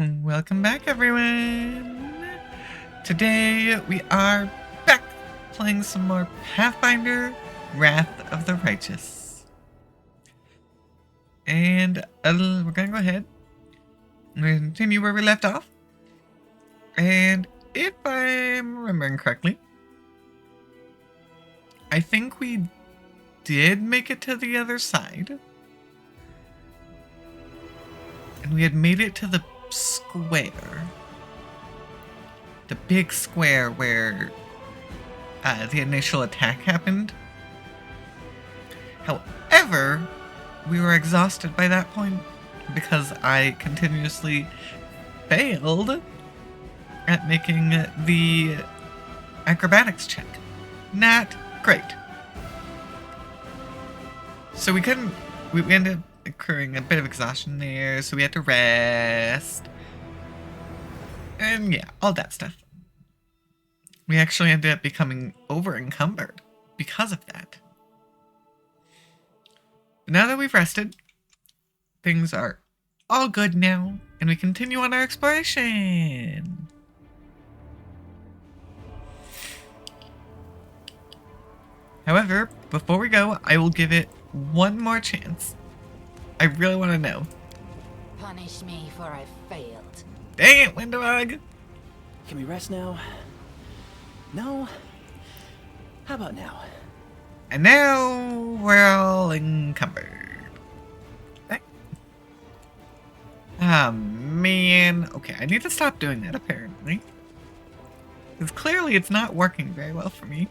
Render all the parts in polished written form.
Welcome back, everyone! Today we are back playing some more Pathfinder Wrath of the Righteous. And we're gonna go ahead and continue where we left off. And if I'm remembering correctly, I think we did make it to the other side. And we had made it to the square. The big square where the initial attack happened. However, we were exhausted by that point because I continuously failed at making the acrobatics check. Not great. So we ended up incurring a bit of exhaustion there, so we had to rest. And yeah, all that stuff. We actually ended up becoming over-encumbered because of that. But now that we've rested, things are all good now, and we continue on our exploration. However, before we go, I will give it one more chance. I really want to know. Punish me for I failed. Dang it, Windowhog! Can we rest now? No? How about now? And now we're all encumbered. Ah, man. Okay, I need to stop doing that, apparently. Because clearly it's not working very well for me.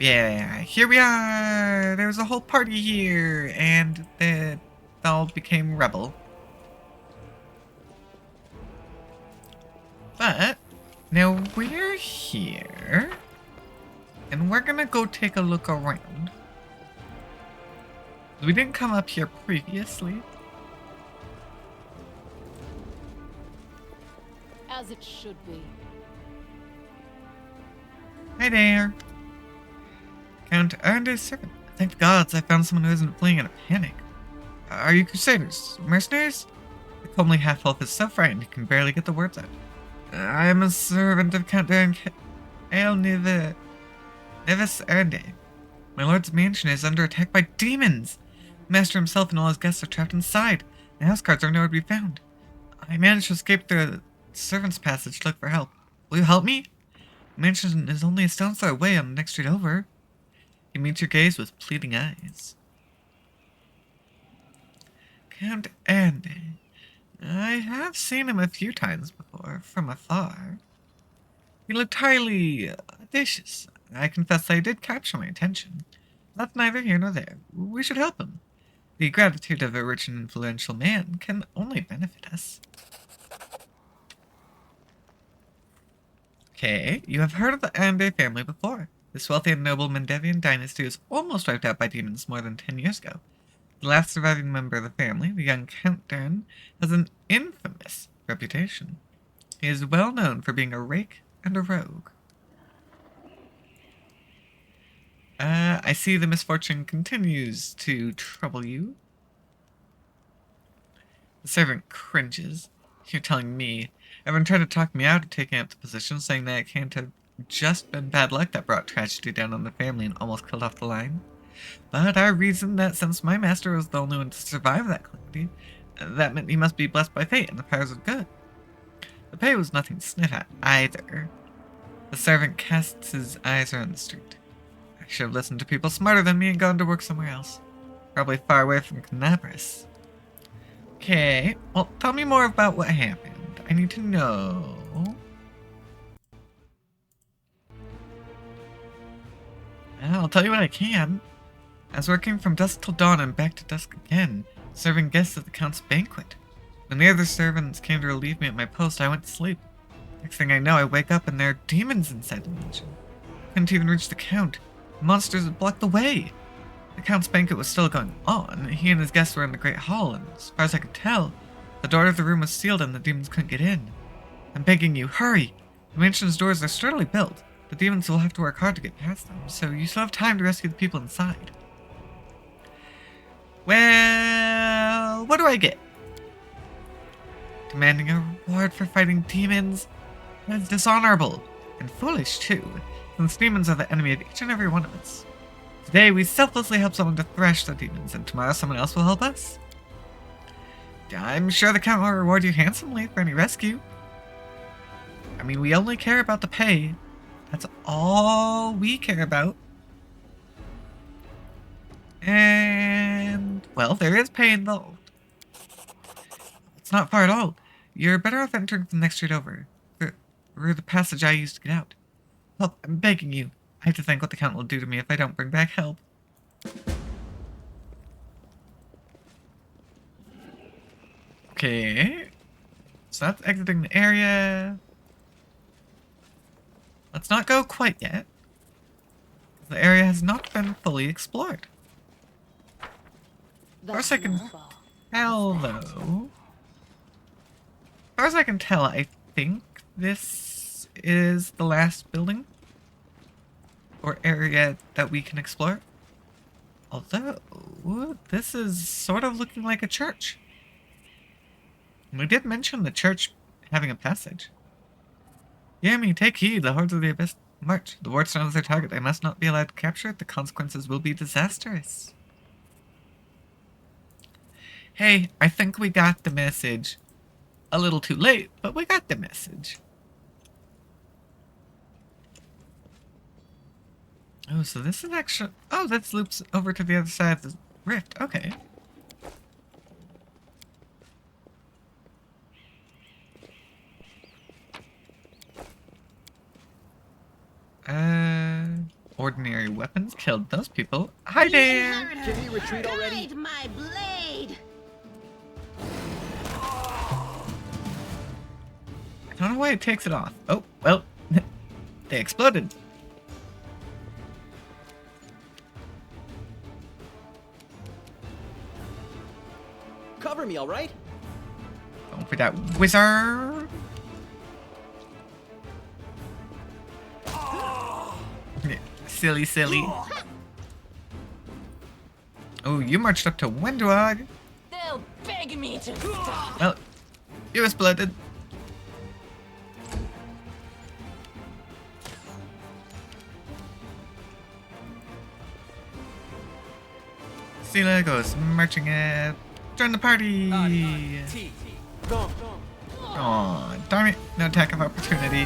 Yeah, here we are! There was a whole party here, and they all became rebel. But, now we're here, and we're gonna go take a look around. We didn't come up here previously. As it should be. Hi there. Count Arnda's servant. Thank the gods I found someone who isn't fleeing in a panic. Are you crusaders? Mercenaries? The comely half-elf is so frightened he can barely get the words out. I am a servant of Count Nevis Arnde. My lord's mansion is under attack by demons. The master himself and all his guests are trapped inside. The house guards are nowhere to be found. I managed to escape through the servant's passage to look for help. Will you help me? The mansion is only a stone's throw away on the next street over. He meets your gaze with pleading eyes. Count Arnde. I have seen him a few times before, from afar. He looked highly audacious. I confess I did capture my attention. That's neither here nor there. We should help him. The gratitude of a rich and influential man can only benefit us. Okay, you have heard of the Arnde family before. This wealthy and noble Mendevian dynasty was almost wiped out by demons more than 10 years ago. The last surviving member of the family, the young Count Dern, has an infamous reputation. He is well known for being a rake and a rogue. I see the misfortune continues to trouble you. The servant cringes. You're telling me. Everyone tried to talk me out of taking up the position, saying that it can't have just been bad luck that brought tragedy down on the family and almost killed off the line. But I reasoned that since my master was the only one to survive that calamity, that meant he must be blessed by fate and the powers of good. The pay was nothing to sniff at, either. The servant casts his eyes around the street. I should have listened to people smarter than me and gone to work somewhere else. Probably far away from Canabras. Okay, well, tell me more about what happened. I need to know. Well, I'll tell you what I can. I was working from dusk till dawn and back to dusk again, serving guests at the Count's banquet. When the other servants came to relieve me at my post, I went to sleep. Next thing I know, I wake up and there are demons inside the mansion. Couldn't even reach the Count. The monsters had blocked the way. The Count's banquet was still going on. He and his guests were in the great hall, and as far as I could tell, the door of the room was sealed and the demons couldn't get in. I'm begging you, hurry! The mansion's doors are sturdily built. The demons will have to work hard to get past them, so you still have time to rescue the people inside. Well, what do I get? Demanding a reward for fighting demons? That's dishonorable. And foolish, too, since demons are the enemy of each and every one of us. Today, we selflessly help someone to thrash the demons, and tomorrow someone else will help us. I'm sure the Count will reward you handsomely for any rescue. I mean, we only care about the pay. That's all we care about. And, well, there is pay involved. It's not far at all. You're better off entering the next street over. Or the passage I used to get out. Help, I'm begging you. I have to think what the Count will do to me if I don't bring back help. Okay. So that's exiting the area. Let's not go quite yet. The area has not been fully explored. As far as I can tell, though. As far as I can tell, I think this is the last building or area that we can explore. Although, this is sort of looking like a church. We did mention the church having a passage. Yami, take heed, the hordes of the abyss march. The Wardstone is their target. They must not be allowed to capture it. The consequences will be disastrous. Hey, I think we got the message. A little too late, but we got the message. Oh, so this is actually... Oh, this loops over to the other side of the rift. Okay. Ordinary weapons killed those people. Hi there! Can we retreat already? Guide my blade. I don't know why it takes it off. Oh, well, they exploded. Cover me, all right? Going for that wizard. Silly, silly. Oh, you marched up to Wendwag. They'll beg me to stop. Well, you exploded. Sela goes marching in. Join the party. Aw, darn it. No attack of opportunity.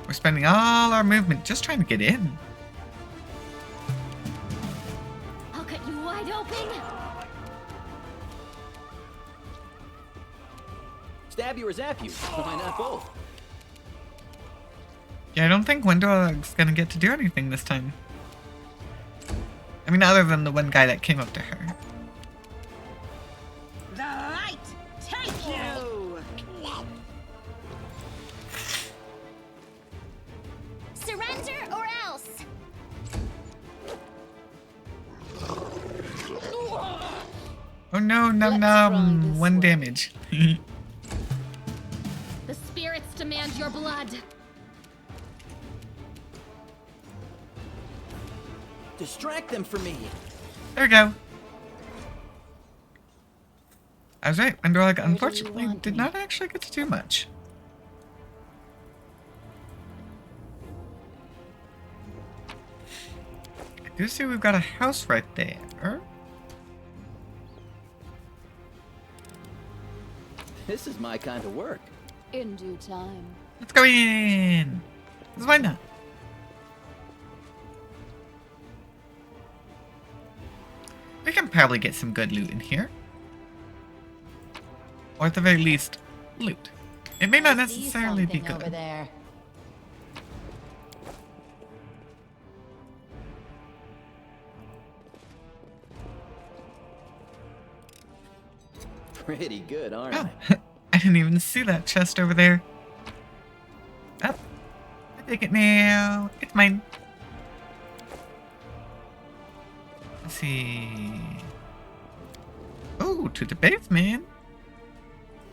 We're spending all our movement just trying to get in. I'll cut you wide open. Stab you or zap you? Why not both? Yeah, I don't think Wendog's gonna get to do anything this time. I mean, other than the one guy that came up to her. The light, take you. Surrender or else. Oh no, num Let's try num. this One way. damage. The spirits demand your blood. Distract them for me. There we go. I was right. Wendog you unfortunately want did me? not actually get to do much. I do see we've got a house right there. This is my kind of work. In due time. Let's go in. 'Cause why not? We can probably get some good loot in here. Or at the very least, loot. It may not I see necessarily be something over good. there. Pretty good, aren't Oh, I? I didn't even see that chest over there. Oh, I take it now. It's mine. Let's see. Oh, to the basement.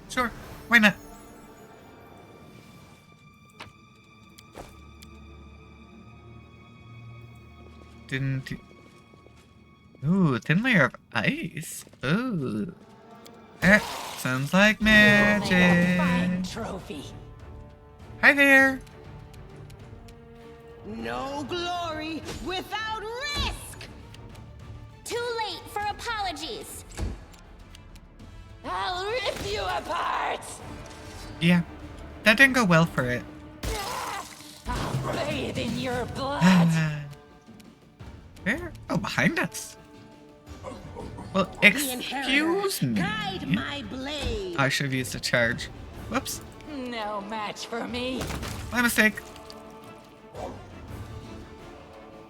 Sure, why not? Didn't... Ooh, thin layer of ice. Ooh. That sounds like magic. Fine trophy. Hi there. No glory without risk! Too late for apologies. I'll rip you apart. Yeah, that didn't go well for it. I'll bathe in your blood. Where? Oh, behind us. Well, excuse me. Guide my blade. I should have used a charge. Whoops. No match for me. My mistake.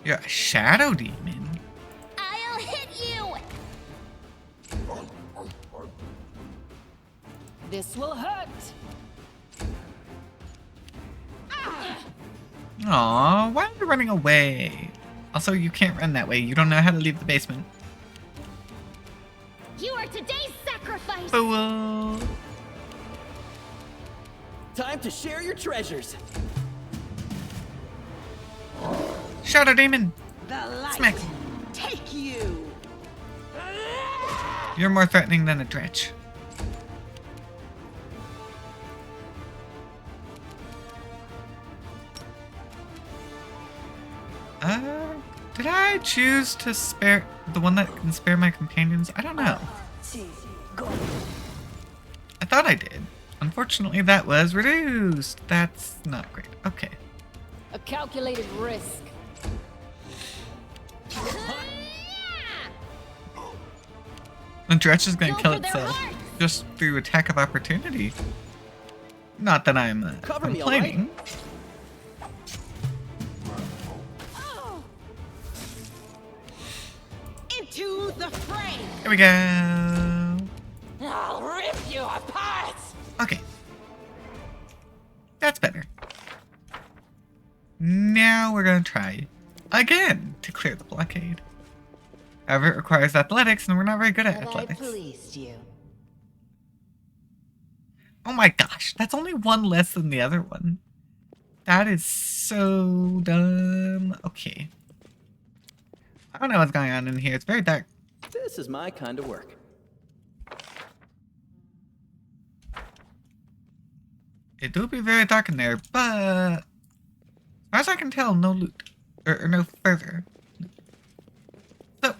You're a shadow demon. I'll hit you. This will hurt. Aw, why are you running away? Also, you can't run that way. You don't know how to leave the basement. You are today's sacrifice. Fool. Time to share your treasures. Shadow demon. The light. Smack. Take you. You're more threatening than a dredge. Did I choose to spare the one that can spare my companions? I don't know. I thought I did. Unfortunately, that was reduced. That's not great. Okay. A calculated risk. The dredge is going Go to kill for their itself hearts. just through attack of opportunity. Not that I'm Cover me, complaining. Into the fray. Here we go. I'll rip you apart. Okay. That's better. Now we're going to try again to clear the blockade. However, it requires athletics, and we're not very good at Have I athletics. pleased you? Oh my gosh, that's only one less than the other one. That is so dumb. Okay. I don't know what's going on in here. It's very dark. This is my kind of work. It do be very dark in there, but as far as I can tell, no loot. Or no further. So,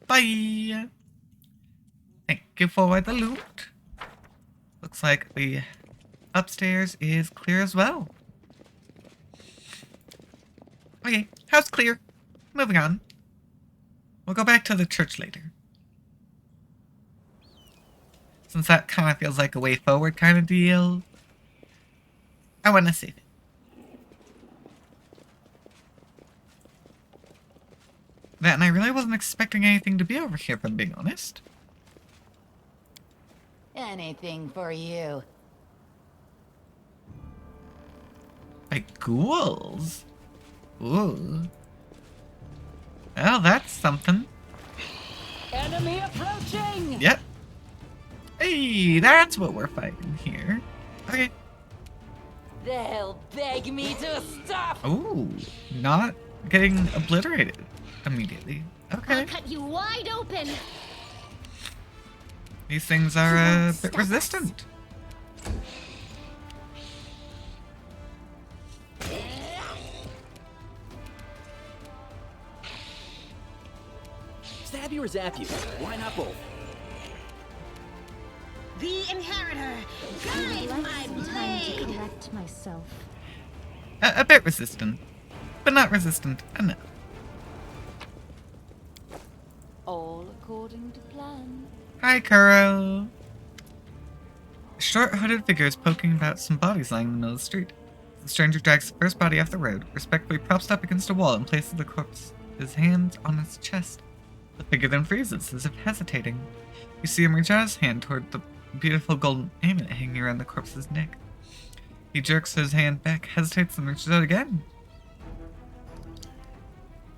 bye. Thank you for the loot. Looks like the upstairs is clear as well. Okay, house clear. Moving on. We'll go back to the church later. Since that kind of feels like a way forward kind of deal, I want to save it. That, and I really wasn't expecting anything to be over here, if I'm being honest. Anything for you. Like ghouls. Ooh. Well, that's something. Enemy approaching. Yep. Hey, that's what we're fighting here. Okay. They'll beg me to stop. Ooh, not getting obliterated immediately. Okay. I'll cut you wide open. These things are a bit resistant. Stab you or zap you? Why not both? The inheritor. Guide my Time to blade. collect myself. A bit resistant, but not resistant enough. All according to plan. Hi, Kuro. A short hooded figure is poking about some bodies lying in the middle of the street. The stranger drags the first body off the road, respectfully props it up against a wall and places the corpse, his hands on its chest. The figure then freezes, as if hesitating. You see him reach out his hand toward the beautiful golden amulet hanging around the corpse's neck. He jerks his hand back, hesitates, and reaches out again.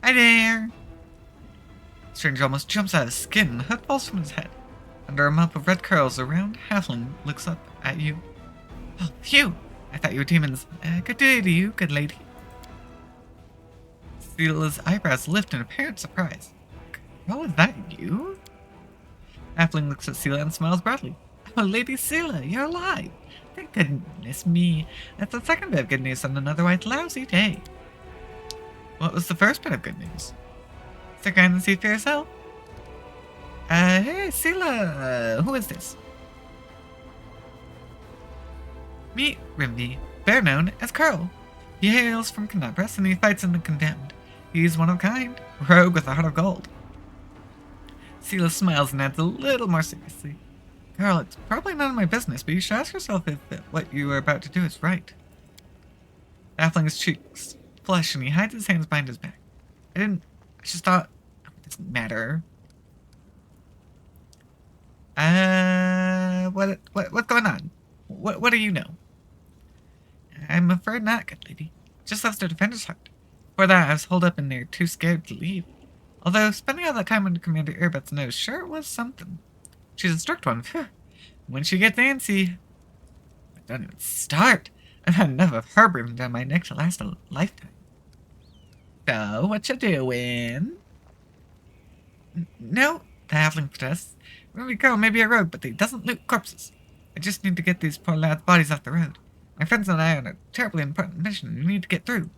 Hi there! The stranger almost jumps out of his skin, and the hood falls from his head. Under a mop of red curls, a round halfling looks up at you. Oh, phew! I thought you were demons. Good day to you, good lady. Sela's eyebrows lift in apparent surprise. Oh, is that you? Halfling looks at Sela and smiles broadly. Oh, Lady Sela, you're alive. Thank goodness me. That's the second bit of good news on an otherwise lousy day. What was the first bit of good news? Stick around and see for yourself. Hey, Sela, who is this? Meet Rimby, better known as Curl. He hails from Canabras and he fights in the Condemned. He's one of a kind, rogue with a heart of gold. Sela smiles and adds a little more seriously. Girl, it's probably none of my business, but you should ask yourself if what you are about to do is right. Halfling's cheeks flush and he hides his hands behind his back. I just thought, it doesn't matter. What's going on? What do you know? I'm afraid not, good lady. Just lost a defender's heart. For that, I was holed up in there, too scared to leave. Although, spending all that time under Commander Erbet's nose sure was something. She's a strict one. When she gets antsy... Don't even start. I've had enough of her breathing down my neck to last a lifetime. So, what you doing? No, the halfling protests. Ruby Girl may be a rogue, but he doesn't loot corpses. I just need to get these poor lads' bodies off the road. My friends and I are on a terribly important mission we need to get through.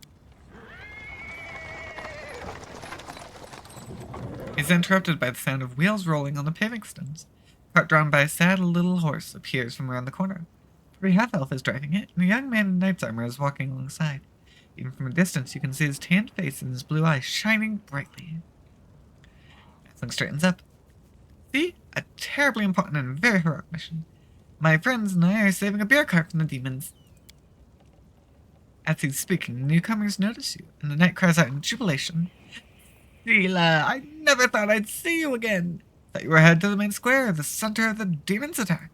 He's interrupted by the sound of wheels rolling on the paving stones. A cart drawn by a sad little horse appears from around the corner. A pretty half-elf is driving it, and a young man in knight's armor is walking alongside. Even from a distance, you can see his tanned face and his blue eyes shining brightly. Halfling straightens up. See? A terribly important and very heroic mission. My friends and I are saving a beer cart from the demons. As he's speaking, newcomers notice you, and the knight cries out in jubilation. Sela, I never thought I'd see you again. Thought you were headed to the main square, the center of the demons' attack.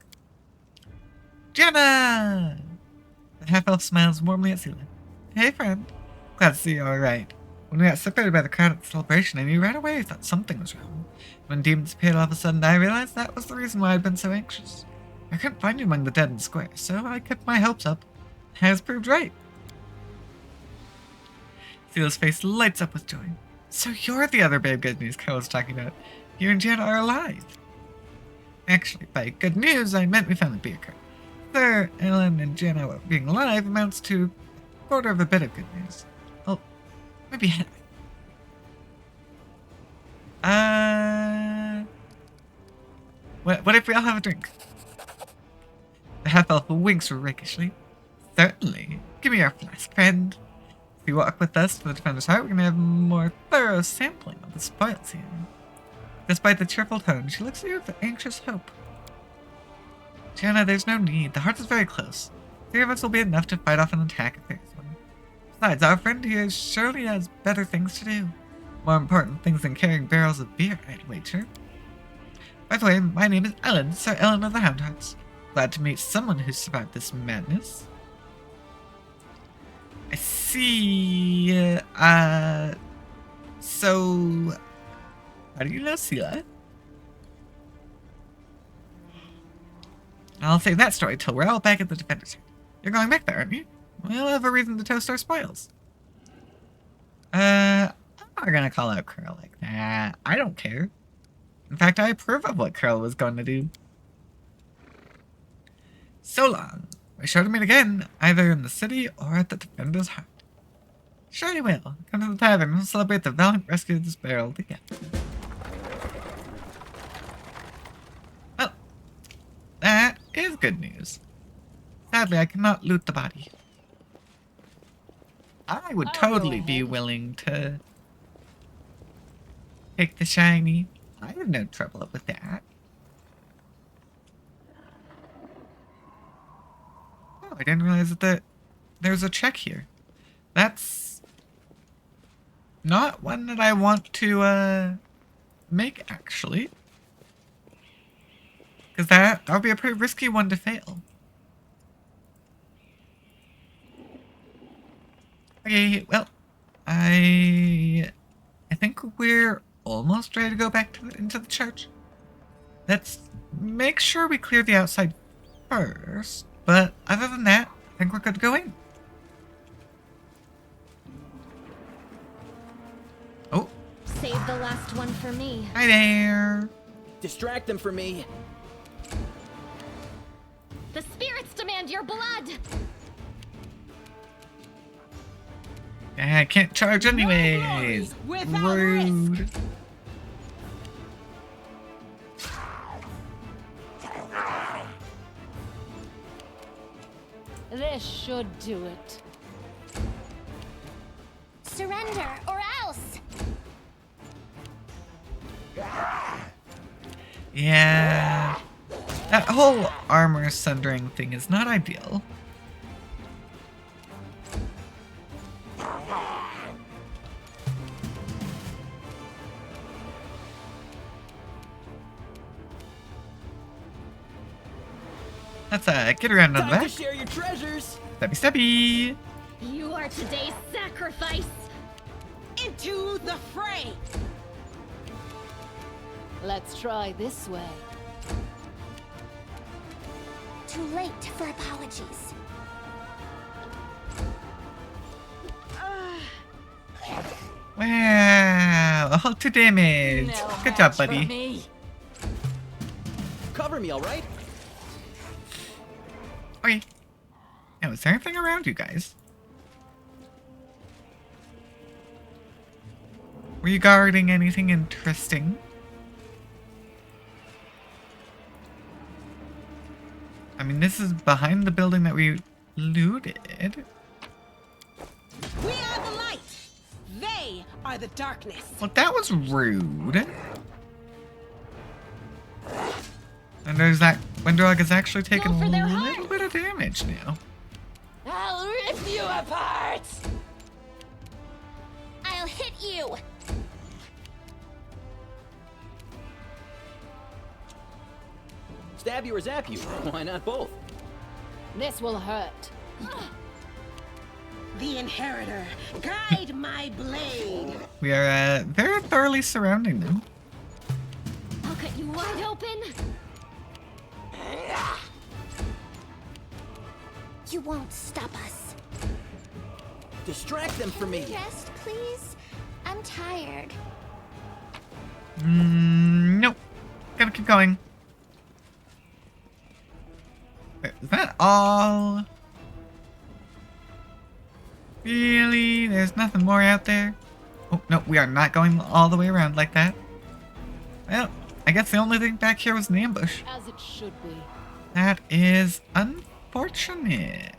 Jenna! The half-elf smiles warmly at Sela. Hey, friend. Glad to see you alright. When we got separated by the crowd at the celebration, I knew right away I thought something was wrong. When demons appeared all of a sudden, I realized that was the reason why I'd been so anxious. I couldn't find you among the dead in the square, so I kept my hopes up. I was proved right. Sela's face lights up with joy. So you're the other babe good news Carl was talking about. You and Jenna are alive. Actually, by good news, I meant we found the beer cart. Sir, Ellen, and Jenna being alive amounts to a quarter of a bit of good news. Well, maybe half. What if we all have a drink? The half-elf winks rakishly. Certainly. Give me your flask, friend. If you walk with us to the Defender's Heart, we're going to have a more thorough sampling of the spoils here. Despite the cheerful tone, she looks at you with anxious hope. Jenna, there's no need. The heart is very close. 3 of us will be enough to fight off an attack if there is one. Besides, our friend here surely has better things to do. More important things than carrying barrels of beer, I'd wager. By the way, my name is Ellen, Sir Ellen of the Houndhearts. Glad to meet someone who's survived this madness. I see. So, how do you know Sela? I'll save that story till we're all back at the Defender's Heart. You're going back there, aren't you? We'll have a reason to toast our spoils. I'm not gonna call out Curl like that. I don't care. In fact, I approve of what Curl was going to do. So long. We're sure to meet again, either in the city or at the Defender's Heart. Sure you will. Come to the tavern and we'll celebrate the valiant rescue of this barrel together. Well, that is good news. Sadly, I cannot loot the body. I would totally be willing to take the shiny. I have no trouble with that. Oh, I didn't realize that there's a check here. That's not one that I want to make, actually. Because that would be a pretty risky one to fail. Okay, well, I think we're almost ready to go back into the church. Let's make sure we clear the outside first, but other than that, I think we're good to go in. last one for me. Hi there. Distract them for me. The spirits demand your blood. I can't charge anyways. without risk. Rude. This should do it. Surrender or else. Yeah. That whole armor sundering thing is not ideal. Let's get around on the Time to back. share your treasures. Stubby stubby. You are today's sacrifice. Into the fray. Let's try this way. Too late for apologies. Wow. A whole 2 damage. No Good job, match for buddy. me. Cover me, all right? Okay. Now, is there anything around you guys? Were you guarding anything interesting? I mean, this is behind the building that we looted. We are the light. They are the darkness. Well, that was rude. And there's that Windrog is actually taking for a their little hearts. bit of damage now. I'll rip you apart! I'll hit you. Stab you or zap you. Why not both? This will hurt. The Inheritor. Guide my blade. We are very thoroughly surrounding them. I'll cut you wide open. You won't stop us. Distract them for me. Rest, please. I'm tired. Nope. Gotta keep going. Wait, is that all? Really? There's nothing more out there? Oh, no, we are not going all the way around like that. Well, I guess the only thing back here was an ambush. As it should be. That is unfortunate.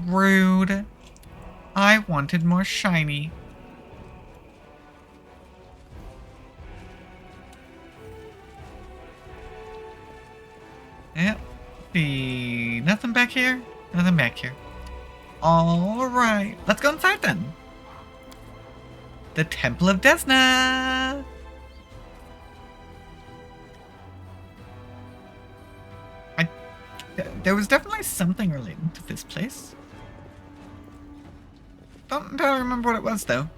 Rude. I wanted more shiny. Yep. See, nothing back here? Nothing back here. Alright, let's go inside then. The Temple of Desna! There was definitely something related to this place. Don't entirely remember what it was, though.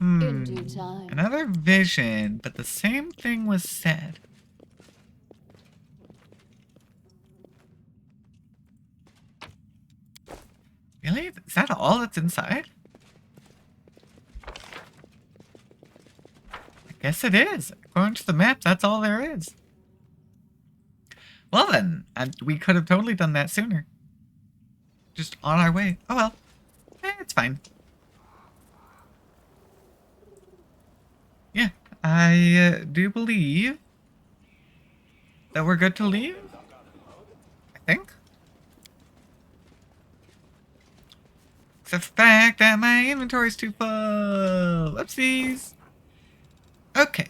In due time. Another vision, but the same thing was said. Really? Is that all that's inside? I guess it is. According to the map, that's all there is. Well then, we could have totally done that sooner. Just on our way. Oh well. It's fine. Yeah, I do believe that we're good to leave. I think. Except for the fact that my inventory's too full. Whoopsies. Okay.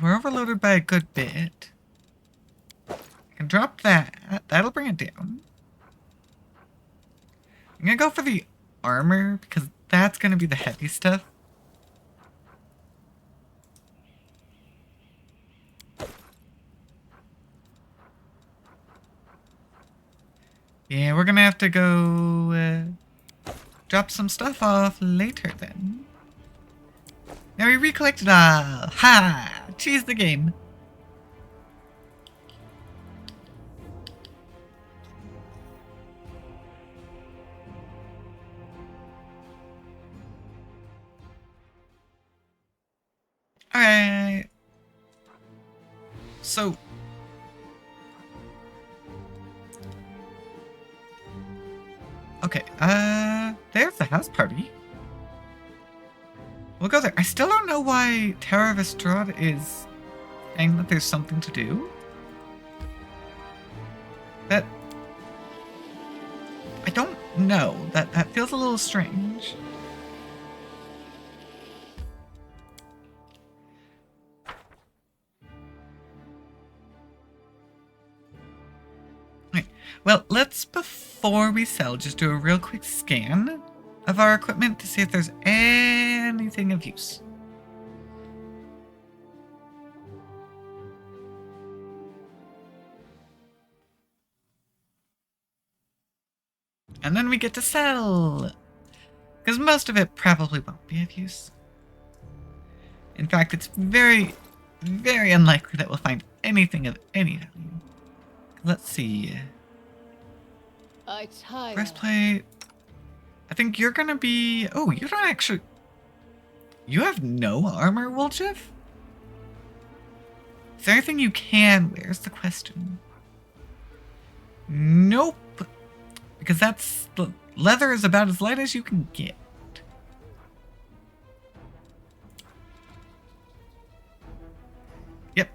We're overloaded by a good bit. I can drop that. That'll bring it down. I'm gonna go for the armor because that's gonna be the heavy stuff. Yeah, we're gonna have to go drop some stuff off later then. Now we recollected all. Ha! Cheese the game. Alright. So... Okay, there's the house party. We'll go there. I still don't know why Terra of Estrad is saying that there's something to do. That... I don't know. That feels a little strange. Right. Well, let's, before we sell, just do a real quick scan of our equipment to see if there's anything of use. And then we get to sell! Because most of it probably won't be of use. In fact, it's very, very unlikely that we'll find anything of any value. Let's see. Breastplate. I think you're gonna be... Oh, you don't actually... You have no armor, Woljif? Is there anything you can wear is the question. Nope. Because that's... The leather is about as light as you can get. Yep.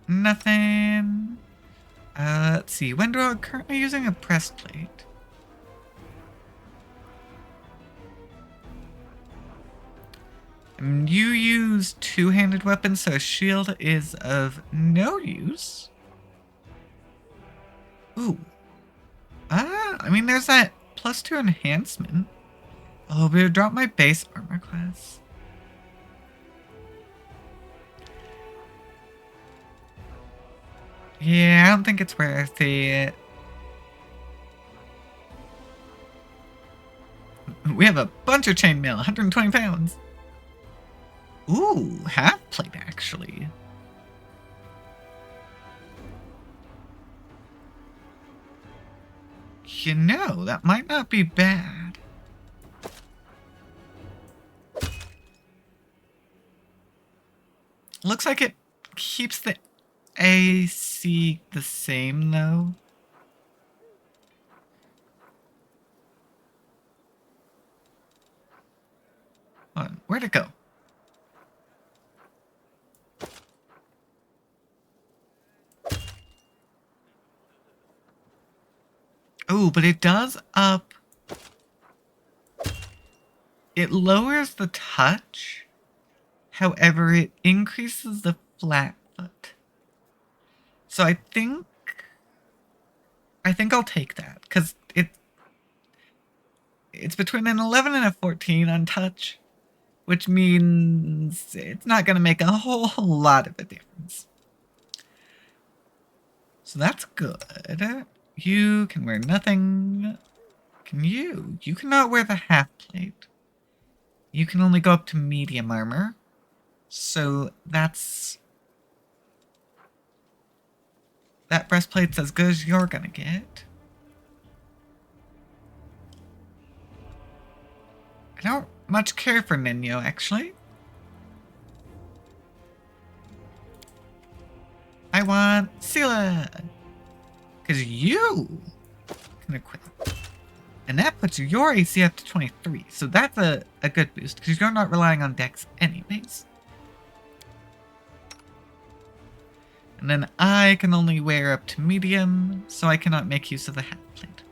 Nothing. Let's see. Wendell currently using a breastplate. You use two-handed weapons, so a shield is of no use. Ooh. I mean, there's that +2 enhancement. Oh, but it would drop my base armor class. Yeah, I don't think it's worth it. We have a bunch of chainmail, 120 pounds. Ooh, half plate actually. You know, that might not be bad. Looks like it keeps the AC the same though. Hold on, where'd it go? Oh, but it does up... It lowers the touch. However, it increases the flat foot. So I think I'll take that. Because it's between an 11 and a 14 on touch. Which means it's not going to make a whole lot of a difference. So that's good. You can wear nothing. Can you? You cannot wear the half plate. You can only go up to medium armor. So that's... That breastplate's as good as you're gonna get. I don't much care for Nino, actually. I want Scylla! Because you can equip. And that puts your AC up to 23. So that's a good boost. Because you're not relying on Dex anyways. And then I can only wear up to medium. So I cannot make use of the half plate.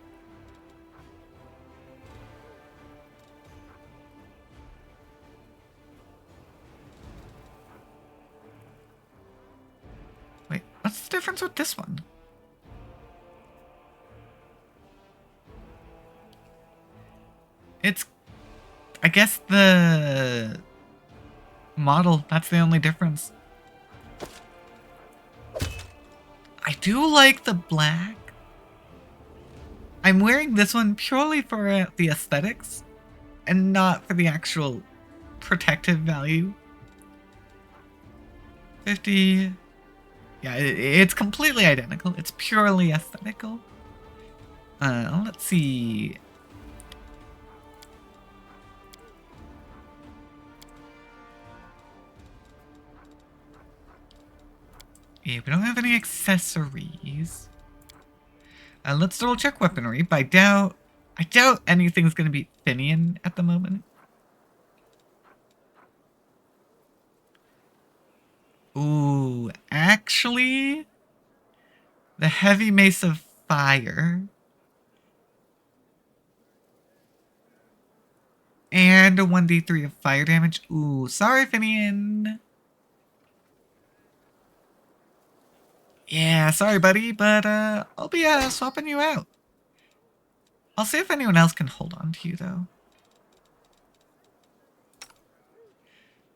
Wait, what's the difference with this one? It's, I guess the model, that's the only difference. I do like the black. I'm wearing this one purely for the aesthetics, and not for the actual protective value. 50. Yeah, it's completely identical. It's purely aesthetical. Let's see. Yeah, we don't have any accessories. Let's double check weaponry, but I doubt anything's gonna beat Finian at the moment. Ooh, actually, the heavy mace of fire and a 1d3 of fire damage. Ooh, sorry, Finian. Yeah, sorry, buddy, but I'll be swapping you out. I'll see if anyone else can hold on to you, though.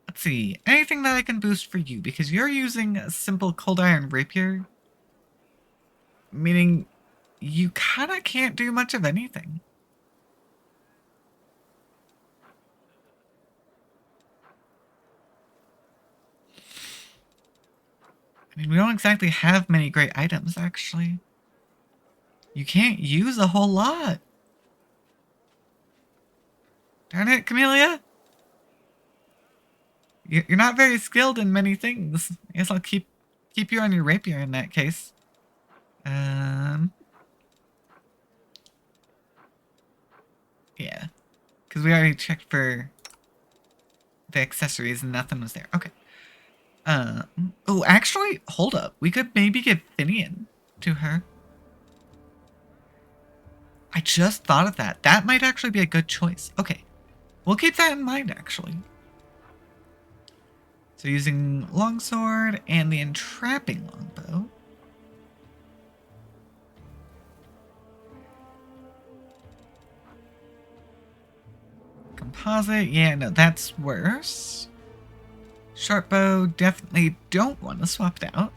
Let's see, anything that I can boost for you, because you're using a simple cold iron rapier, meaning you kinda can't do much of anything. I mean, we don't exactly have many great items, actually. You can't use a whole lot. Darn it, Camellia. You're not very skilled in many things. I guess I'll keep you on your rapier in that case. Yeah. Because we already checked for the accessories and nothing was there. Okay. Oh, actually, hold up. We could maybe give Finian to her. I just thought of that. That might actually be a good choice. Okay. We'll keep that in mind, actually. So using longsword and the entrapping longbow. Composite, yeah, no, that's worse. Sharp bow, definitely don't want to swap it out.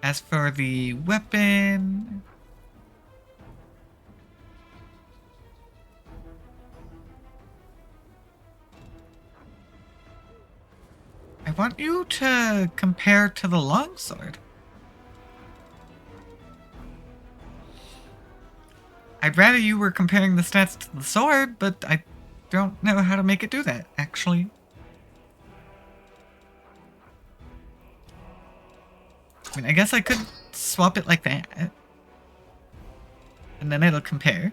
As for the weapon... I want you to compare to the longsword. I'd rather you were comparing the stats to the sword, but I don't know how to make it do that, actually. I mean, I guess I could swap it like that. And then it'll compare.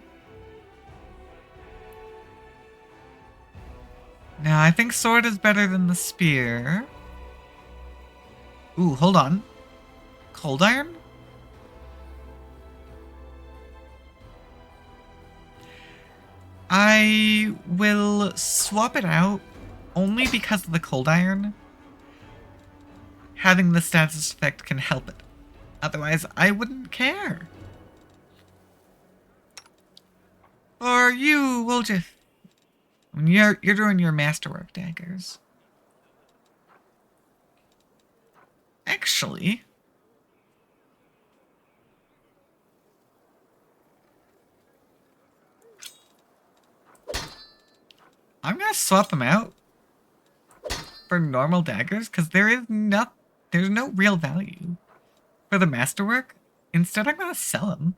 Now, I think sword is better than the spear. Ooh, hold on. Cold iron? I will swap it out only because of the cold iron. Having the status effect can help it. Otherwise, I wouldn't care. Or you will just... You're doing your masterwork daggers. Actually... I'm gonna swap them out for normal daggers, because there's no real value for the masterwork. Instead, I'm gonna sell them.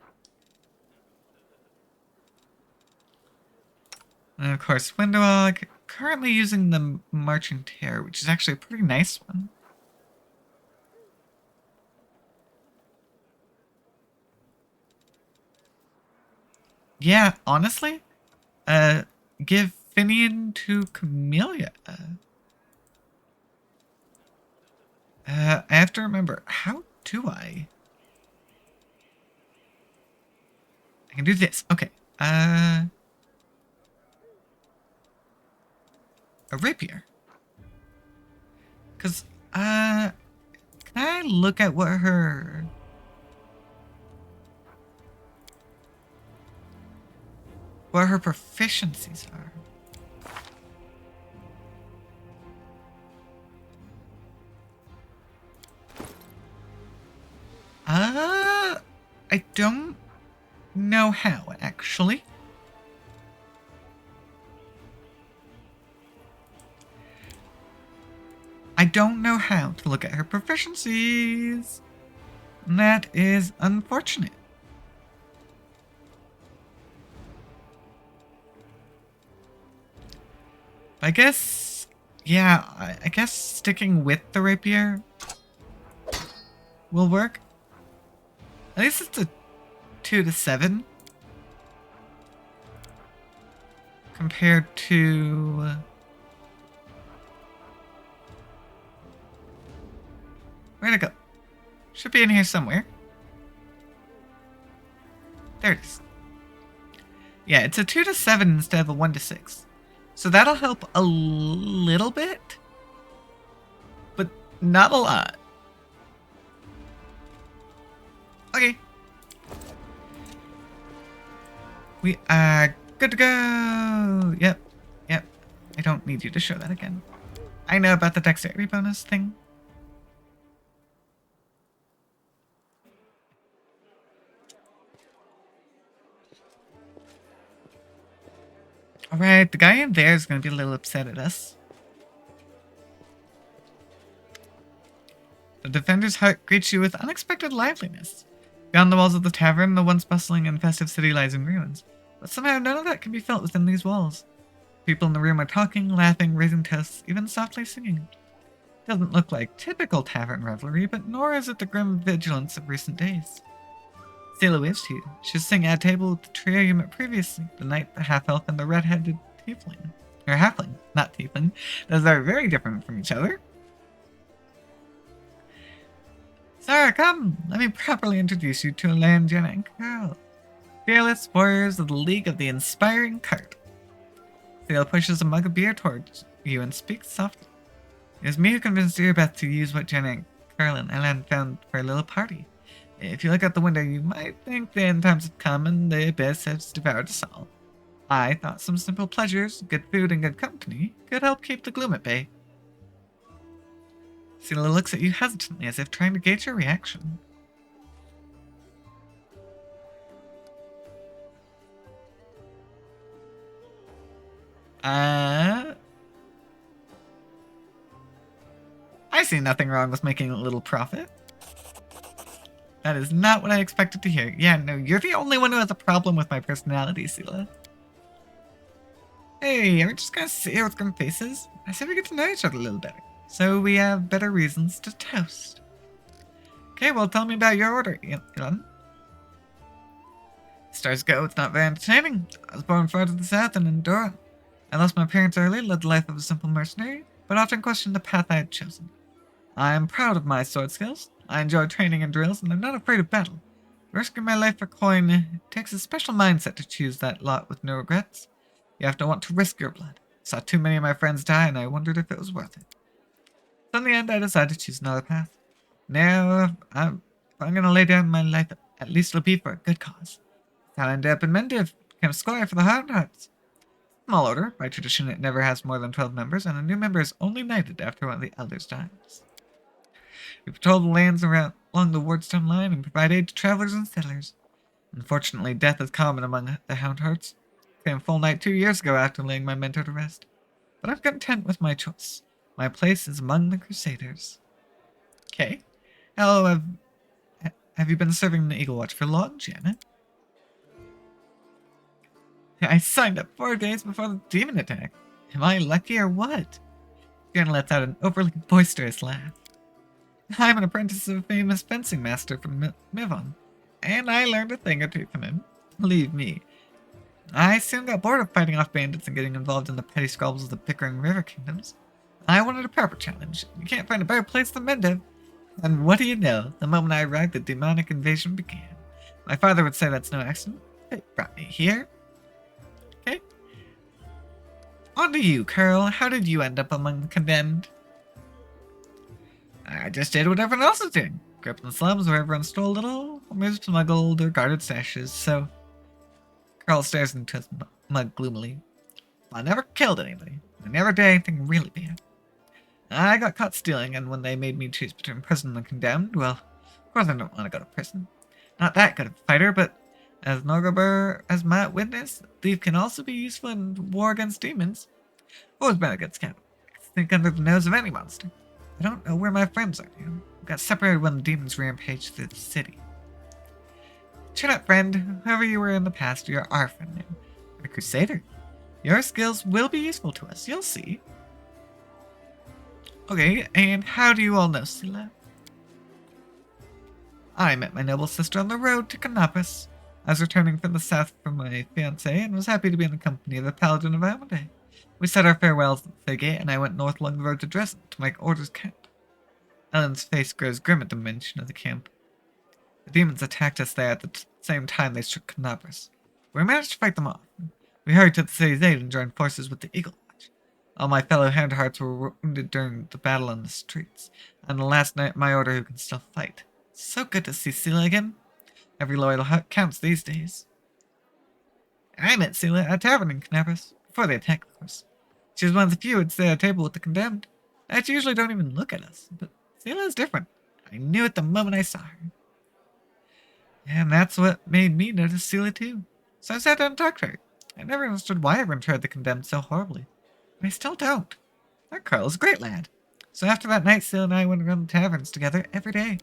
And of course, Windowog, currently using the Marching Tear, which is actually a pretty nice one. Yeah, honestly, give Finian to Camellia. I have to remember, how do I? I can do this. Okay. A rapier. Cause, can I look at what her proficiencies are? I don't know how, actually. don't know how to look at her proficiencies. And that is unfortunate. I guess, yeah, I guess sticking with the rapier will work. At least it's a 2 to 7 compared to where'd it go? Should be in here somewhere. There it is. Yeah, it's a 2 to 7 instead of a 1 to 6. So that'll help a little bit, but not a lot. Okay. We are good to go. Yep. I don't need you to show that again. I know about the dexterity bonus thing. Alright, the guy in there is going to be a little upset at us. The defender's heart greets you with unexpected liveliness. Beyond the walls of the tavern, the once bustling and festive city lies in ruins. But somehow none of that can be felt within these walls. People in the room are talking, laughing, raising toasts, even softly singing. It doesn't look like typical tavern revelry, but nor is it the grim vigilance of recent days. Selah waves to you. She was sitting at a table with the trio you met previously, the knight, the half-elf, and the red-headed tiefling. Or halfling, not tiefling. Those are very different from each other. Sarah, come! Let me properly introduce you to Elaine, Jenna, and Carl. Fearless warriors of the League of the Inspiring Cart. Selah pushes a mug of beer towards you and speaks softly. It was me who convinced Dearbeth to use what Jenna, Carl, and Elaine found for a little party. If you look out the window, you might think the end times have come and the abyss has devoured us all. I thought some simple pleasures, good food, and good company could help keep the gloom at bay. Selah looks at you hesitantly as if trying to gauge your reaction. I see nothing wrong with making a little profit. That is not what I expected to hear. Yeah, no, you're the only one who has a problem with my personality, Selah. Hey, are we just gonna sit here with grim faces? I said we get to know each other a little better, so we have better reasons to toast. Okay, well, tell me about your order, Elon. Stars go, it's not very entertaining. I was born far to the south in Endora. I lost my parents early, led the life of a simple mercenary, but often questioned the path I had chosen. I am proud of my sword skills. I enjoy training and drills, and I'm not afraid of battle. Risking my life for coin takes a special mindset to choose that lot with no regrets. You have to want to risk your blood. I saw too many of my friends die, and I wondered if it was worth it. So in the end, I decided to choose another path. Now, if I'm going to lay down my life, at least it'll be for a good cause. I ended up in Mendiv, became a squire for the Highland Hearts. Small order. By tradition, it never has more than 12 members, and a new member is only knighted after one of the elders dies. We patrol the lands along the Wardstone line and provide aid to travelers and settlers. Unfortunately, death is common among the Houndhearts. I came full night 2 years ago after laying my mentor to rest. But I'm content with my choice. My place is among the Crusaders. Okay. Hello, have you been serving the Eagle Watch for long, Janet? I signed up 4 days before the demon attack. Am I lucky or what? Janet lets out an overly boisterous laugh. I'm an apprentice of a famous fencing master from Mivon, and I learned a thing or two from him. Believe me. I soon got bored of fighting off bandits and getting involved in the petty squabbles of the Pickering River Kingdoms. I wanted a proper challenge. You can't find a better place than Mendiv. And what do you know? The moment I arrived, the demonic invasion began. My father would say that's no accident. It brought me here. Okay. On to you, Carl. How did you end up among the condemned? I just did what everyone else is doing. Grew up in the slums where everyone stole a little, or maybe smuggled or guarded stashes, so... Carl stares into his mug gloomily. I never killed anybody. I never did anything really bad. I got caught stealing, and when they made me choose between prison and condemned, well, of course I don't want to go to prison. Not that good of a fighter, but as Norgobur as my witness, a thief can also be useful in war against demons. I've always been a good scout. I can sneak under the nose of any monster. I don't know where my friends are now. We got separated when the demons rampaged through the city. Chin up, friend. Whoever you were in the past, you're our friend now. A crusader. Your skills will be useful to us, you'll see. Okay, and how do you all know Seele? I met my noble sister on the road to Canopus. I was returning from the south from my fiancé and was happy to be in the company of the Paladin of Amalde. We said our farewells at the Faygate, and I went north along the road to Dresden to make orders count. Ellen's face grows grim at the mention of the camp. The demons attacked us there at the same time they struck Canopus. We managed to fight them off. We hurried to the city's aid and joined forces with the Eagle Watch. All my fellow Houndhearts were wounded during the battle on the streets, and the last night my order who can still fight. So good to see Seele again. Every loyal heart counts these days. I met Seele at a tavern in Canopus, before the attack, of course. She was one of the few who'd sit at a table with the condemned. They usually don't even look at us, but Seele is different. I knew it the moment I saw her. And that's what made me notice Seele too. So I sat down and talked to her. I never understood why everyone treated the condemned so horribly. And I still don't. That Carl is a great lad. So after that night, Seele and I went around the taverns together every day.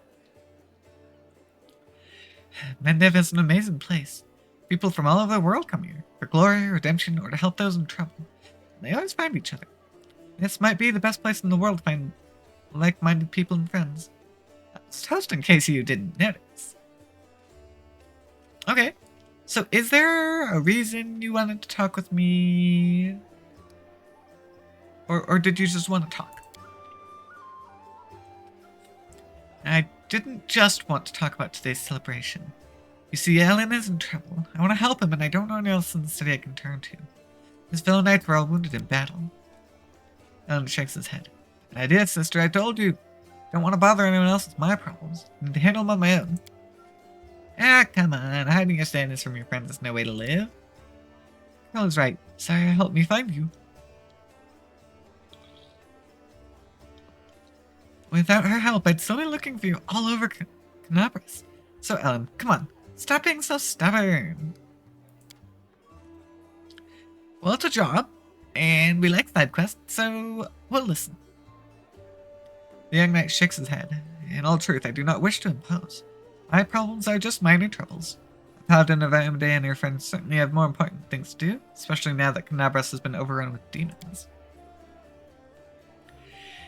Mendev is an amazing place. People from all over the world come here, for glory, redemption, or to help those in trouble. And they always find each other. This might be the best place in the world to find like-minded people and friends. That's toast in case you didn't notice. Okay, so is there a reason you wanted to talk with me? Or did you just want to talk? I didn't just want to talk about today's celebration. You see, Ellen is in trouble. I want to help him, and I don't know anyone else in the city I can turn to. His fellow knights were all wounded in battle. Ellen shakes his head. I did, sister, I told you. Don't want to bother anyone else with my problems. I need to handle them on my own. Ah, come on. Hiding your sadness from your friends is no way to live. Carl is right. Sarah helped me find you. Without her help, I'd still be looking for you all over Canopus. So, Ellen, come on. Stop being so stubborn. Well, it's a job, and we like side quests, so we'll listen. The young knight shakes his head. In all truth, I do not wish to impose. My problems are just minor troubles. The Paladin of Amalde and your friends certainly have more important things to do, especially now that Canopus has been overrun with demons.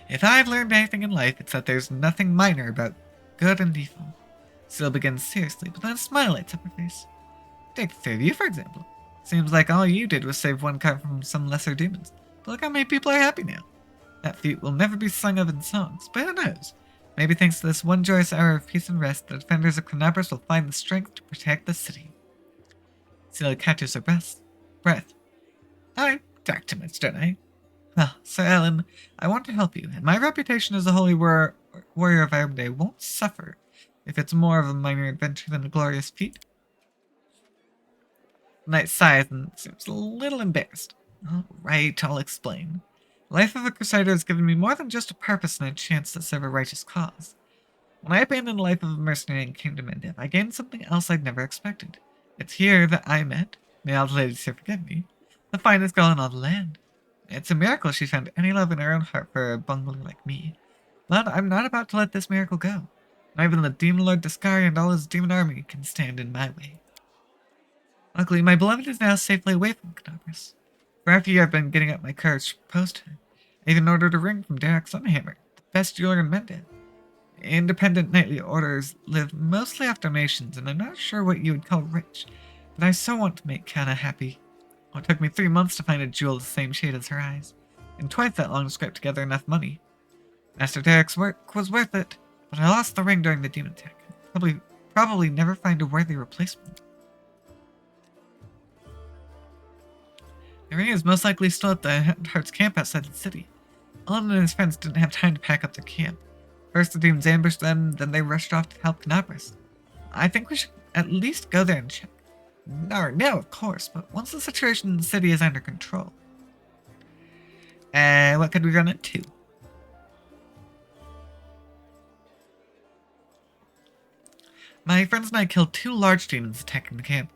If I've learned anything in life, it's that there's nothing minor about good and evil. Seele begins seriously, but then a smile lights up her face. Take the three of you, for example. Seems like all you did was save one cart from some lesser demons. But look how many people are happy now. That feat will never be sung of in songs, but who knows? Maybe thanks to this one joyous hour of peace and rest, the defenders of Canopus will find the strength to protect the city. Seele catches her breath. I talk too much, don't I? Well, Sir Ellen, I want to help you, and my reputation as a holy warrior of Amalde won't suffer if it's more of a minor adventure than a glorious feat. The knight sighs and seems a little embarrassed. All right, I'll explain. The life of a crusader has given me more than just a purpose and a chance to serve a righteous cause. When I abandoned the life of a mercenary and came to Mendev, I gained something else I'd never expected. It's here that I met, may all the ladies here forgive me, the finest girl in all the land. It's a miracle she found any love in her own heart for a bungler like me. But I'm not about to let this miracle go. Not even the Demon Lord Discari and all his demon army can stand in my way. Luckily, my beloved is now safely away from Canopus. For after a year I've been getting up my courage to propose to her. I even ordered a ring from Derek Sunhammer, the best jeweler in Mendev. Independent knightly orders live mostly off donations, and I'm not sure what you would call rich, but I so want to make Kana happy. Oh, it took me 3 months to find a jewel the same shade as her eyes, and twice that long to scrape together enough money. Master Derek's work was worth it, but I lost the ring during the demon attack. Probably never find a worthy replacement. The ring is most likely still at the Heart's camp outside the city. Alan and his friends didn't have time to pack up their camp. First the demons ambushed them, then they rushed off to help Canopus. I think we should at least go there and check. No, of course, but once the situation in the city is under control. What could we run into? My friends and I killed 2 large demons attacking the camp,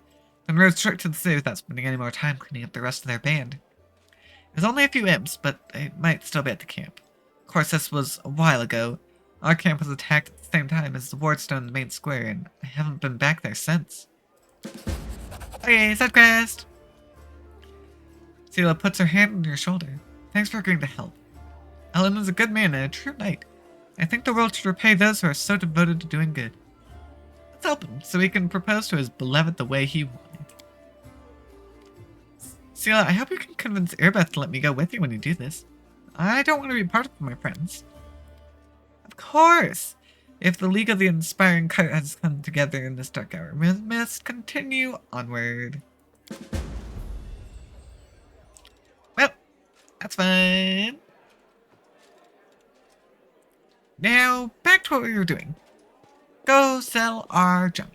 then rode straight to the city without spending any more time cleaning up the rest of their band. It was only a few imps, but they might still be at the camp. Of course, this was a while ago. Our camp was attacked at the same time as the Wardstone in the main square, and I haven't been back there since. Okay, side quest! Sela puts her hand on your shoulder. Thanks for agreeing to help. Alan is a good man and a true knight. I think the world should repay those who are so devoted to doing good. Let's help him, so he can propose to his beloved the way he wanted. Sela, I hope you can convince Irbeth to let me go with you when you do this. I don't want to be part of my friends. Of course! If the League of the Inspiring Kite has come together in this dark hour, we must continue onward. Well, that's fine. Now, back to what we were doing. Go sell our junk.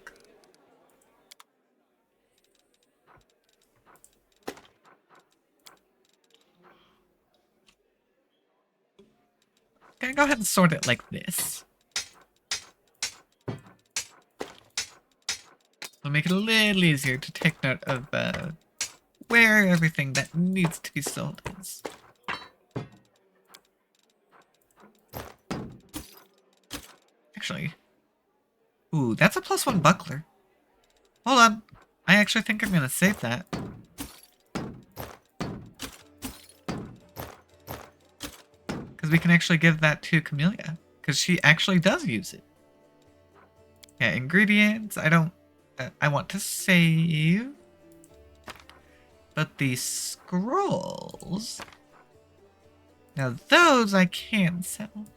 Okay, go ahead and sort it like this. It'll make it a little easier to take note of where everything that needs to be sold is. Actually, ooh, that's a +1 buckler. Hold on, I actually think I'm gonna save that. Because we can actually give that to Camellia, because she actually does use it. Yeah, ingredients, I don't, I want to save. But the scrolls, now those I can sell.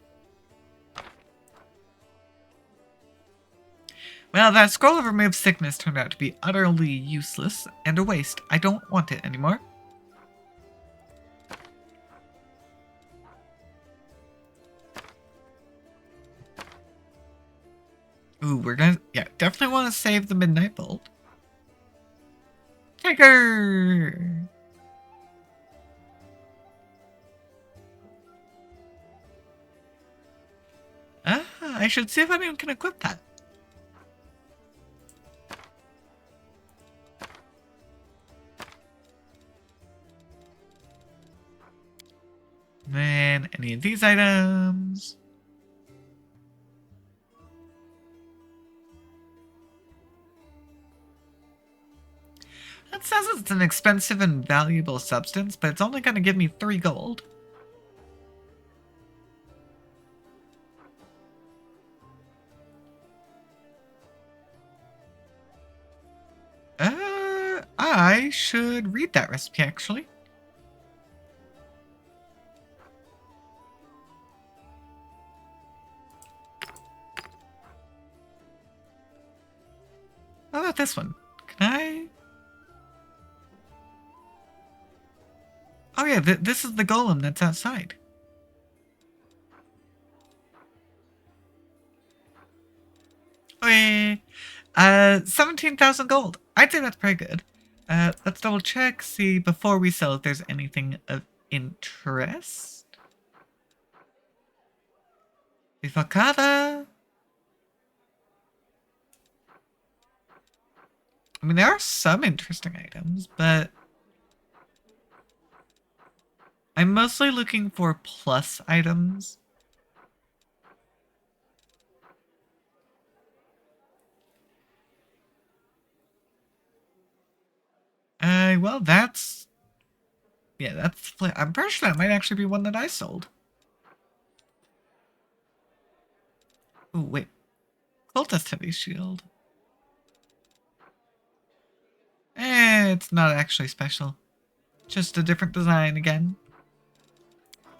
Well, that scroll of remove sickness turned out to be utterly useless and a waste. I don't want it anymore. Ooh, we're gonna, yeah, definitely want to save the Midnight Bolt. Take her! Ah, I should see if anyone can equip that. Then any of these items. It says it's an expensive and valuable substance, but it's only going to give me 3 gold. I should read that recipe actually. How about this one? Can I? Oh yeah, this is the golem that's outside. Okay, 17,000 gold. I'd say that's pretty good. Let's double check, see before we sell if there's anything of interest. Bifacada. I mean, there are some interesting items, but I'm mostly looking for plus items. Well, that's... yeah, that's... I'm pretty sure that might actually be one that I sold. Ooh, wait. Cultist Heavy Shield. It's not actually special. Just a different design again.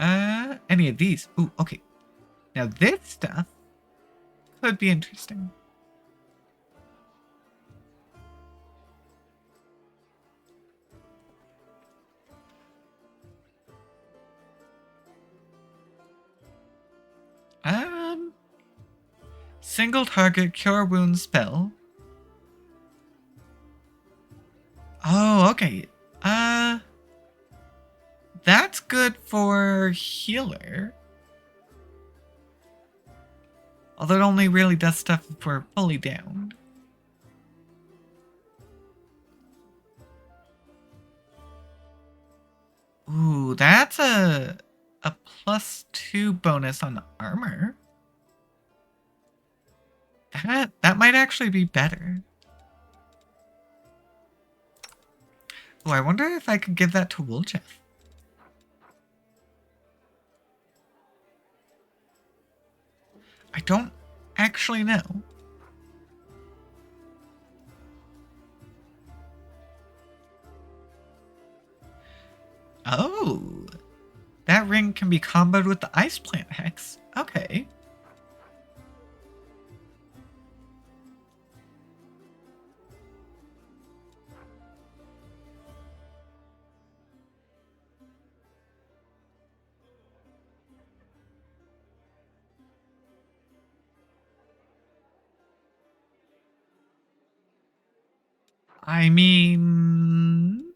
Any of these. Ooh, okay. Now this stuff could be interesting. Single target cure wound spell. Oh, okay. That's good for healer. Although it only really does stuff if we're fully down. Ooh, that's a +2 bonus on armor. That might actually be better. Oh, I wonder if I could give that to Wooljeff. I don't actually know. Oh, that ring can be comboed with the ice plant hex. Okay. I mean,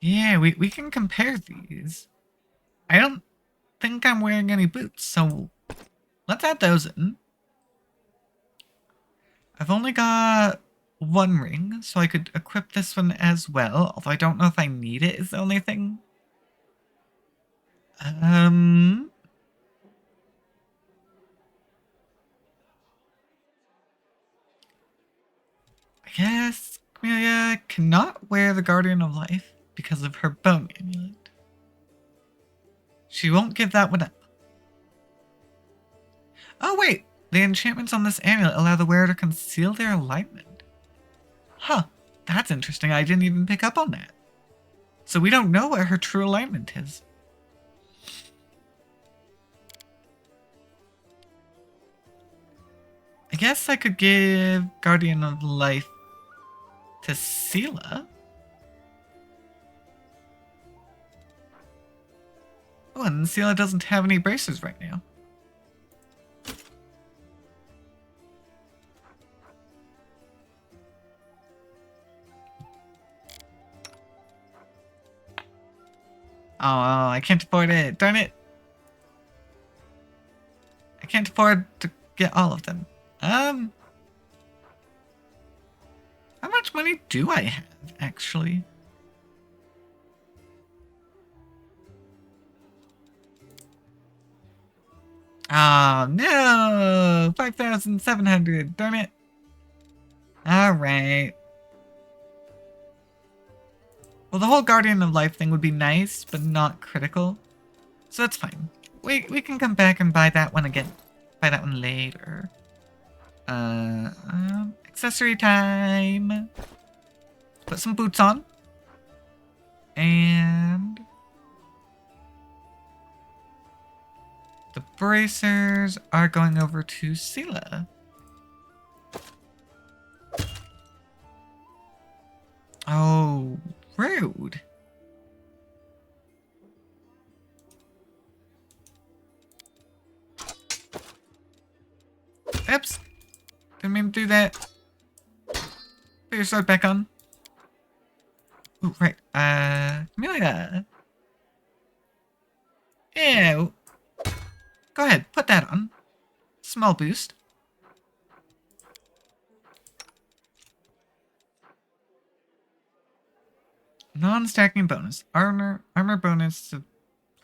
yeah, we can compare these. I don't think I'm wearing any boots, so let's add those in. I've only got one ring, so I could equip this one as well, although I don't know if I need it is the only thing. I guess Camellia cannot wear the Guardian of Life because of her bone amulet. She won't give that one up. Oh wait, the enchantments on this amulet allow the wearer to conceal their alignment. Huh, that's interesting. I didn't even pick up on that. So we don't know where her true alignment is. I guess I could give Guardian of Life to Seele. Oh, and Seele doesn't have any braces right now. Oh, I can't afford it. Darn it. I can't afford to get all of them. How much money do I have, actually? Oh, no! 5,700. Darn it. Alright. Well, the whole Guardian of Life thing would be nice, but not critical. So that's fine. We can come back and buy that one again. Buy that one later. Accessory time. Put some boots on. And the bracers are going over to Seele. Oh, rude. Oops. Didn't mean to do that. Put your sword back on. Ooh, right. Camellia. Ew. Go ahead, put that on. Small boost. Non-stacking bonus. Armor bonus of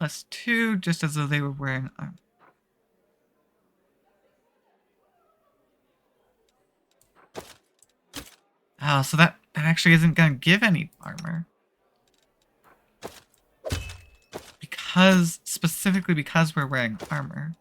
+2, just as though they were wearing armor. Oh, so that actually isn't going to give any armor. Specifically because we're wearing armor.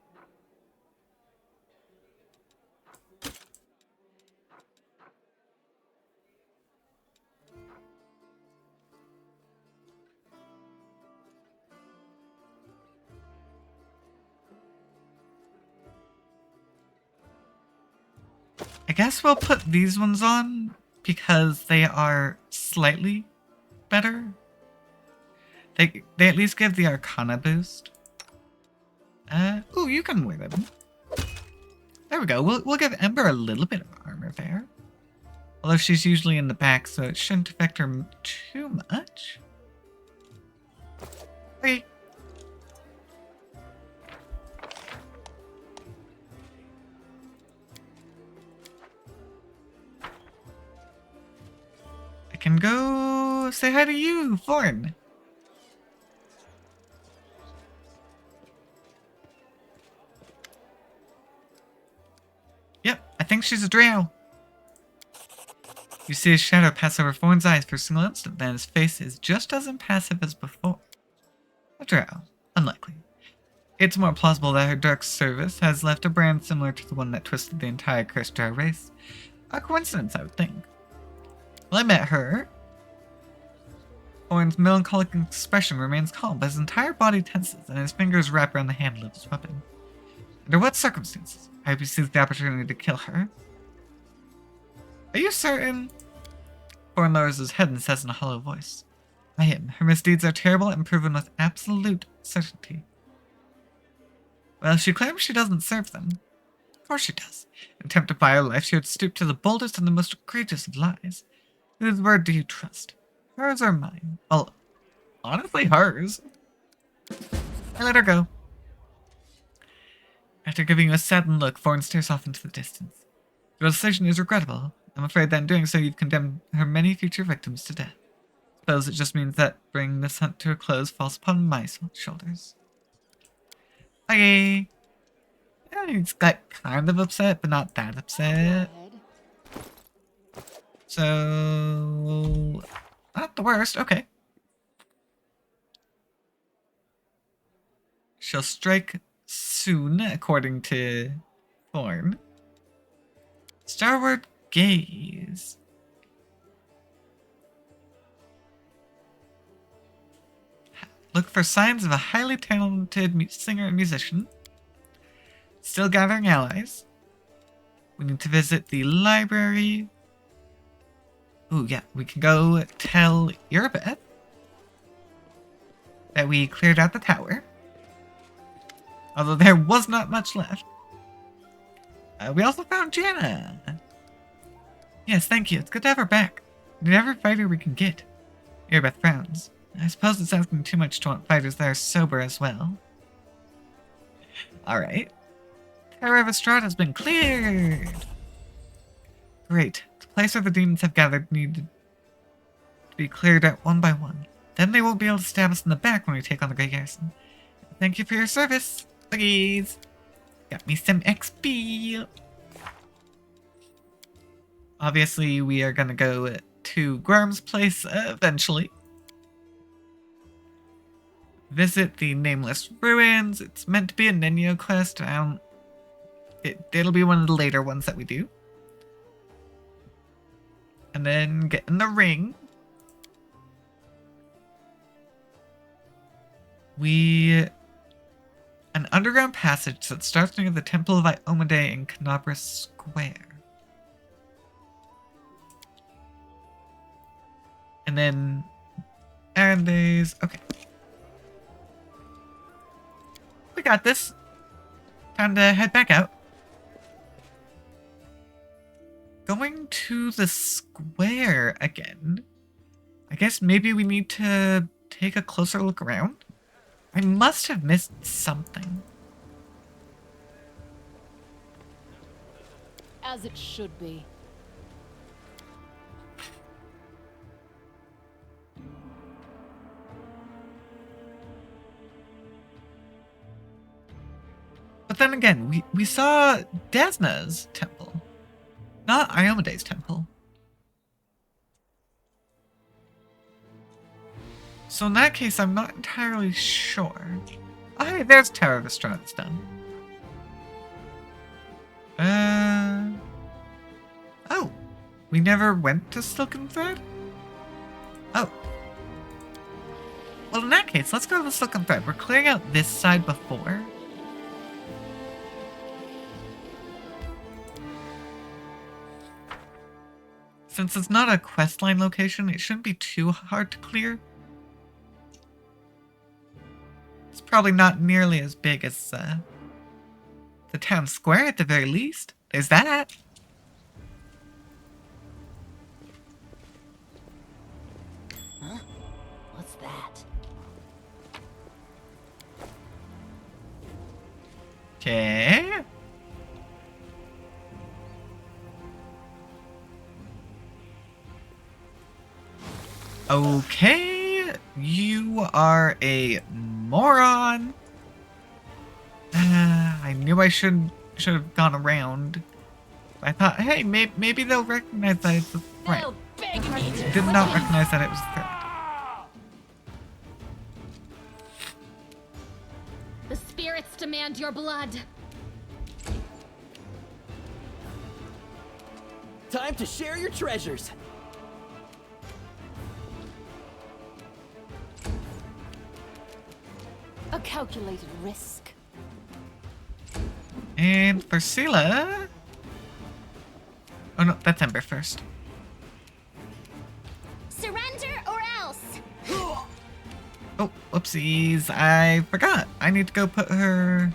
I guess we'll put these ones on because they are slightly better. They at least give the Arcana boost. Ooh, you can wear them. There we go. We'll give Ember a little bit of armor there. Although she's usually in the back, so it shouldn't affect her too much. Hey. I can go say hi to you, Thorn. Yep, I think she's a drow. You see a shadow pass over Thorn's eyes for a single instant, then his face is just as impassive as before. A drow. Unlikely. It's more plausible that her dark service has left a brand similar to the one that twisted the entire cursed drow race. A coincidence, I would think. Well, I met her. Thorn's melancholic expression remains calm, but his entire body tenses, and his fingers wrap around the handle of his weapon. Under what circumstances? I hope he sees the opportunity to kill her. Are you certain? Thorn lowers his head and says in a hollow voice. I am. Her misdeeds are terrible and proven with absolute certainty. Well, she claims she doesn't serve them. Of course she does. In an attempt to buy her life, she would stoop to the boldest and the most egregious of lies. Whose word do you trust? Hers or mine? Well, honestly, hers. I let her go. After giving you a saddened look, Thorn stares off into the distance. Your decision is regrettable. I'm afraid that in doing so, you've condemned her many future victims to death. Suppose it just means that bringing this hunt to a close falls upon my shoulders. Okay. Yeah, he's got kind of upset, but not that upset. So, not the worst. Okay. She'll strike soon, according to Thorn. Starward gaze. Look for signs of a highly talented singer and musician. Still gathering allies. We need to visit the library. Ooh, yeah, we can go tell Irbeth that we cleared out the tower. Although there was not much left. We also found Janna. Yes, thank you. It's good to have her back. We need every fighter we can get. Irbeth frowns. I suppose it's asking too much to want fighters that are sober as well. Alright. Terra of Estrada has been cleared! Great. The place where the demons have gathered needed to be cleared out one by one. Then they won't be able to stab us in the back when we take on the Great Garrison. Thank you for your service. Buggies! Got me some XP! Obviously, we are gonna go to Gworm's place eventually. Visit the Nameless Ruins. It's meant to be a Nenyo quest. It'll be one of the later ones that we do. And then get in the ring. An underground passage that starts near the Temple of Iomedae in Canabra Square. And then Aranda's. Okay. We got this. Time to head back out. Going to the square again. I guess maybe we need to take a closer look around. I must have missed something. As it should be. But then again, we saw Desna's temple, not Iomedae's temple. So in that case, I'm not entirely sure. Oh, hey, there's Terra of Estrada's done. Oh, we never went to Silken Thread? Oh. Well, in that case, let's go to the Silken Thread. We're clearing out this side before. Since it's not a questline location, it shouldn't be too hard to clear. It's probably not nearly as big as the town square at the very least. There's that. Huh? What's that? Okay. Okay, you are a moron. I knew I should have gone around. I thought, hey, maybe they'll recognize that it's a threat. They'll beg me to Did not recognize that it was a threat. The spirits demand your blood. Time to share your treasures. a calculated risk. And for Sela... Oh no, that's Ember first. Surrender or else. Oh, whoopsies. I forgot. I need to go put her...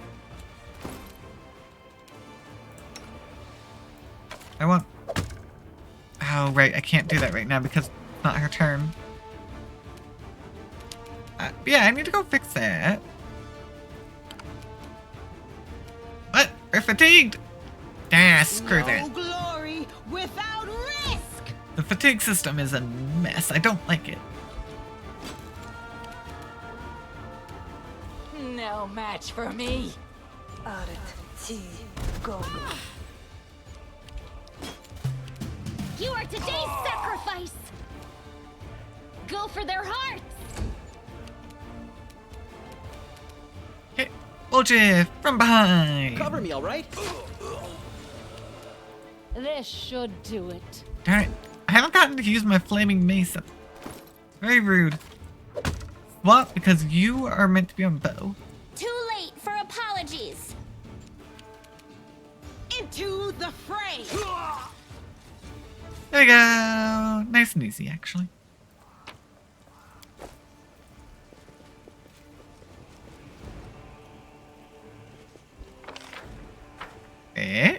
I want... Oh, right. I can't do that right now because it's not her turn. Yeah, I need to go fix that. What? We're fatigued! Ah, screw No that. glory without risk. The fatigue system is a mess. I don't like it. No match for me. You are today's sacrifice. Go for their hearts. Okay, Wolchif, from behind! Cover me, all right? This should do it. Darn it. I haven't gotten to use my flaming mace. Very rude. What? Because you are meant to be on bow. Too late for apologies. Into the fray. There we go. Nice and easy, actually. Eh?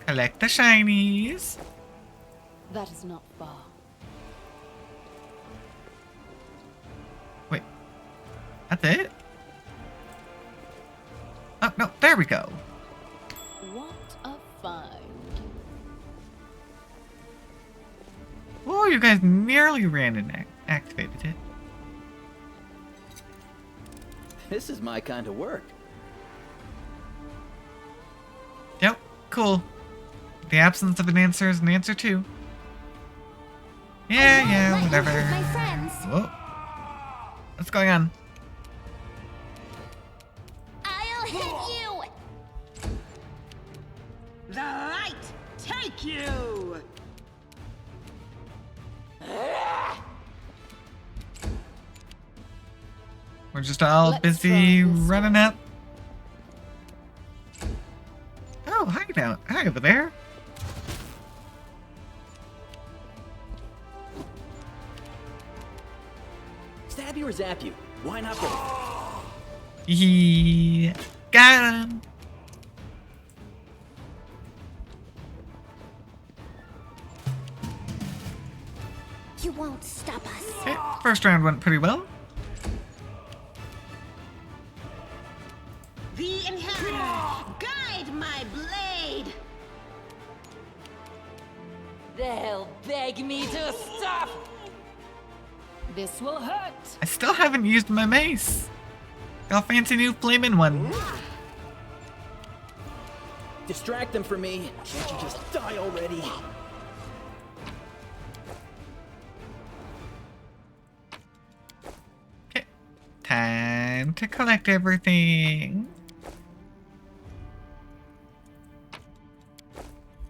Collect the shinies. That is not far. Wait. That's it? Oh, no. There we go. What a find. Oh, you guys nearly ran and activated it. This is my kind of work. Yep. Cool. The absence of an answer is an answer too. Yeah, Let yeah, you whatever. hurt my friends. Whoa. What's going on? I'll hit you. The light take you. We're just all Let's busy try this running one. up. Oh, hi down. Hi over there. Stab you or zap you? Why not both? Yeah. Got him. You won't stop us. Okay, first round went pretty well. The inheritor, guide my blade. They'll beg me to stop. This will hurt. I still haven't used my mace. Got a fancy new flaming one. Distract them for me. Can't you just die already? Okay. Time to collect everything.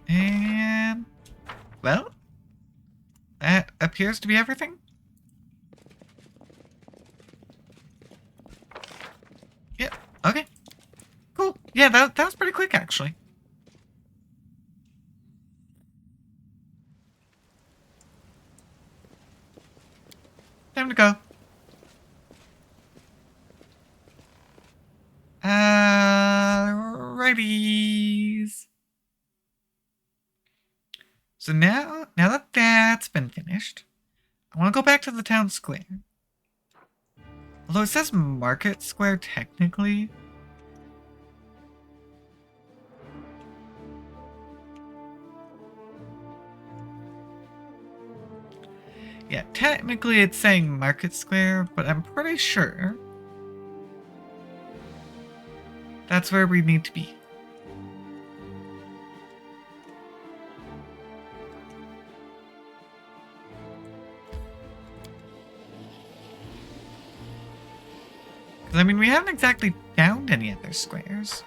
And... well, that appears to be everything. Yep, okay. Cool. Yeah, that was pretty quick, actually. Time to go. Righties. So now that that's been finished, I want to go back to the town square. Although it says Market Square technically. Yeah, technically it's saying Market Square, but I'm pretty sure that's where we need to be. Because, I mean, we haven't exactly found any other squares.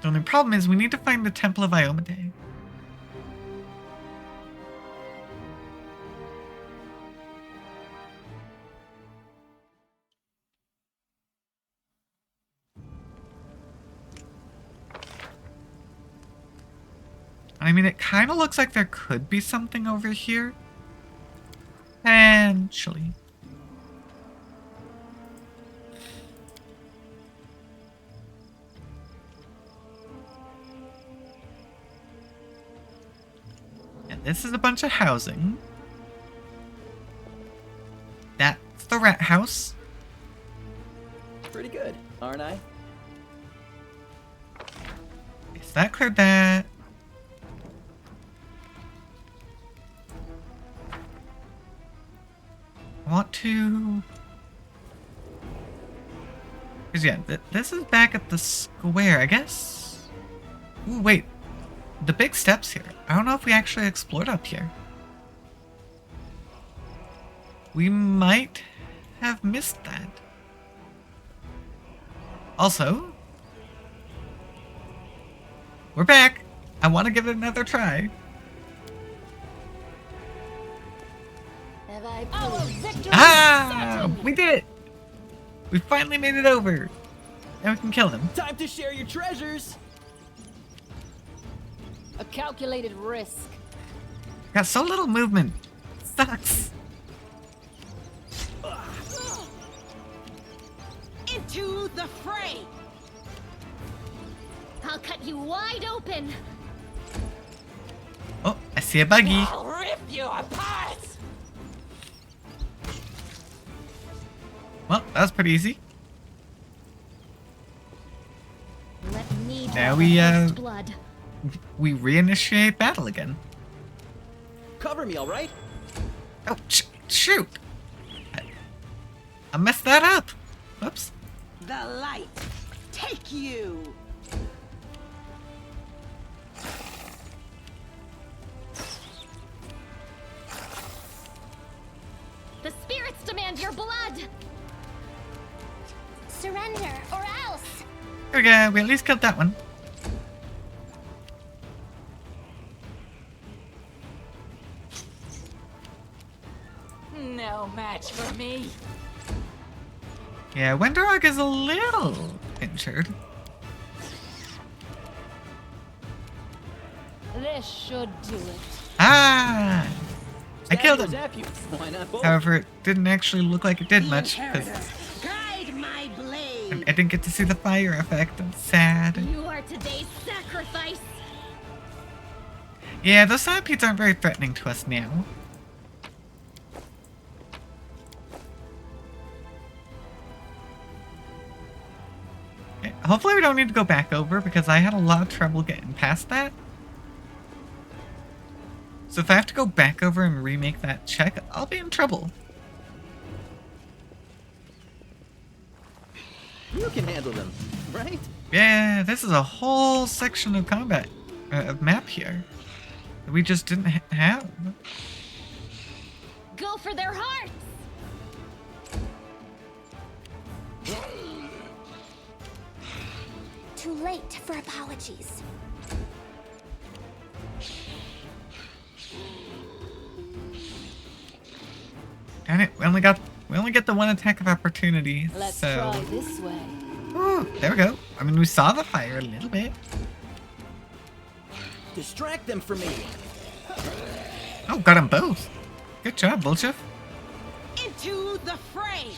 The only problem is we need to find the Temple of Iomedae. I mean, it kind of looks like there could be something over here. Potentially. And this is a bunch of housing. That's the rat house. Pretty good, aren't I? Yes, that cleared that. I want to... Because, yeah, this is back at the square, I guess? Ooh, wait. The big steps here. I don't know if we actually explored up here. We might have missed that. Also, we're back. I want to give it another try. Have I Our proved victory Ah! is certain. We did it! We finally made it over. Now we can kill him. Time to share your treasures! a calculated risk? Got so little movement. Sucks. Into the fray! I'll cut you wide open. Oh, I see a buggy. I'll rip you apart! Well, that was pretty easy. Let me Now draw we, the first blood. We reinitiate battle again. Cover me, alright? Oh, shoot! I messed that up. Whoops. The light, take you! The spirits demand your blood. Surrender or else. There we go. We at least killed that one. No match for me. Yeah, Wenderog is a little injured. This should do it. Ah! I killed him. Zap you. Why not both? However, it didn't actually look like it did The much Inheritor, because guide my blade! I didn't get to see the fire effect. I'm sad. You are today's sacrifice. Yeah, those centipedes aren't very threatening to us now. Okay, hopefully we don't need to go back over because I had a lot of trouble getting past that. So if I have to go back over and remake that check, I'll be in trouble. You can handle them, right? Yeah, this is a whole section of combat, of map here, that we just didn't have. Go for their hearts. Too late for apologies. Darn it, we only get the one attack of opportunity, Let's so... try this way. Ooh, there we go. I mean, we saw the fire a little bit. Distract them from me. Oh, got them both. Good job, Bullchief. Into the fray!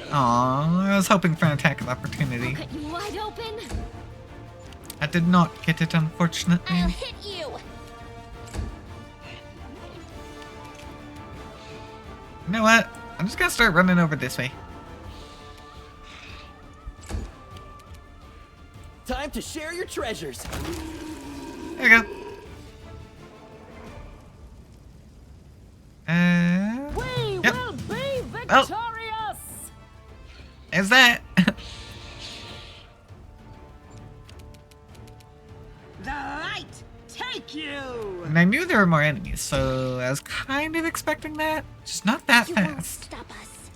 Aww, I was hoping for an attack of opportunity. Cut you wide open. I did not get it, unfortunately. I'll hit you. You know what? I'm just gonna start running over this way. Time to share your treasures. There you go. We Yep. will be Well. victorious! There's that. The light take you! And I knew there were more enemies, so I was kind of expecting that. Just not that You won't fast. stop us.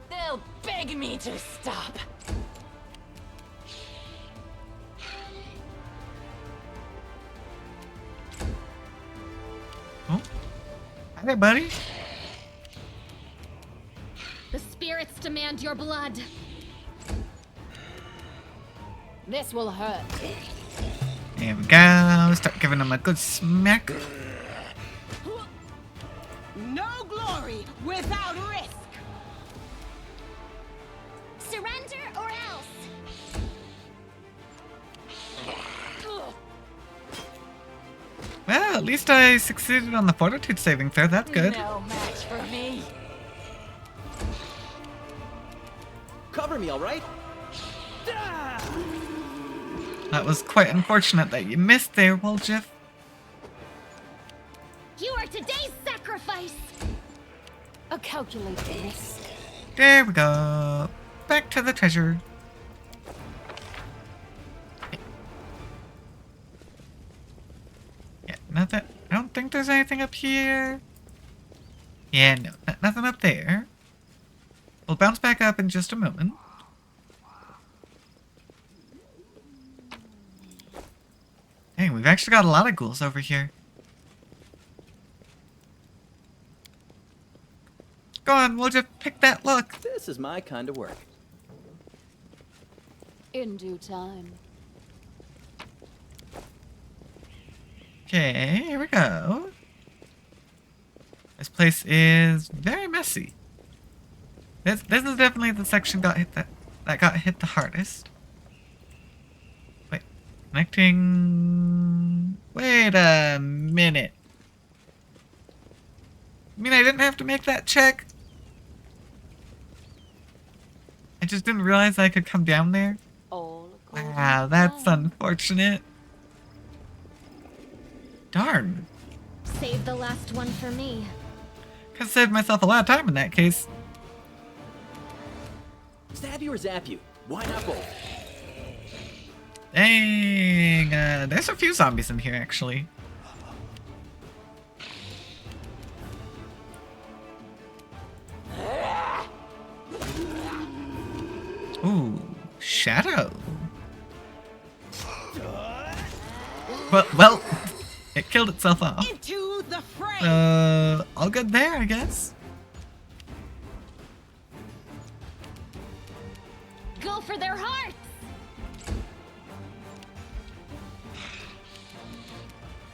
They'll beg me to stop. Oh. Hi there, buddy. The spirits demand your blood. This will hurt. There we go. Start giving him a good smack. No glory without risk! Surrender or else. Well, at least I succeeded on the fortitude saving throw. That's good. No match for me. Cover me, all right? That was quite unfortunate that you missed there, Woljif. You are today's sacrifice. A calculated risk. There we go. Back to the treasure. Yeah, nothing. I don't think there's anything up here. Yeah, no, nothing up there. We'll bounce back up in just a moment. Dang, we've actually got a lot of ghouls over here. Go on, we'll just pick that look. This is my kind of work. In due time. Okay, here we go. This place is very messy. This is definitely the section that got hit the hardest. Wait, connecting. Wait a minute. I mean, I didn't have to make that check. I just didn't realize I could come down there. All according Wow, to that's plan. unfortunate. Darn. Save the last one for me. Could have saved myself a lot of time in that case. Stab you or zap you? Why not both? Dang, there's a few zombies in here actually. Ooh, shadow. Well, it killed itself off. Into the fray! All good there, I guess. Go for their hearts.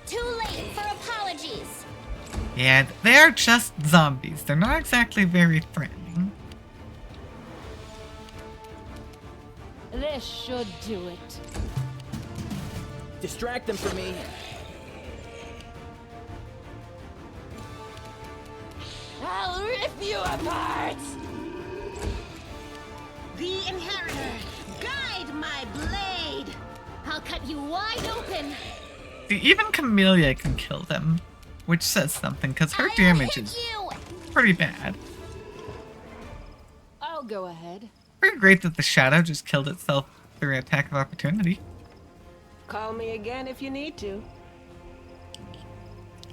Too late for apologies. Yeah, they are just zombies. They're not exactly very threatening. This should do it. Distract them from me. I'll rip you apart! The Inheritor, guide my blade! I'll cut you wide open. See, even Camellia can kill them, which says something, because her I'll damage hit is you. pretty bad. I'll go ahead. Pretty great that the shadow just killed itself through an attack of opportunity. Call me again if you need to.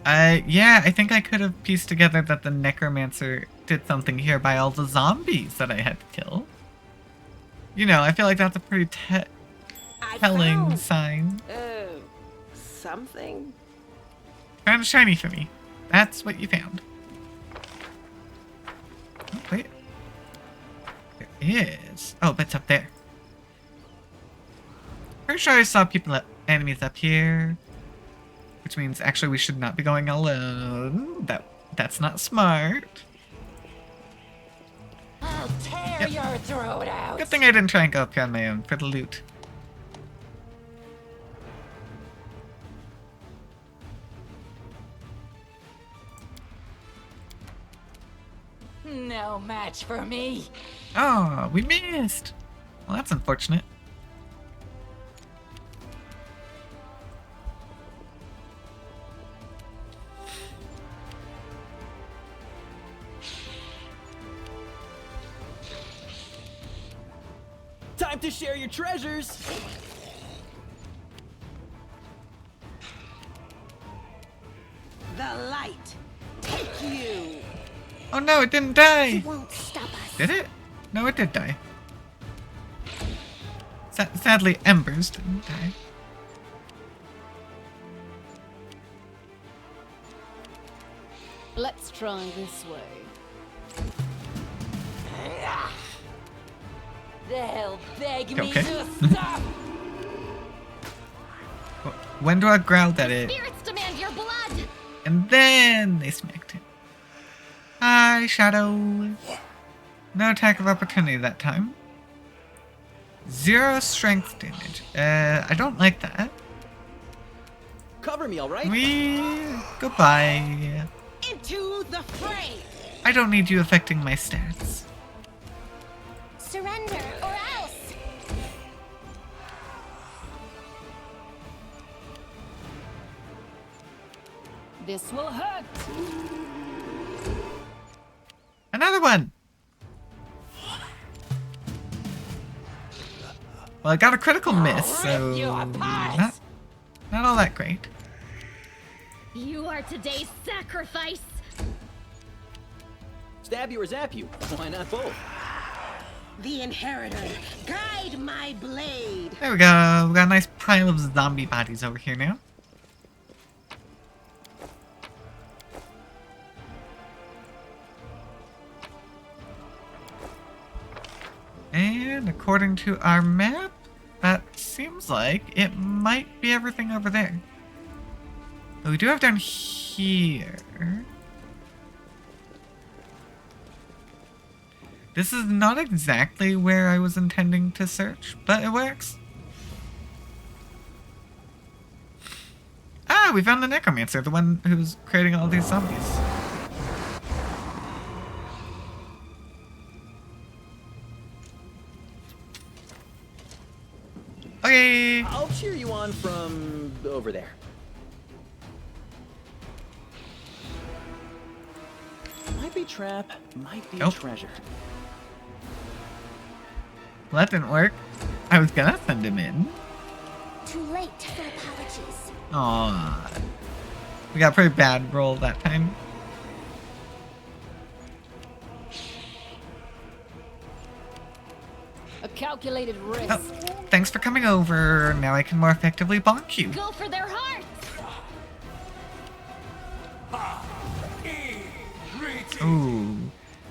Yeah, I think I could have pieced together that the Necromancer did something here by all the zombies that I had to kill. You know, I feel like that's a pretty I telling found, sign. something. Found a shiny for me. That's what you found. Oh, wait. There is. Oh, it's up there. Pretty sure I saw enemies up here. Which means actually we should not be going alone. That's not smart. I'll tear Yep. your throat out! Good thing I didn't try and go up here on my own for the loot. No match for me. Oh, we missed. Well, that's unfortunate. Time to share your treasures! The light. Take you. Oh no, it didn't die. Won't stop us. Did it? No, it did die. Sadly, Embers didn't die. Let's try this way. They'll beg me Okay. to stop. When do I growled at it? Spirits demand your blood! And then they smacked him. Hi, Shadow. No attack of opportunity that time. 0 strength damage. I don't like that. Cover me, alright? Goodbye. Into the fray. I don't need you affecting my stats. Surrender or else. This will hurt. Another one! Well, I got a critical miss, so you apart. not all that great. You are today's sacrifice! Stab you or zap you? Why not both? The inheritor. Guide my blade. There we go. We got a nice pile of zombie bodies over here now. And according to our map, that seems like it might be everything over there. But we do have down here. This is not exactly where I was intending to search, but it works. Ah, we found the Necromancer, the one who's creating all these zombies. Okay. I'll cheer you on from over there. Might be trap, might be Nope. treasure. Well, that didn't work. I was gonna send him in. Too late for apologies. Aww. We got a pretty bad roll that time. A calculated risk. Oh, thanks for coming over. Now I can more effectively bonk you. Go for their hearts! Ooh.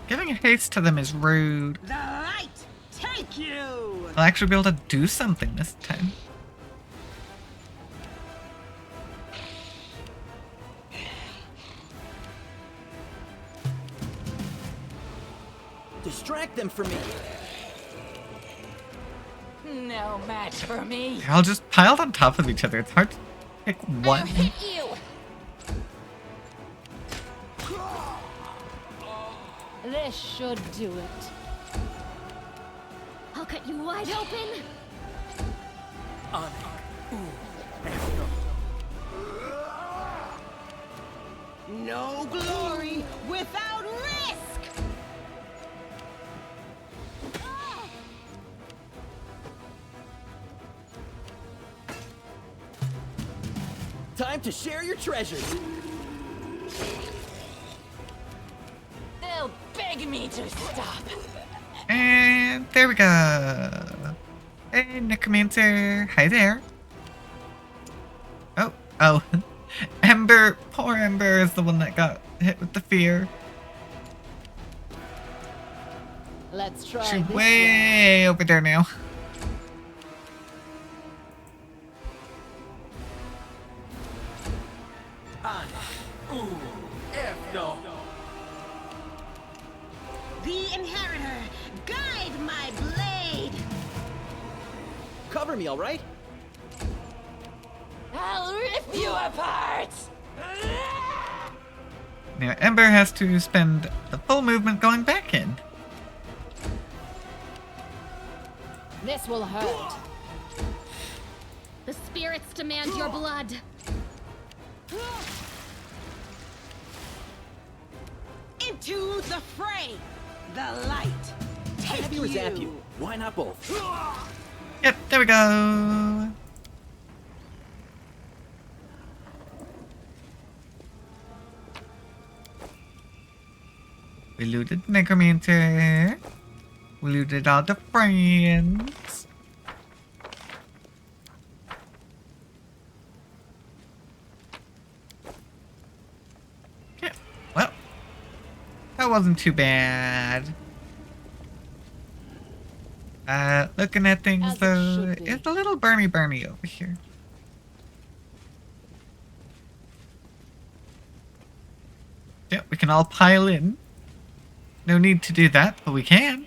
Giving a haste to them is rude. The light. Take you. I'll actually be able to do something this time. Distract them from me. No match for me. They're all just piled on top of each other. It's hard to pick I'll one. hit you. This should do it. I'll cut you wide open! No glory without risk. Time to share your treasures. They'll beg me to stop. And there we go. Hey, Necromancer. Hi there. Oh. Ember. Poor Ember is the one that got hit with the fear. Let's try She's this way over there now. The inheritor. Guide my blade. Cover me, alright? I'll rip you apart. Now Ember has to spend the full movement going back in. This will hurt. The spirits demand your blood. Into the fray! The light! Take Heavy or zap you? Why not both? Yep, there we go. We looted the Necromancer. We looted all the friends. Yeah, well, that wasn't too bad. Looking at things As it though, should be. it's a little burny over here. Yeah, we can all pile in. No need to do that, but we can.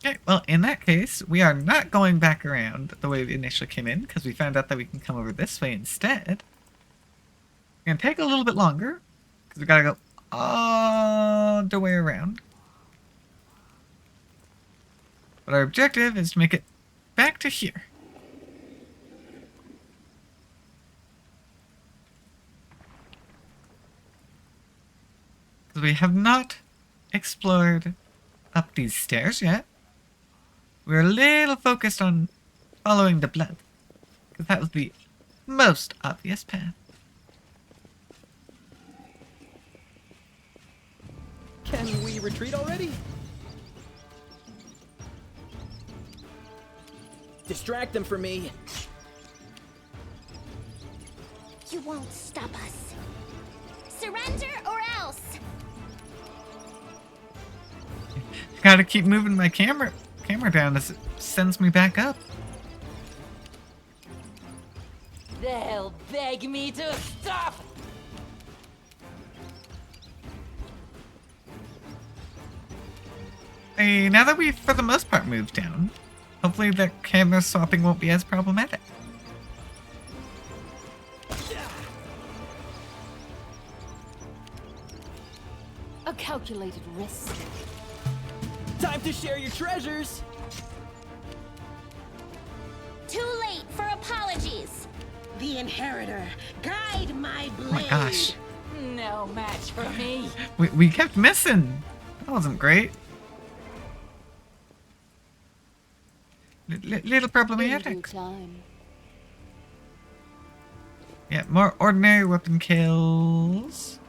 Okay, well, in that case, we are not going back around the way we initially came in, because we found out that we can come over this way instead. It's gonna take a little bit longer, because we gotta go all the way around. But our objective is to make it back to here. Because we have not explored up these stairs yet. We're a little focused on following the blood. Because that was the most obvious path. Can we retreat already? Distract them for me. You won't stop us. Surrender or else. Gotta keep moving my camera down as it sends me back up. They'll beg me to stop. Hey, now that we've for the most part moved down, hopefully the camera swapping won't be as problematic. A calculated risk. Time to share your treasures. Too late for apologies. The Inheritor, guide my blade! Oh my gosh. No match for me. We kept missing. That wasn't great. Little In due problematic. time. Yeah, more ordinary weapon kills.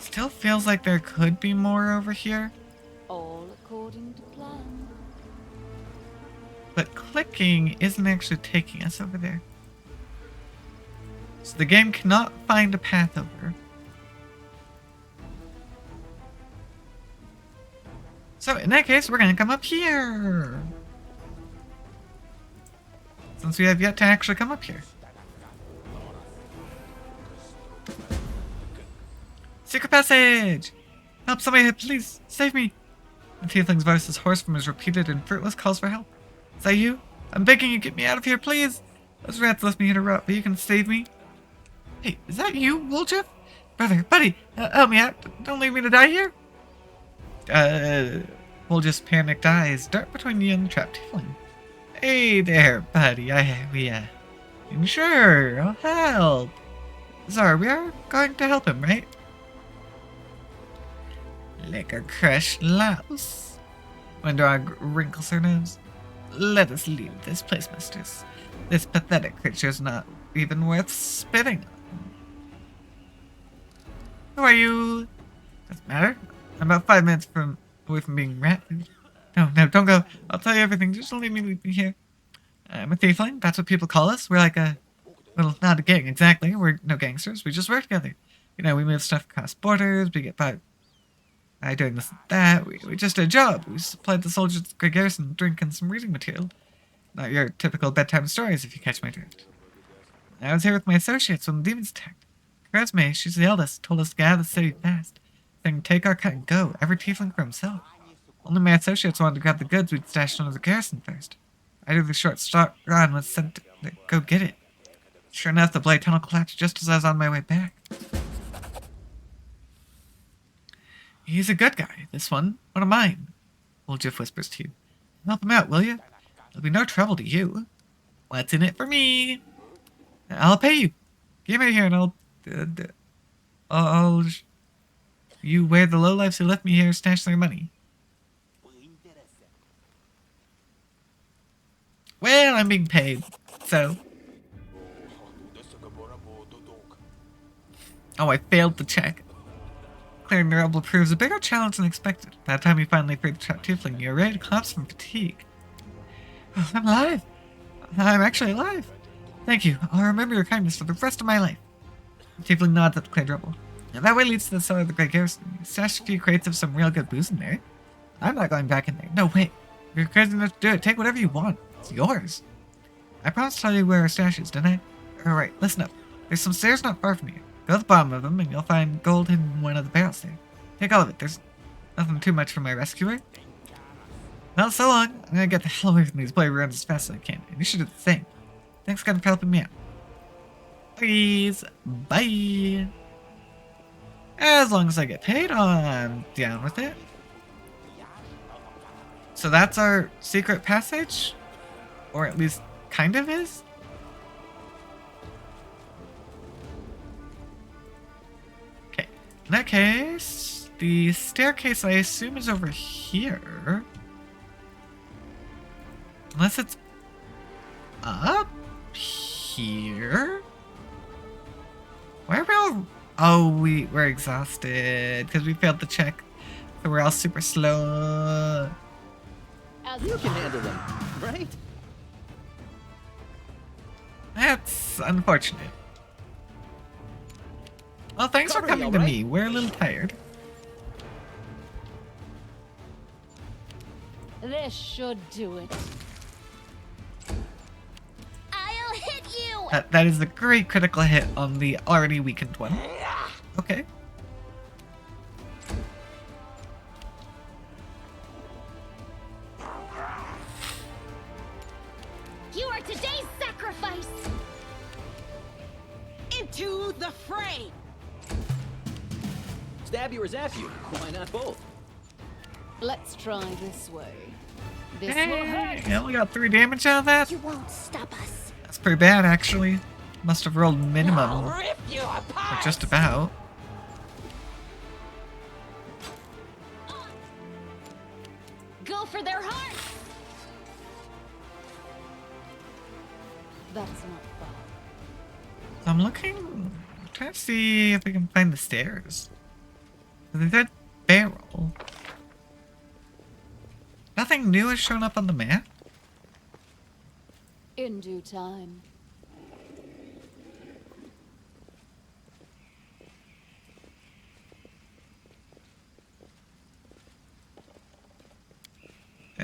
Still feels like there could be more over here, All according to plan. but clicking isn't actually taking us over there. So the game cannot find a path over. So in that case, we're gonna come up here. Since we have yet to actually come up here. Secret passage! Help, somebody, please, save me! The tiefling's voice is hoarse from his repeated and fruitless calls for help. Is that you? I'm begging you, get me out of here, please! Those rats left me here to rot, but you can save me. Hey, is that you, Wooljeff? Brother, buddy, help me out. Don't leave me to die here. Wooljeff's panicked eyes dart between you and the trapped tiefling. Hey there, buddy, sure, I'll help. Zara, we are going to help him, right? Liquor crush louse. Windrog wrinkles her nose. Let us leave this place, mistress. This pathetic creature's not even worth spitting on. Who are you? Doesn't matter. I'm about 5 minutes away from being rat food. No, don't go. I'll tell you everything. Just don't leave me here. I'm a tiefling. That's what people call us. We're like well, not a gang exactly. We're no gangsters. We just work together. You know, we move stuff across borders. We get by doing this and that. We just did a job. We supplied the soldiers with good garrison, drink, and some reading material. Not your typical bedtime stories, if you catch my drift. I was here with my associates when the demons attacked. Kresme, she's the eldest, told us to get out of the city fast. Then take our cut and go, every tiefling for himself. Only my associates wanted to grab the goods we'd stashed under the garrison first. I did the short stop run was sent to go get it. Sure enough, the blade tunnel collapsed just as I was on my way back. He's a good guy, this one of mine. Old Jiff whispers to you. Help him out, will you? There'll be no trouble to you. What's in it for me? I'll pay you. Give me here and you wear the lowlifes who left me here stash their money. Well, I'm being paid, so. Oh, I failed the check. Clearing the rubble proves a bigger challenge than expected. By the time you finally free the trapped tiefling, you're ready to collapse from fatigue. Oh, I'm alive. I'm actually alive. Thank you. I'll remember your kindness for the rest of my life. The tiefling nods at the cleared rubble. Now that way leads to the cellar of the Great Garrison. You stashed a few crates of some real good booze in there. I'm not going back in there. No way. If you're crazy enough to do it, take whatever you want. It's yours. I promised to tell you where our stash is, didn't I? Alright, listen up. There's some stairs not far from here. Go to the bottom of them and you'll find gold in one of the barrels there. Take all of it. There's nothing too much for my rescuer. Well, so long. I'm gonna get the hell away from these bloody ruins as fast as I can. And you should do the same. Thanks again for helping me out. Please. Bye. As long as I get paid, I'm down with it. So that's our secret passage? Or at least kind of is? Okay. In that case, the staircase I assume is over here. Unless it's up here? Why are we all... Oh, we're exhausted because we failed the check. So we're all super slow. You can handle them, right? That's unfortunate. Well, thanks for coming to me. We're a little tired. This should do it. I'll hit you! That is a great critical hit on the already weakened one. Okay. You are today's sacrifice! Into the fray! Stab you or zap you. Why not both? Let's try this way. This will Hey, hurt. I only got 3 damage out of that. You won't stop us. That's pretty bad, actually. Must have rolled minimum, I'll rip you or apart! just about. Go for their hearts! That's not far. I'm looking, trying to see if we can find the stairs. They said barrel. Nothing new has shown up on the map. In due time.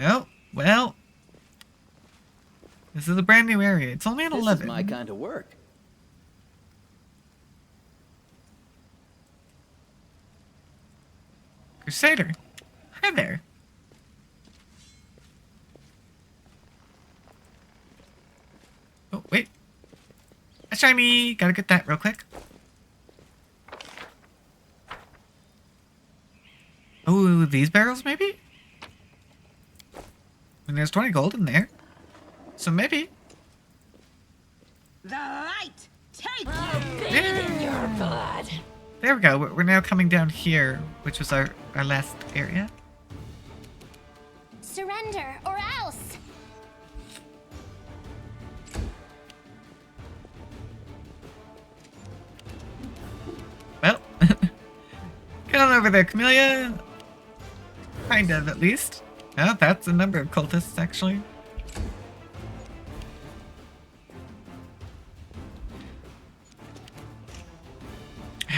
Oh, well. This is a brand new area. It's only an This 11. is my kind of work. Crusader. Hi there. Oh, wait. A shiny! Gotta get that real quick. Oh, these barrels maybe? I mean, there's 20 gold in there. So maybe. The light! Take In your blood. There we go. We're now coming down here, which was our last area. Surrender or else! Well, get on over there, Camellia. Kind of, at least. Oh, that's a number of cultists, actually.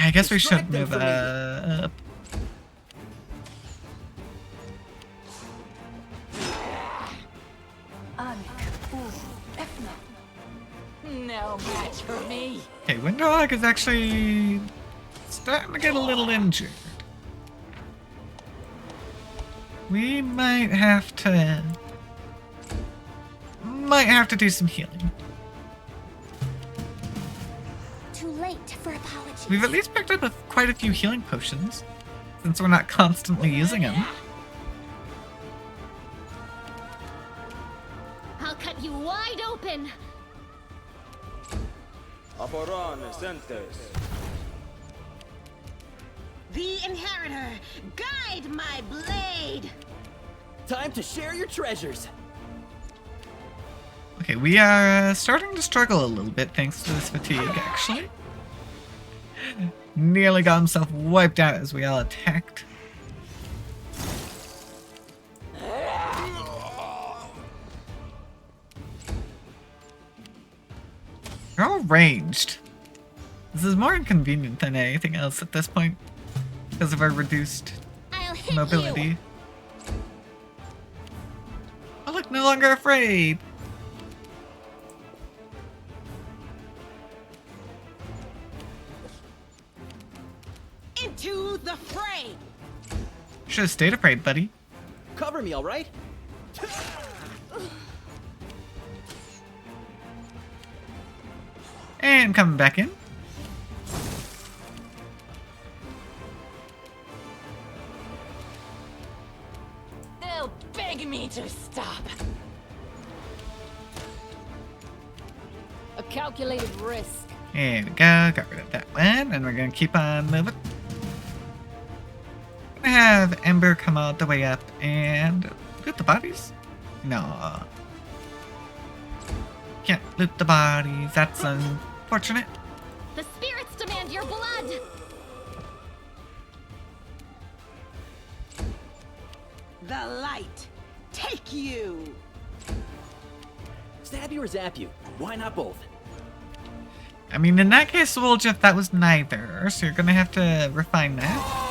I guess we should Distract them move for me. up. No match for me. Okay, Windhog is actually starting to get a little injured. We might have to might have to do some healing. Too late for apologies. We've at least picked up quite a few healing potions, since we're not constantly using them. I'll cut you wide open. The Inheritor, guide my blade! Time to share your treasures. Okay, we are starting to struggle a little bit thanks to this fatigue, actually. Nearly got himself wiped out as we all attacked. They're all ranged. This is more inconvenient than anything else at this point because of our reduced I'll hit mobility. you. Oh look, no longer afraid! Into the fray! Should have stayed afraid, buddy. Cover me, all right? And coming back in. They'll beg me to stop. A calculated risk. There we go, got rid of that one, and we're gonna keep on moving. Gonna have Ember come all the way up and loot the bodies? No. Can't loot the bodies, that's unfortunate. The spirits demand your blood. The light, take you! Stab you or zap you? Why not both? I mean, in that case, Woljeff, that was neither, so you're gonna have to refine that.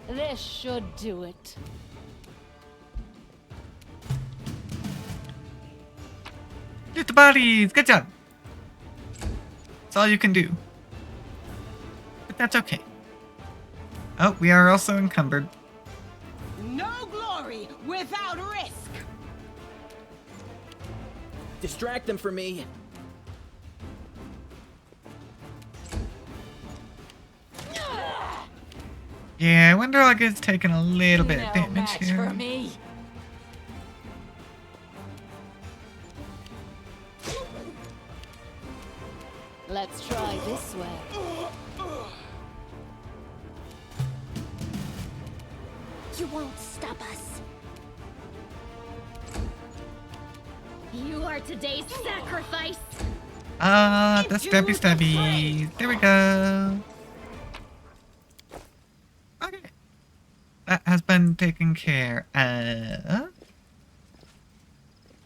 This should do it. Loot the bodies! Good job! That's all you can do. But that's okay. Oh, we are also encumbered. No glory without risk! Distract them for me. Yeah, Windrog is taking a little bit of No damage match here. for me. Let's try this way. You won't stop us. You are today's sacrifice. The stabby stabby. There we go. Okay. That has been taken care of.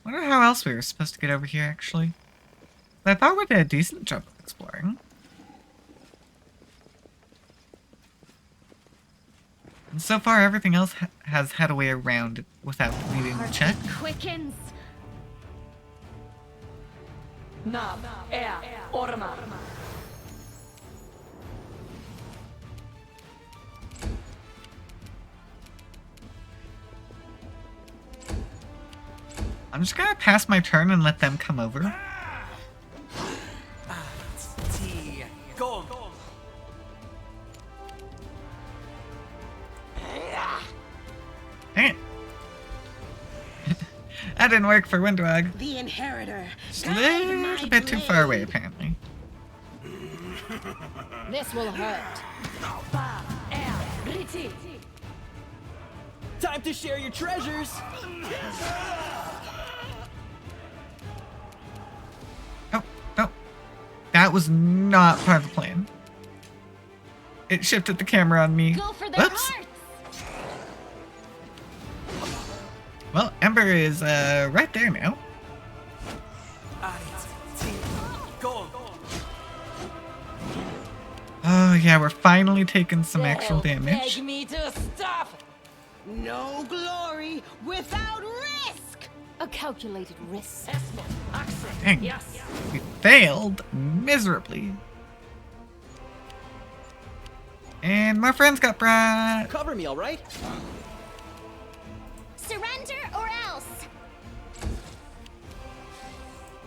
Wonder how else we were supposed to get over here, actually. I thought we did a decent job of exploring. And so far, everything else has had a way around it without needing to check. Quickens. Nav, Ea, Orma. I'm just gonna pass my turn and let them come over. Go. Dang it. That didn't work for Windrog. The Inheritor, Just a guide little my bit too far away, blade. apparently. This will hurt. Time to share your treasures. Oh, no. That was not part of the plan. It shifted the camera on me. Go for their Whoops. hearts. Well, Ember is right there now. Oh yeah, we're finally taking some actual They'll damage. Beg me to stop. No glory without risk! A calculated risk. Dang. We failed miserably. And more friends got brought. Cover me, all right? Surrender or else.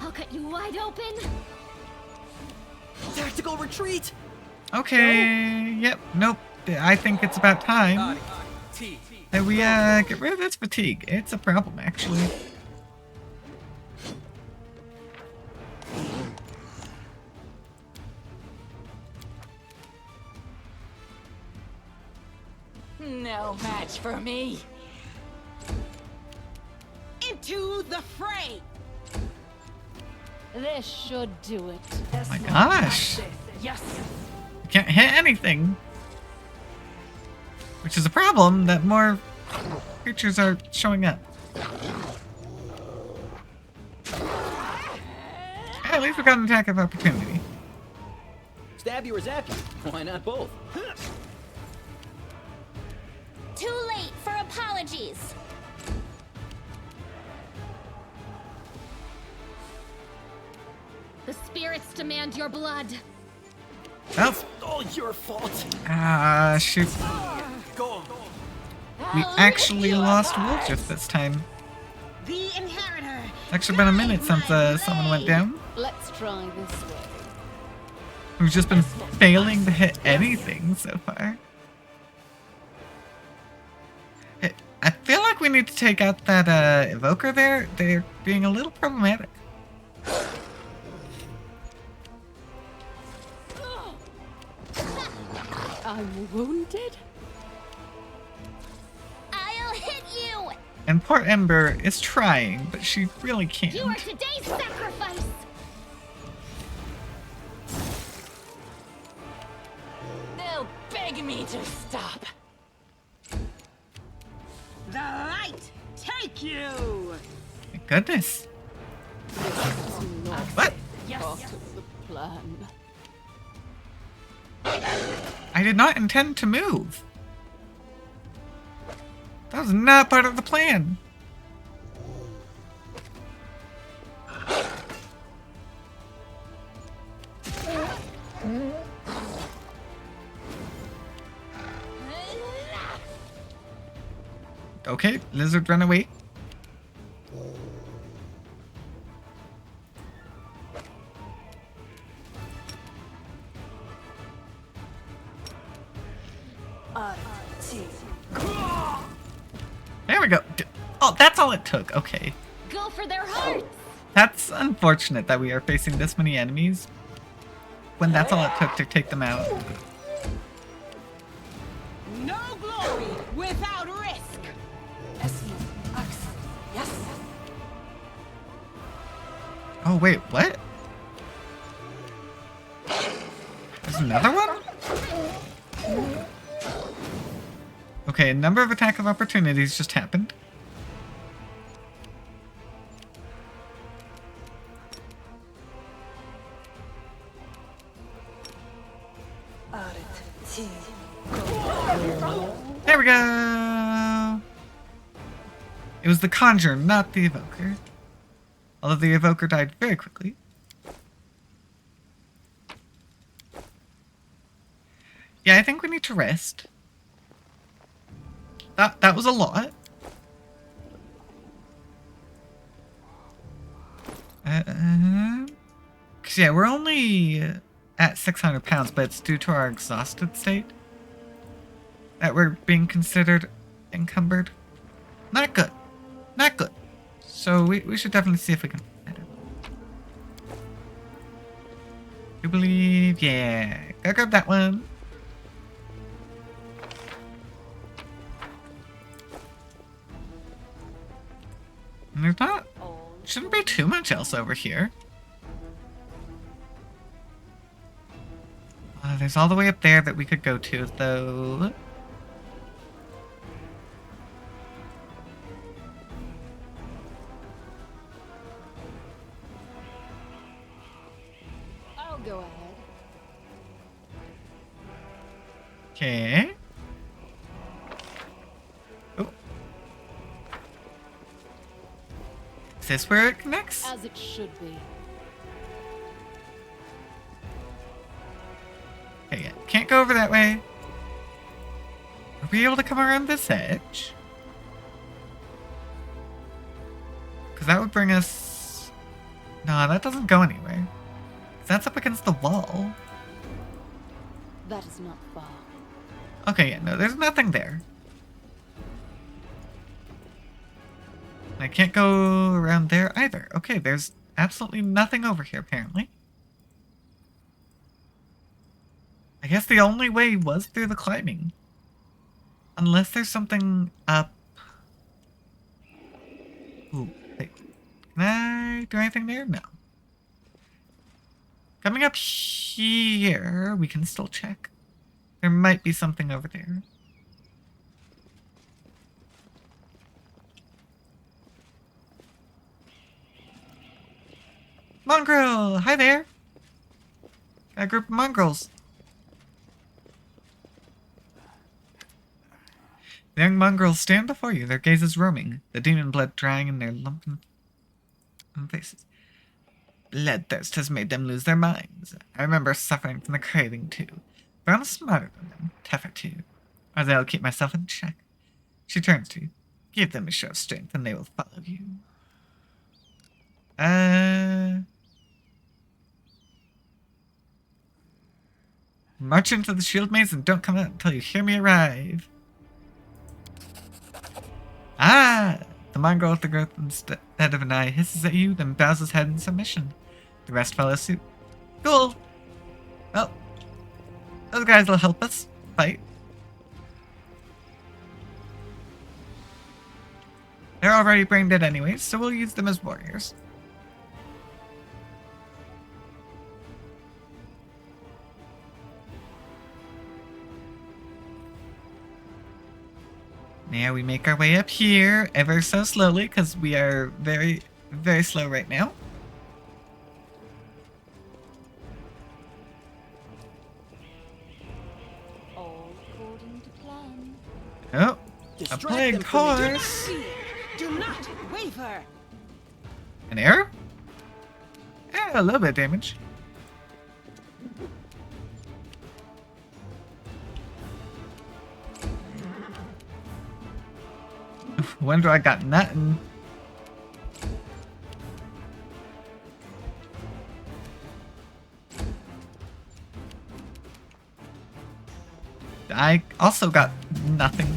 I'll cut you wide open. Tactical retreat. Okay. Yep. Nope. I think it's about time that we get rid of this fatigue. It's a problem, actually. No match for me. Into the fray. This should do it. Oh my gosh. Yes. You can't hit anything. Which is a problem that more creatures are showing up. At least we got an attack of opportunity. Stab you or zap you. Why not both? Too late for apologies. The spirits demand your blood. Oh, All your fault. shoot. We actually lost Woljif this time. The inheritor. It's actually been a minute since someone went down. Let's try this way. We've just been failing to hit anything so far. I feel like we need to take out that evoker there. They're being a little problematic. I'm wounded? I'll hit you. And poor Ember is trying, but she really You are can't. today's sacrifice. They'll beg me to stop. The light take you. My goodness. Not What? part of the plan. I did not intend to move. That was not part of the plan. Okay, lizard run away. There we go. Oh, that's all it took. Okay. Go for their hearts. That's unfortunate that we are facing this many enemies when that's all it took to take them out. No glory without risk. Yes. Oh, wait, what? There's another one? Okay, a number of attack of opportunities just happened. There we go! It was the Conjurer, not the Evoker. Although the Evoker died very quickly. Yeah, I think we need to rest. That was a lot. Cause yeah, we're only at 600 pounds, but it's due to our exhausted state that we're being considered encumbered. Not good. Not good. So we should definitely see if we can find it. You believe? Yeah. Go grab that one. And there's not... Shouldn't be too much else over here. There's all the way up there that we could go to, though. I'll go ahead. Okay. Oh. Is this where it connects? As it should be. Okay, yeah. Can't go over that way. be able to come around this edge? Because that would bring us... No, that doesn't go anywhere. 'Cause that's up against the wall. That is not far. Okay, yeah, no, there's nothing there. I can't go around there either. Okay, there's absolutely nothing over here, apparently. I guess the only way was through the climbing. Unless there's something up... Ooh, wait. Can I do anything there? No. Coming up here, we can still check. There might be something over there. Mongrel! Hi there! Got a group of mongrels. The young mongrels stand before you, their gazes roaming, the demon blood drying in their lumpen faces. Bloodthirst has made them lose their minds. I remember suffering from the craving too. But I'm smarter than them, tougher too. Or they'll keep myself in check. She turns to you. Give them a show of strength and they will follow you. March into the shield maze and don't come out until you hear me arrive. Ah! The mongrel with the growth instead of an eye hisses at you, then bows his head in submission. The rest follow suit. Cool! Well, those guys will help us fight. They're already brain dead anyways, so we'll use them as warriors. Now we make our way up here ever so slowly because we are very, very slow right now. All according to plan. Oh, a Distract plague them from me. horse. Do not waver. An arrow? Yeah, a little bit of damage. Wonder I got nothing. I also got nothing.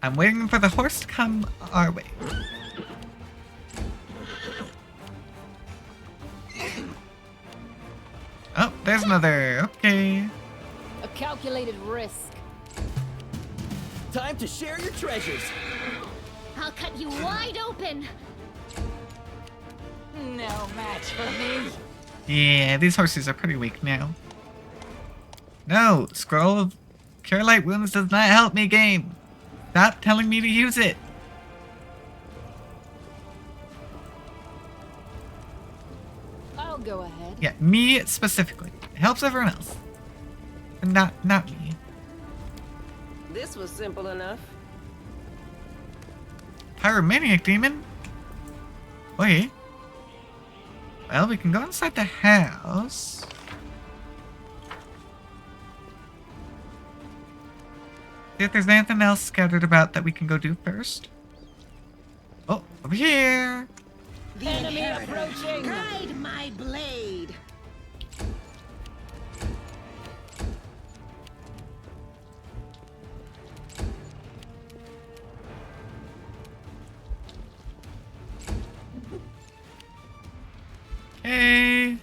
I'm waiting for the horse to come our way. Oh, there's another. Okay. A calculated risk. Time to share your treasures. I'll cut you wide open. No match for me. Yeah, these horses are pretty weak now. No, Scroll of Cure Light Wounds does not help me, game. Stop telling me to use it. I'll go ahead. Yeah, me specifically. It helps everyone else. And not me. This was simple enough. Pyromaniac demon? Wait. Well, we can go inside the house. See if there's anything else scattered about that we can go do first. Oh, over here. The Enemy inheritor. approaching. Guide my blade. Hey.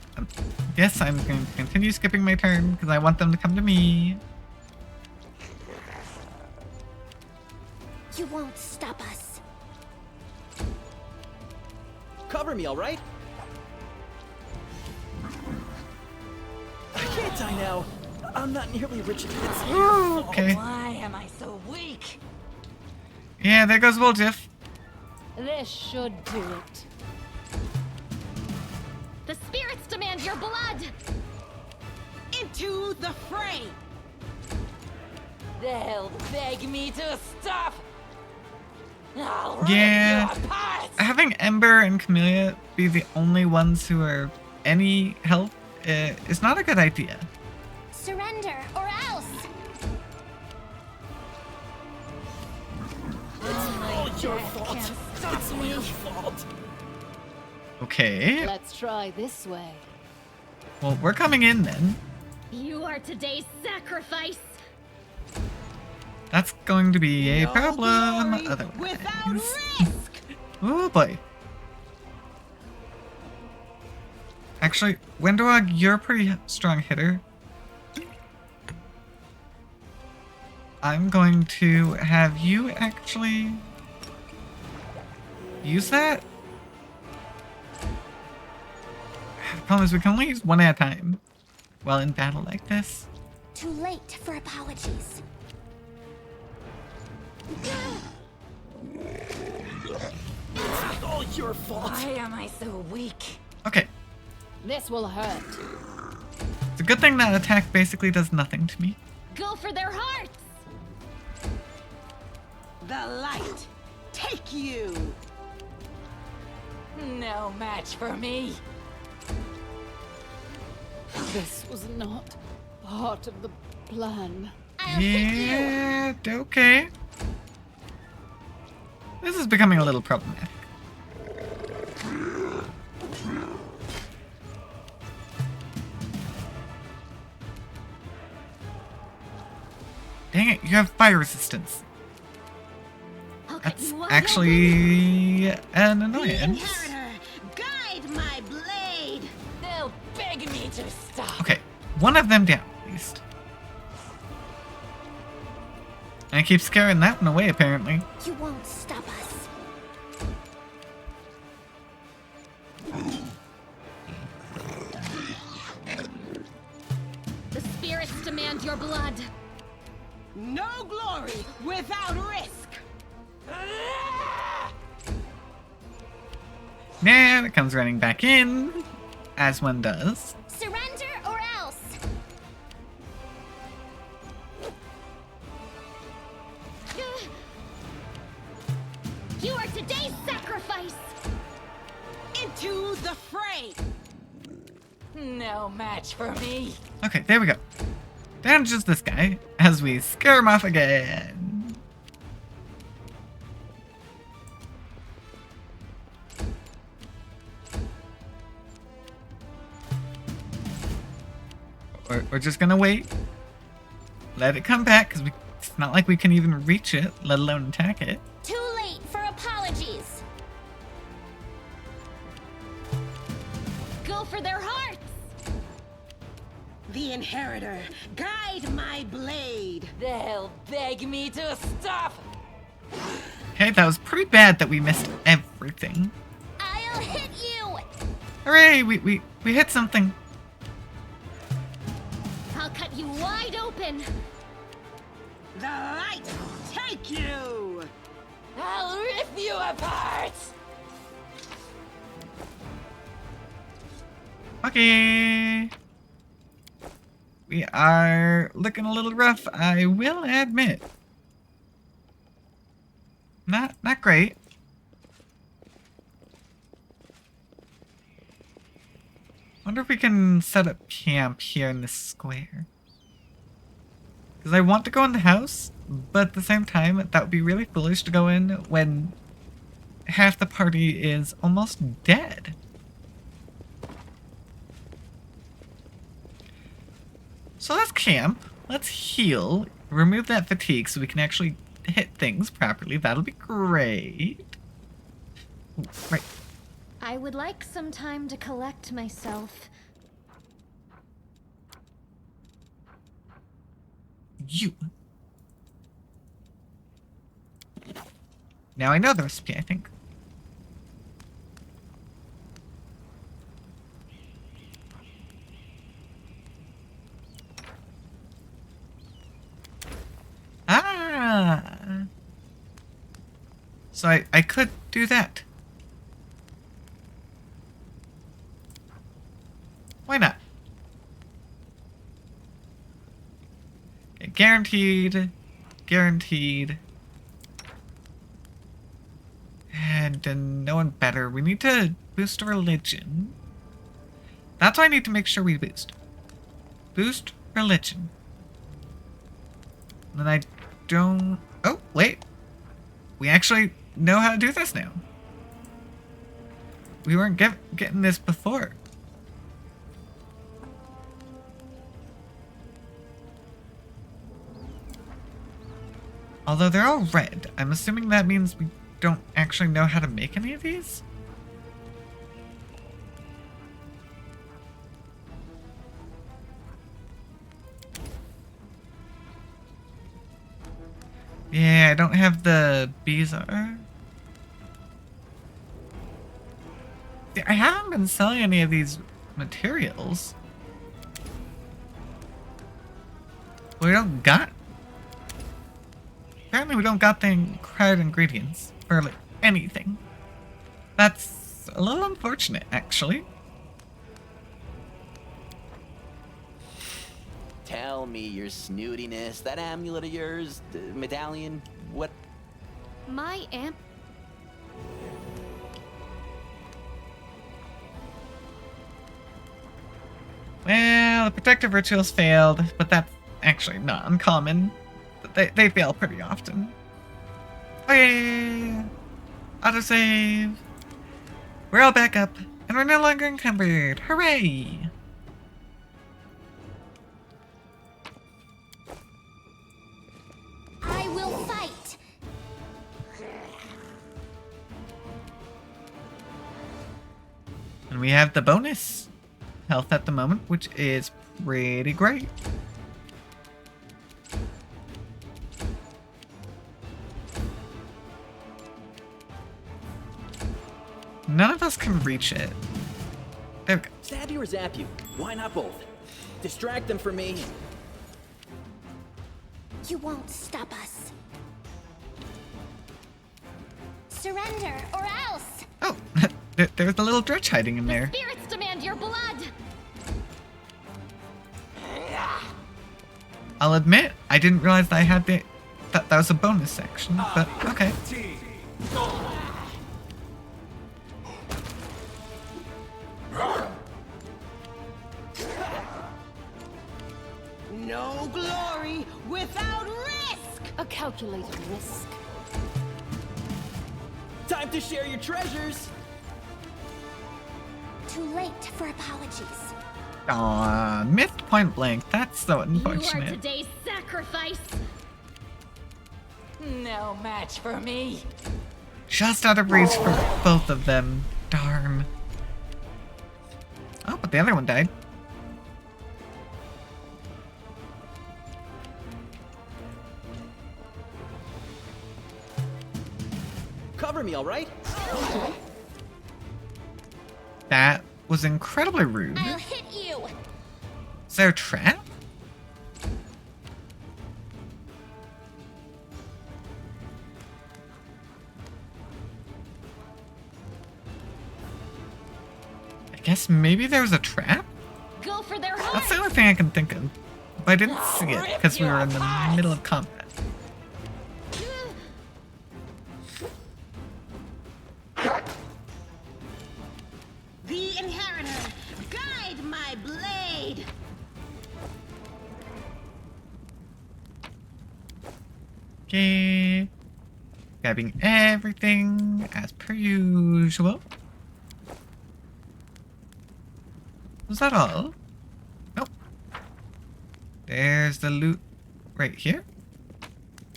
Yes, I'm going to continue skipping my turn because I want them to come to me. You won't stop us. Cover me, all right? I can't die now. I'm not nearly rich as Ooh, okay. Why am I so weak? Yeah, there goes Woljiff. This should do it. The spirits demand your blood. Into the fray. They'll beg me to stop. I'll rip Yeah. you apart. Having Ember and Camellia be the only ones who are any help is not a good idea. Surrender or else. All your fault. It's all your fault. Okay. Let's try this way. Well, we're coming in then. You are today's sacrifice. That's going to be a No problem glory otherwise. without risk. Oh boy. Actually, Windowog, you're a pretty strong hitter. I'm going to have you actually use that. The problem is we can only use one at a time while in battle like this. Too late for apologies. It's all your fault. Why am I so weak? Okay, This will hurt. it's a good thing that attack basically does nothing to me. Go for their hearts. The light. Take you. No match for me. This was not part of the plan. I'll hit you. Yeah, okay. This is becoming a little problematic. Dang it, you have fire resistance. I'll cut That's you wide actually an The annoyance. inheritor. Guide my blade. They'll beg me to stop. Okay, one of them down at least. And I keep scaring that one away apparently. You won't stop us. open. The spirits demand your blood. No glory without risk. Now it comes running back in, as one does. Surrender or else. You are today's sacrifice. Into the fray. No match for me. Okay, there we go. Down to just this guy, as we scare him off again. We're just gonna wait. Let it come back, because it's not like we can even reach it, let alone attack it. Too late for apologies. Go for their hearts. The inheritor. Guide my blade. They'll beg me to stop. Okay, that was pretty bad that we missed everything. I'll hit you. Hooray, we hit something. I'll cut you wide open. The light. Take you. I'll rip you apart. Okay. We are looking a little rough, I will admit. Not great. Wonder if we can set up camp here in this square. Because I want to go in the house, but at the same time, that would be really foolish to go in when half the party is almost dead. So let's camp, let's heal, remove that fatigue so we can actually hit things properly. That'll be great. Ooh, right. I would like some time to collect myself. You. Now I know the recipe, I think. Ah. So I could do that. Why not? Okay, guaranteed. Guaranteed. And no one better. We need to boost religion. That's what I need to make sure we boost. Boost religion. Then I don't... Oh, wait. we actually know how to do this now. We weren't getting this before. Although they're all red, I'm assuming that means we don't actually know how to make any of these? Yeah, I don't have the Beezar. I haven't been selling any of these materials. We don't got... Apparently we don't got the required ingredients for like anything. That's a little unfortunate, actually. Tell me your snootiness. That amulet of yours, the medallion, what? My amp. Well, the protective rituals failed, but that's actually not uncommon. They fail pretty often. Okay, autosave. We're all back up, and we're no longer encumbered. Hooray! I will fight. And we have the bonus health at the moment, which is pretty great. None of us can reach it. There we go. Stab you or zap you? Why not both? Distract them for me. You won't stop us. Surrender or else. Oh, there's a little Dretch hiding in there. Spirits demand your blood. I'll admit, I didn't realize that I had that was a bonus section, but okay. No glory without risk! A calculated risk. Time to share your treasures. Too late for apologies. Aw, missed point blank. That's so You are unfortunate. today's sacrifice. No match for me. Just out of reach for both of them. Darn. Oh, but the other one died. Cover me, all right? That was incredibly rude. I'll hit you. Is there a trap? I guess maybe there was a trap? Go for their That's heart. the only thing I can think of. But I didn't see it because we were in the middle of combat. The Inheritor, guide my blade! Okay. Grabbing everything as per usual. Was that all? Nope. There's the loot right here.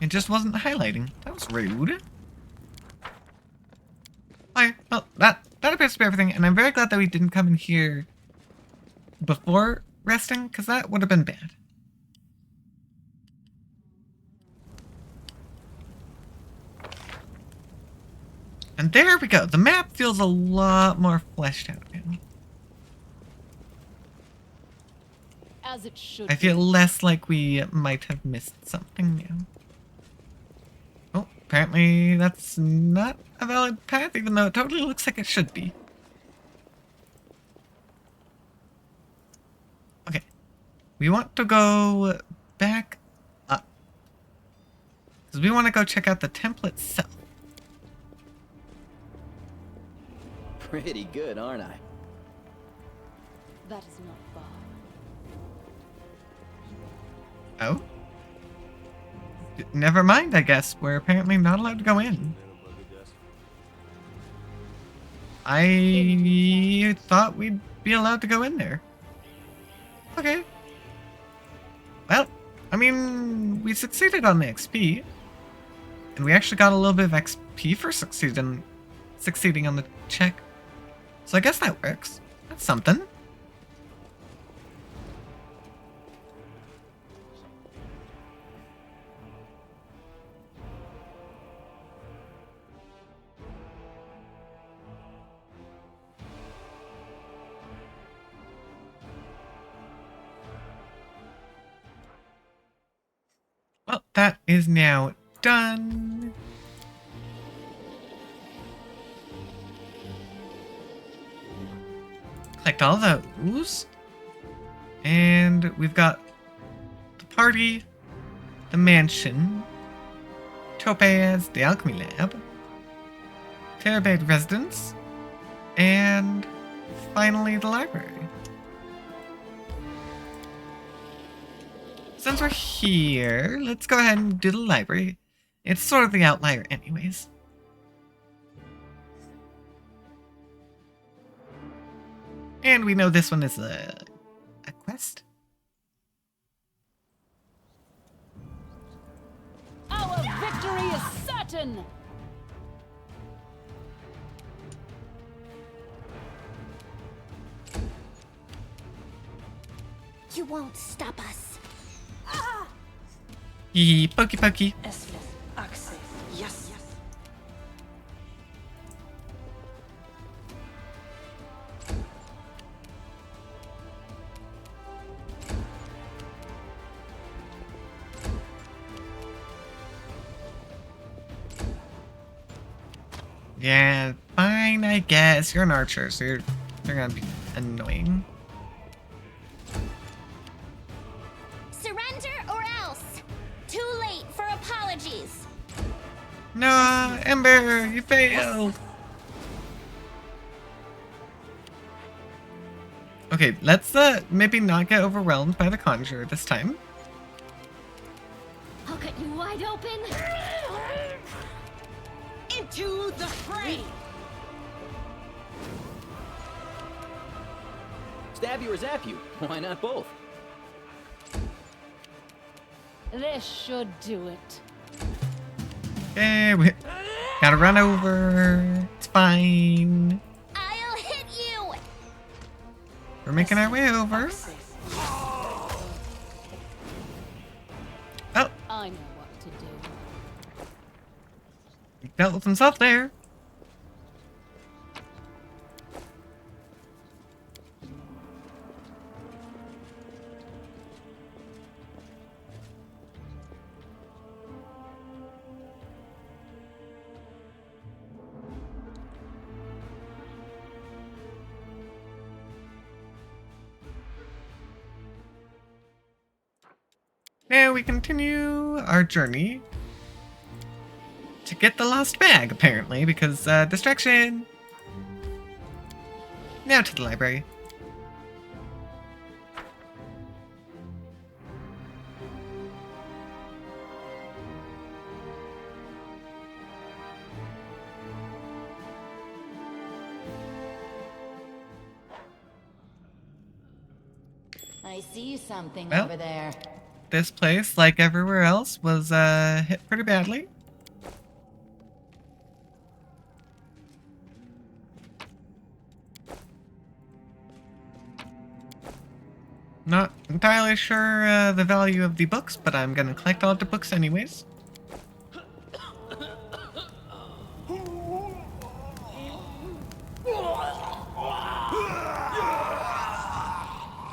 It just wasn't highlighting. That was rude. Okay, well, that appears to be everything, and I'm very glad that we didn't come in here before resting, because that would have been bad. And there we go. The map feels a lot more fleshed out now. As it should I feel be. less like we might have missed something new. Oh, apparently that's not a valid path, even though it totally looks like it should be. Okay. We want to go back up. Because we want to go check out the temple itself. Pretty good, aren't I? That is not far. Oh? Never mind, I guess. We're apparently not allowed to go in. I thought we'd be allowed to go in there. Okay. Well, I mean, we succeeded on the XP. And we actually got a little bit of XP for succeeding on the check. So I guess that works. That's something. Well, that is now done. Collect all those. And we've got the party, the mansion, Topaz, the alchemy lab, Terabade residence, and finally the library. Since we're here, let's go ahead and do the library. It's sort of the outlier anyways. And we know this one is a quest. Our victory is certain! You won't stop us. Yee, pokey pokey. Esslith, access. Yes. Yeah, fine, I guess. You're an archer, so you're gonna be annoying. Surrender or else. Too late for apologies. No, Ember, you failed. Okay, let's maybe not get overwhelmed by the conjurer this time. I'll cut you wide open. Into the fray! Stab you or zap you? Why not both? This should do it. Okay, we gotta run over. It's fine. I'll hit you. We're making our way over. Oh, I know what to do. he dealt with himself there. Now we continue our journey to get the lost bag, apparently, because, distraction! Now to the library. I see something Well. over there. This place, like everywhere else, was, hit pretty badly. Not entirely sure the value of the books, but I'm gonna collect all of the books anyways.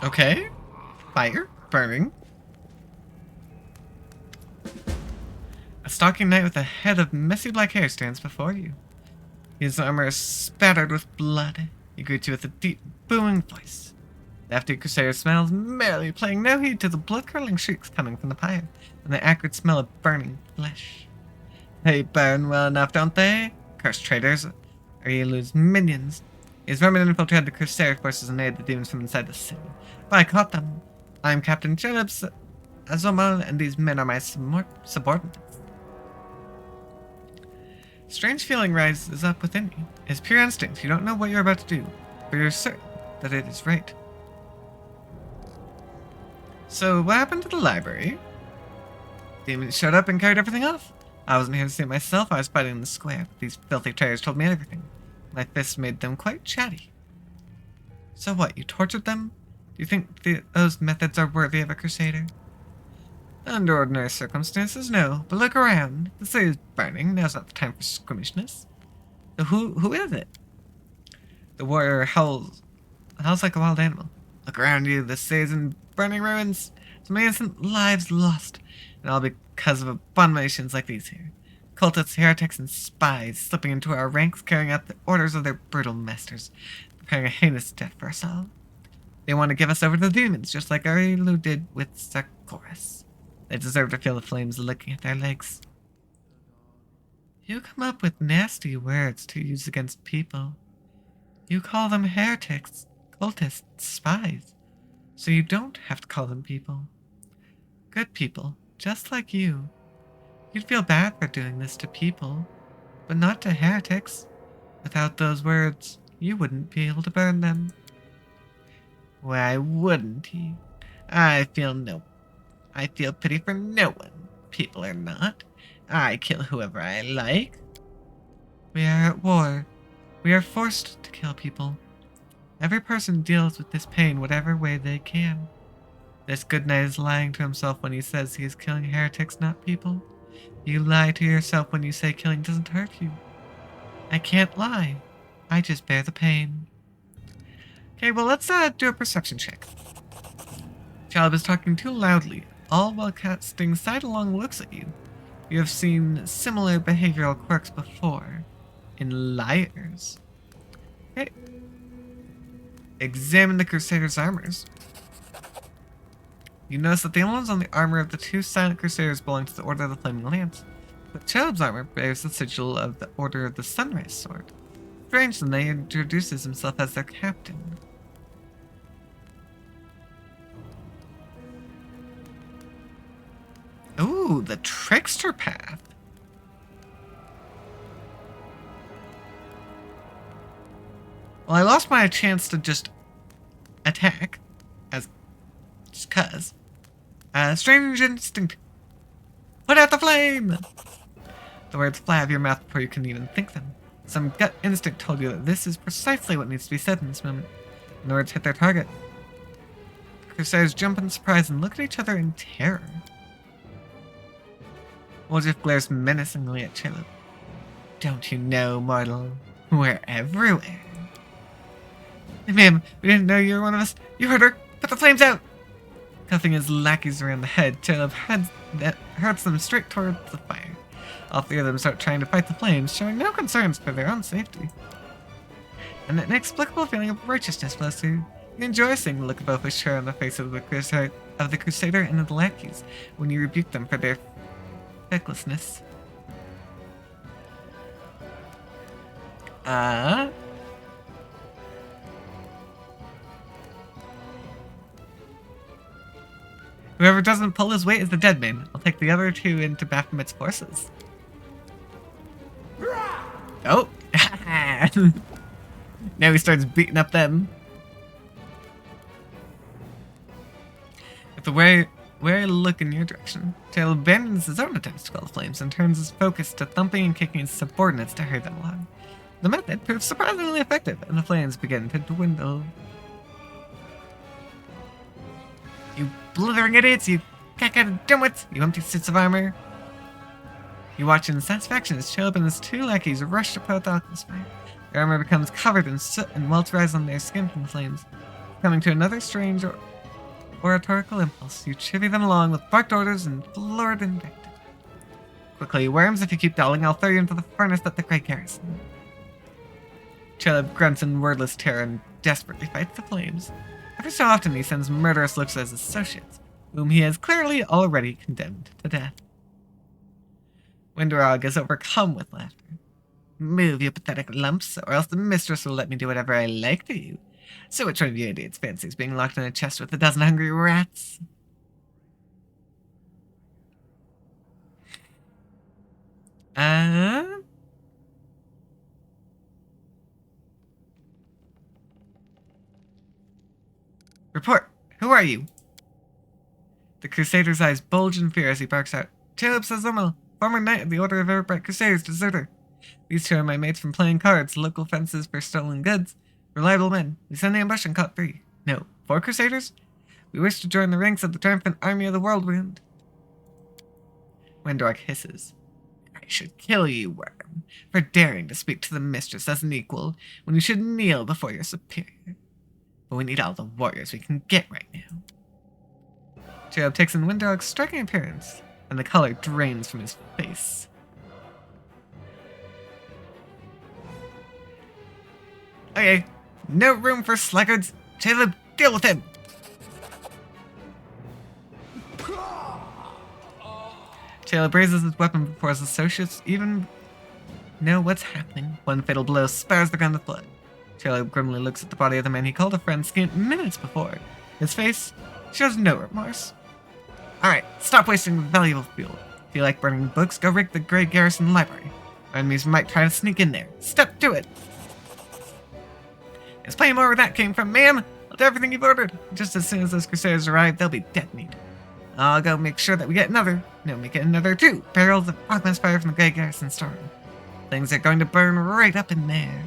Okay. Fire. Burning. A stalking knight with a head of messy black hair stands before you. His armor is spattered with blood. He greets you with a deep, booming voice. The after crusader smells merrily, paying no heed to the blood-curdling shrieks coming from the pyre, and the acrid smell of burning flesh. They burn well enough, don't they? Cursed traitors, or you lose minions. His vermin infiltrated the crusader forces and aided the demons from inside the city. But I caught them. I'm Captain Jaleb's Azomal and these men are my subordinates. Strange feeling rises up within you. It's pure instinct. You don't know what you're about to do, but you're certain that it is right. So, what happened to the library? Demons showed up and carried everything off. I wasn't here to see it myself. I was fighting in the square, but these filthy traitors told me everything. My fists made them quite chatty. So what, you tortured them? Do you think those methods are worthy of a crusader? Under ordinary circumstances, no. But look around. The city is burning. Now's not the time for squeamishness. So who is it? The warrior howls like a wild animal. Look around you. The city is in burning ruins. Some innocent lives lost. And all because of abominations like these here. Cultists, heretics, and spies slipping into our ranks, carrying out the orders of their brutal masters, preparing a heinous death for us all. They want to give us over to the demons, just like Arilu did with Sarkoris. They deserve to feel the flames licking at their legs. You come up with nasty words to use against people. You call them heretics, cultists, spies. So you don't have to call them people. Good people, just like you. You'd feel bad for doing this to people, but not to heretics. Without those words, you wouldn't be able to burn them. Why wouldn't he? I feel pity for no one. People are not. I kill whoever I like. We are at war. We are forced to kill people. Every person deals with this pain whatever way they can. This good knight is lying to himself when he says he is killing heretics, not people. You lie to yourself when you say killing doesn't hurt you. I can't lie. I just bear the pain. Okay, well, let's do a perception check. Caleb is talking too loudly, all while casting sidelong looks at you. You have seen similar behavioral quirks before, in liars. Okay. Examine the Crusader's armors. You notice that the emblems on the armor of the two silent Crusaders belong to the Order of the Flaming Lance, but Caleb's armor bears the sigil of the Order of the Sunrise Sword. Strange then, he introduces himself as their captain. Ooh, the Trickster Path. Well, I lost my chance to just attack, just cuz. Strange instinct. Put out the flame! The words fly out of your mouth before you can even think them. Some gut instinct told you that this is precisely what needs to be said in this moment. And the words hit their target. The Crusaders jump in surprise and look at each other in terror. Woljif glares menacingly at Caleb. Don't you know, mortal? We're everywhere. Ma'am, we didn't know you were one of us. You heard her. Put the flames out! Cuffing his lackeys around the head, Caleb hurts them straight towards the fire. All three of them start trying to fight the flames, showing no concerns for their own safety. And an inexplicable feeling of righteousness flows through. You enjoy seeing the look of oath assured on the face of the Crusader and of the lackeys when you rebuke them for their fecklessness. Whoever doesn't pull his weight is the dead man. I'll take the other two into Baphomet's forces. Oh! Now he starts beating up them. With a wary look in your direction, Tail abandons his own attempts to quell the flames and turns his focus to thumping and kicking his subordinates to hurry them along. The method proves surprisingly effective, and the flames begin to dwindle. You blithering idiots, you cack-headed dimwits, you empty suits of armor. You watch in satisfaction as Caleb and his two lackeys rush to put out the alchemist fire. Their armor becomes covered in soot and welts rise on their skin from the flames. Coming to another strange oratorical impulse, you chivvy them along with barked orders and florid invective. Quickly, worms, if you keep dawdling, I'll throw you into the furnace at the great garrison. Caleb grunts in wordless terror and desperately fights the flames. Every so often he sends murderous looks at his associates, whom he has clearly already condemned to death. Windarog is overcome with laughter. Move, you pathetic lumps, or else the mistress will let me do whatever I like to you. So which one of you idiots fancies being locked in a chest with a dozen hungry rats? Report. Who are you? The Crusader's eyes bulge in fear as he barks out, Caleb Sazumel, former knight of the Order of Everbright Crusaders, deserter. These two are my mates from playing cards, local fences for stolen goods. Reliable men. We sent the ambush and caught 3. No, 4 Crusaders? We wish to join the ranks of the triumphant army of the Whirlwind. Wendork hisses. I should kill you, worm, for daring to speak to the mistress as an equal, when you should kneel before your superior. But we need all the warriors we can get right now. Caleb takes in Wendork's striking appearance, and the color drains from his face. Okay, no room for sluggards. Caleb, deal with him! Caleb raises his weapon before his associates even know what's happening. One fatal blow spares the ground with blood. Caleb grimly looks at the body of the man he called a friend scant minutes before. His face shows no remorse. Alright, stop wasting valuable fuel. If you like burning books, go rig the Grey Garrison Library. Our enemies might try to sneak in there. Step to it! There's plenty more where that came from, ma'am! I'll do everything you've ordered. Just as soon as those Crusaders arrive, they'll be detonated. I'll go make sure that we get make it another 2 barrels of Frogman's fire from the Grey Garrison Storm. Things are going to burn right up in there.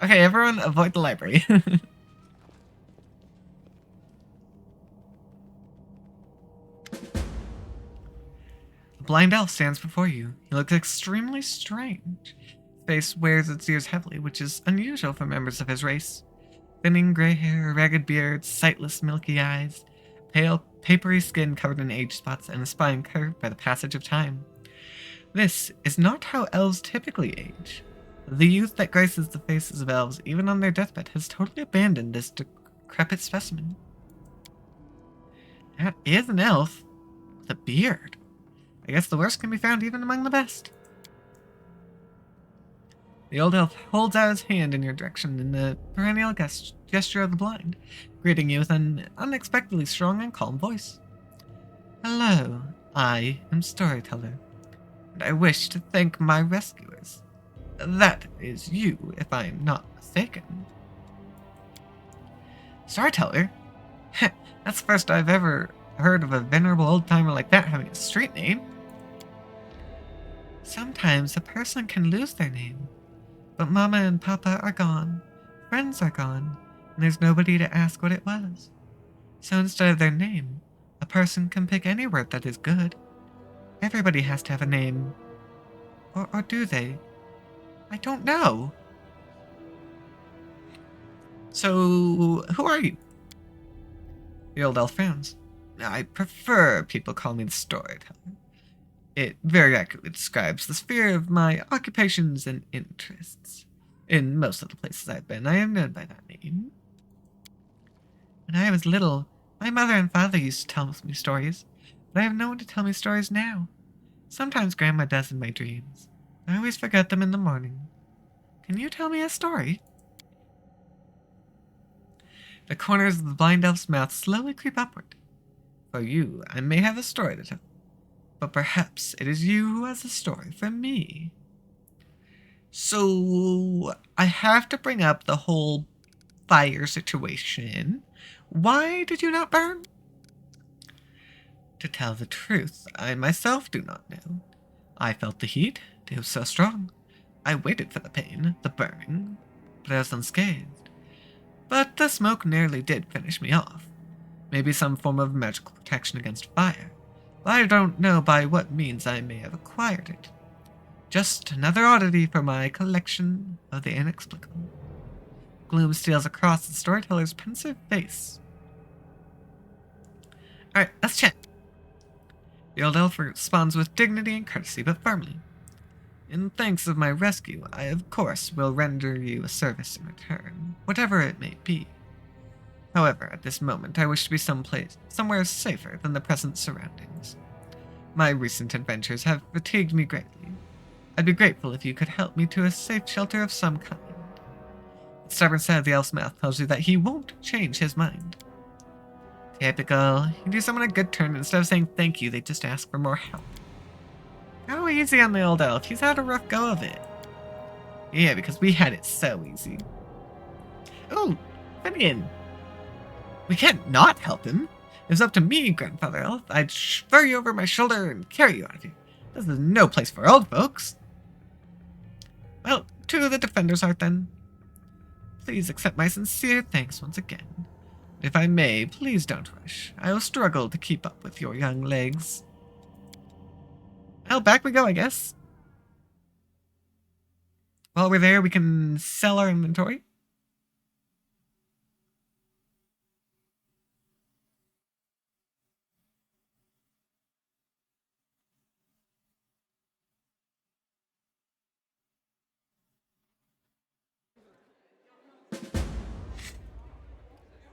Okay, everyone, avoid the library. The blind elf stands before you. He looks extremely strange. His face wears its ears heavily, which is unusual for members of his race. Thinning gray hair, ragged beard, sightless milky eyes, pale, papery skin covered in age spots, and a spine curved by the passage of time. This is not how elves typically age. The youth that graces the faces of elves, even on their deathbed, has totally abandoned this decrepit specimen. That is an elf with a beard. I guess the worst can be found even among the best. The old elf holds out his hand in your direction in the perennial gesture of the blind, greeting you with an unexpectedly strong and calm voice. Hello, I am Storyteller, and I wish to thank my rescuers. That is you, if I am not mistaken. Storyteller? That's the first I've ever heard of a venerable old-timer like that having a street name. Sometimes a person can lose their name, but Mama and Papa are gone, friends are gone, and there's nobody to ask what it was. So instead of their name, a person can pick any word that is good. Everybody has to have a name. Or do they? I don't know. So, who are you? The old elf frowns. I prefer people call me the Storyteller. It very accurately describes the sphere of my occupations and interests. In most of the places I've been, I am known by that name. When I was little, my mother and father used to tell me stories, but I have no one to tell me stories now. Sometimes Grandma does in my dreams. I always forget them in the morning. Can you tell me a story? The corners of the blind elf's mouth slowly creep upward. For you, I may have a story to tell, but perhaps it is you who has a story for me. So, I have to bring up the whole fire situation. Why did you not burn? To tell the truth, I myself do not know. I felt the heat. It was so strong. I waited for the pain, the burning, but I was unscathed. But the smoke nearly did finish me off. Maybe some form of magical protection against fire. But I don't know by what means I may have acquired it. Just another oddity for my collection of the inexplicable. Gloom steals across the storyteller's pensive face. Alright, let's chat. The old elf responds with dignity and courtesy, but firmly. In thanks of my rescue, I of course will render you a service in return, whatever it may be. However, at this moment I wish to be somewhere safer than the present surroundings. My recent adventures have fatigued me greatly. I'd be grateful if you could help me to a safe shelter of some kind. The stubborn side of the elf's mouth tells you that he won't change his mind. Typical. You do someone a good turn, and instead of saying thank you, they just ask for more help. Go easy on the old elf. He's had a rough go of it. Yeah, because we had it so easy. Oh, Finian. We can't not help him. If it was up to me, Grandfather Elf, I'd throw you over my shoulder and carry you out of here. This is no place for old folks. Well, to the Defenders Heart then. Please accept my sincere thanks once again. If I may, please don't rush. I will struggle to keep up with your young legs. Well, back we go, I guess. While we're there, we can sell our inventory.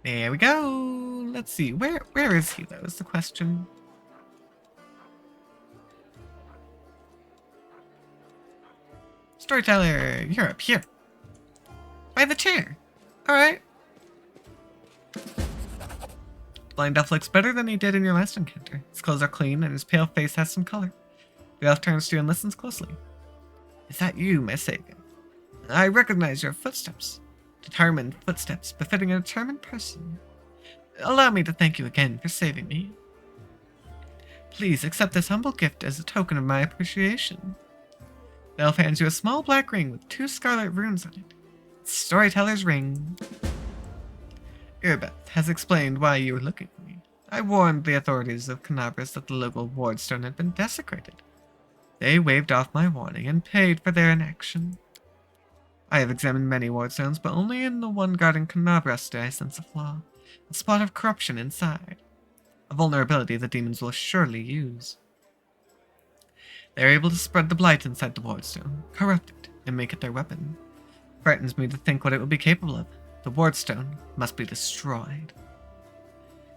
There we go. Let's see. Where is he, though, is the question. Storyteller, you're up here. By the chair. Alright. Blind Elf looks better than he did in your last encounter. His clothes are clean, and his pale face has some color. The elf turns to you and listens closely. Is that you, my savior? I recognize your footsteps. Determined footsteps befitting a determined person. Allow me to thank you again for saving me. Please accept this humble gift as a token of my appreciation. The elf hands you a small black ring with 2 scarlet runes on it. Storyteller's ring. Irbeth has explained why you were looking for me. I warned the authorities of Canabras that the local wardstone had been desecrated. They waved off my warning and paid for their inaction. I have examined many wardstones, but only in the one guarding Canabras did I sense a flaw, a spot of corruption inside, a vulnerability the demons will surely use. They are able to spread the blight inside the wardstone, corrupt it, and make it their weapon. It frightens me to think what it will be capable of. The wardstone must be destroyed.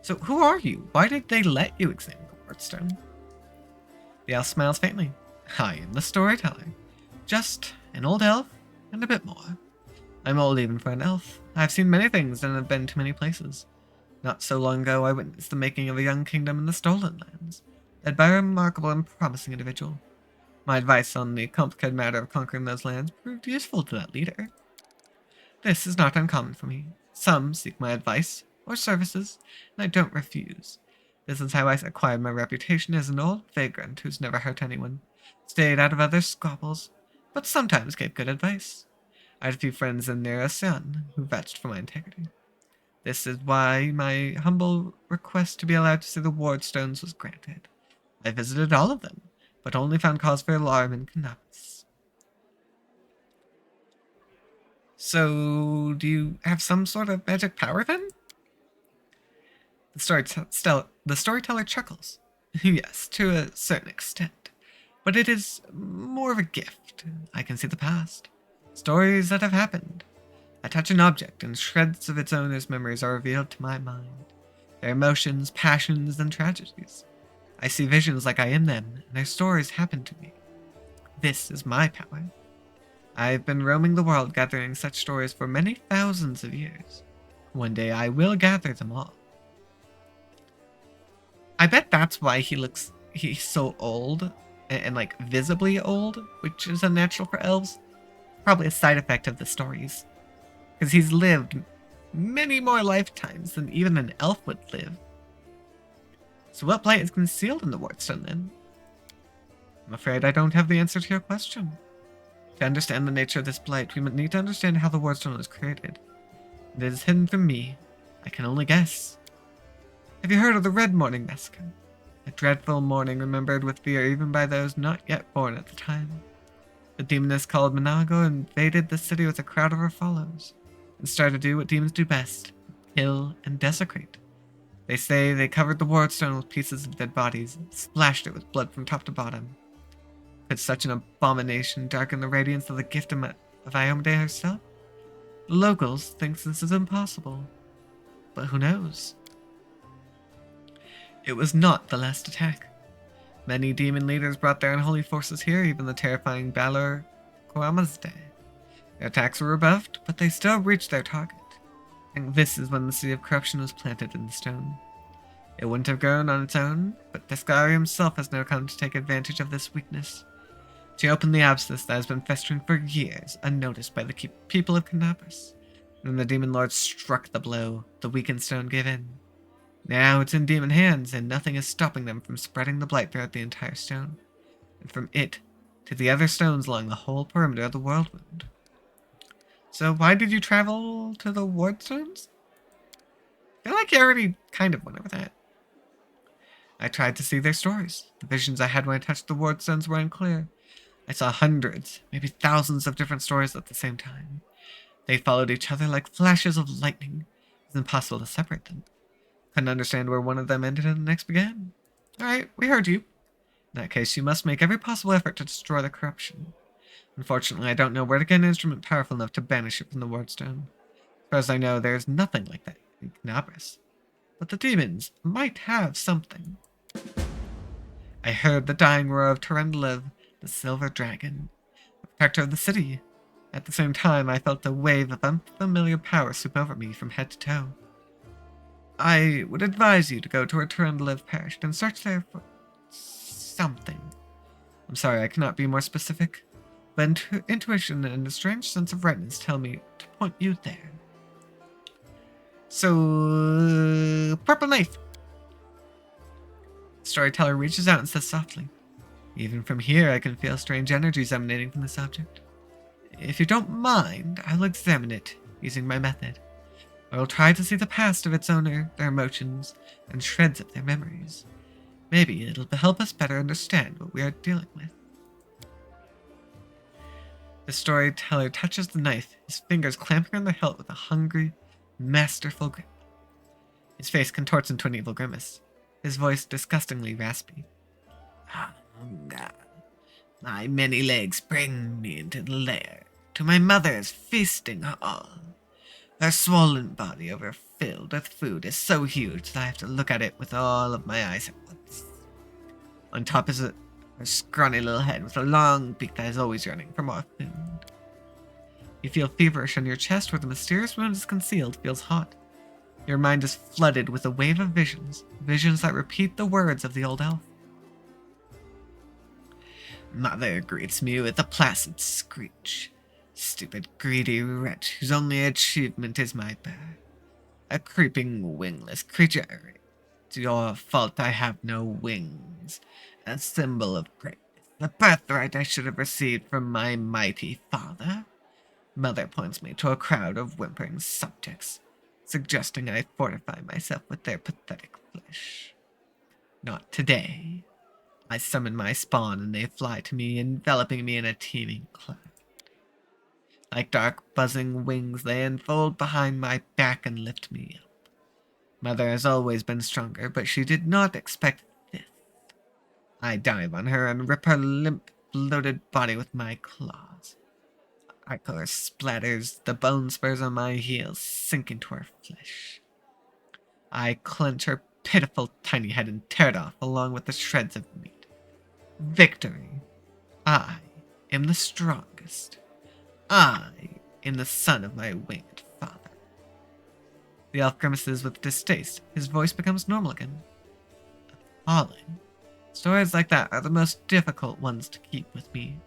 So who are you? Why did they let you examine the wardstone? The elf smiles faintly. I am the storyteller. Just an old elf and a bit more. I'm old even for an elf. I've seen many things and have been to many places. Not so long ago I witnessed the making of a young kingdom in the Stolen Lands, led by a remarkable and promising individual. My advice on the complicated matter of conquering those lands proved useful to that leader. This is not uncommon for me. Some seek my advice or services, and I don't refuse. This is how I acquired my reputation as an old vagrant who's never hurt anyone, stayed out of others' squabbles, but sometimes gave good advice. I had a few friends in Near Ocean who vouched for my integrity. This is why my humble request to be allowed to see the wardstones was granted. I visited all of them, but only found cause for alarm in Canabras. So, do you have some sort of magic power then? The storyteller chuckles. Yes, to a certain extent. But it is more of a gift. I can see the past. Stories that have happened. I touch an object, and shreds of its owner's memories are revealed to my mind. Their emotions, passions, and tragedies. I see visions like I am them, and their stories happen to me. This is my power. I've been roaming the world gathering such stories for many thousands of years. One day I will gather them all. I bet that's why he's so old, and like visibly old, which is unnatural for elves. Probably a side effect of the stories. Because he's lived many more lifetimes than even an elf would live. So what blight is concealed in the wardstone then? I'm afraid I don't have the answer to your question. To understand the nature of this blight, we need to understand how the wardstone was created. It is hidden from me. I can only guess. Have you heard of the Red Morning Massacre? A dreadful morning remembered with fear even by those not yet born at the time. The demoness called Minago invaded the city with a crowd of her followers, and started to do what demons do best, kill and desecrate. They say they covered the wardstone with pieces of dead bodies, splashed it with blood from top to bottom. Could such an abomination darken the radiance of the gift of Iomedae herself? The locals think this is impossible, but who knows? It was not the last attack. Many demon leaders brought their unholy forces here, even the terrifying Balor Quamazde. Their attacks were rebuffed, but they still reached their target. And this is when the seed of corruption was planted in the stone. It wouldn't have grown on its own, but Descari himself has now come to take advantage of this weakness, She opened the abscess that has been festering for years, unnoticed by the people of Canopus. When the demon lord struck the blow, the weakened stone gave in. Now it's in demon hands, and nothing is stopping them from spreading the blight throughout the entire stone, and from it to the other stones along the whole perimeter of the world wound. So why did you travel to the ward stones? I feel like you already kind of went over that. I tried to see their stories. The visions I had when I touched the ward stones were unclear. I saw hundreds, maybe thousands of different stories at the same time. They followed each other like flashes of lightning. It was impossible to separate them. Couldn't understand where one of them ended and the next began. Alright, we heard you. In that case, you must make every possible effort to destroy the corruption. Unfortunately, I don't know where to get an instrument powerful enough to banish it from the wardstone. As far as I know, there is nothing like that in Canopus. But the demons might have something. I heard the dying roar of Terendelev, the silver dragon, the protector of the city. At the same time, I felt a wave of unfamiliar power sweep over me from head to toe. I would advise you to go to where Terendelev perished and search there for something. I'm sorry I cannot be more specific, but intuition and a strange sense of rightness tell me to point you there. So, purple knife. The storyteller reaches out and says softly, "Even from here I can feel strange energies emanating from this object. If you don't mind, I'll examine it using my method. I will try to see the past of its owner, their emotions, and shreds of their memories. Maybe it'll help us better understand what we are dealing with." The storyteller touches the knife, his fingers clamping on the hilt with a hungry, masterful grip. His face contorts into an evil grimace, his voice disgustingly raspy. "Hunger. My many legs bring me into the lair, to my mother's feasting hall. Her swollen body overfilled with food is so huge that I have to look at it with all of my eyes at once. On top is her scrawny little head with a long beak that is always yearning for more food. You feel feverish, and your chest where the mysterious wound is concealed feels hot. Your mind is flooded with a wave of visions that repeat the words of the old elf. Mother greets me with a placid screech. Stupid, greedy wretch whose only achievement is my birth. A creeping, wingless creature. It's your fault I have no wings. A symbol of greatness. The birthright I should have received from my mighty father. Mother points me to a crowd of whimpering subjects, suggesting I fortify myself with their pathetic flesh. Not today. I summon my spawn and they fly to me, enveloping me in a teeming cloud. Like dark buzzing wings, they unfold behind my back and lift me up. Mother has always been stronger, but she did not expect this. I dive on her and rip her limp, bloated body with my claws. Ichor splatters, the bone spurs on my heels sink into her flesh. I clench her pitiful tiny head and tear it off along with the shreds of meat. Victory. I am the strongest. I am the son of my winged father. The elf grimaces with distaste. His voice becomes normal again. Appalling. Stories like that are the most difficult ones to keep with me.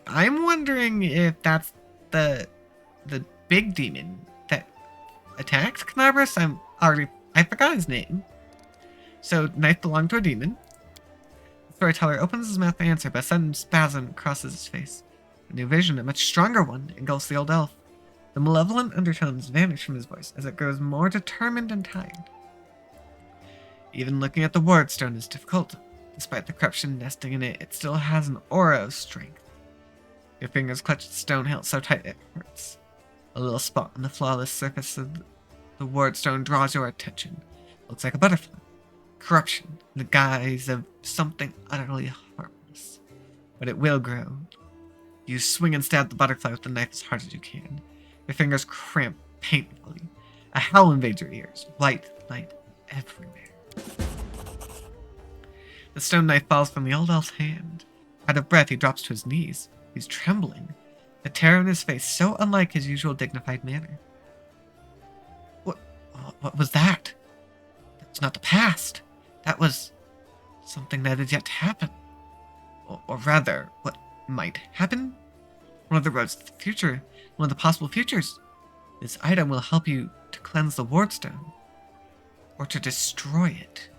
I'm wondering if that's the big demon that attacked Canopus. I forgot his name. So, knife belonged to a demon. The storyteller opens his mouth to answer, but a sudden spasm crosses his face. A new vision, a much stronger one, engulfs the old elf. The malevolent undertones vanish from his voice as it grows more determined and tired. Even looking at the ward stone is difficult. Despite the corruption nesting in it, it still has an aura of strength. Your fingers clutch the stone hilt so tight it hurts. A little spot on the flawless surface of the ward stone draws your attention. It looks like a butterfly. Corruption, in the guise of something utterly harmless. But it will grow. You swing and stab the butterfly with the knife as hard as you can. Your fingers cramp painfully. A howl invades your ears. White light everywhere. The stone knife falls from the old elf's hand. Out of breath, he drops to his knees. He's trembling, the terror in his face so unlike his usual dignified manner. What was that? That was not the past. That was some something that is yet to happen. Or rather, what might happen? One of the roads to the future, one of the possible futures. This item will help you to cleanse the ward stone, or to destroy it.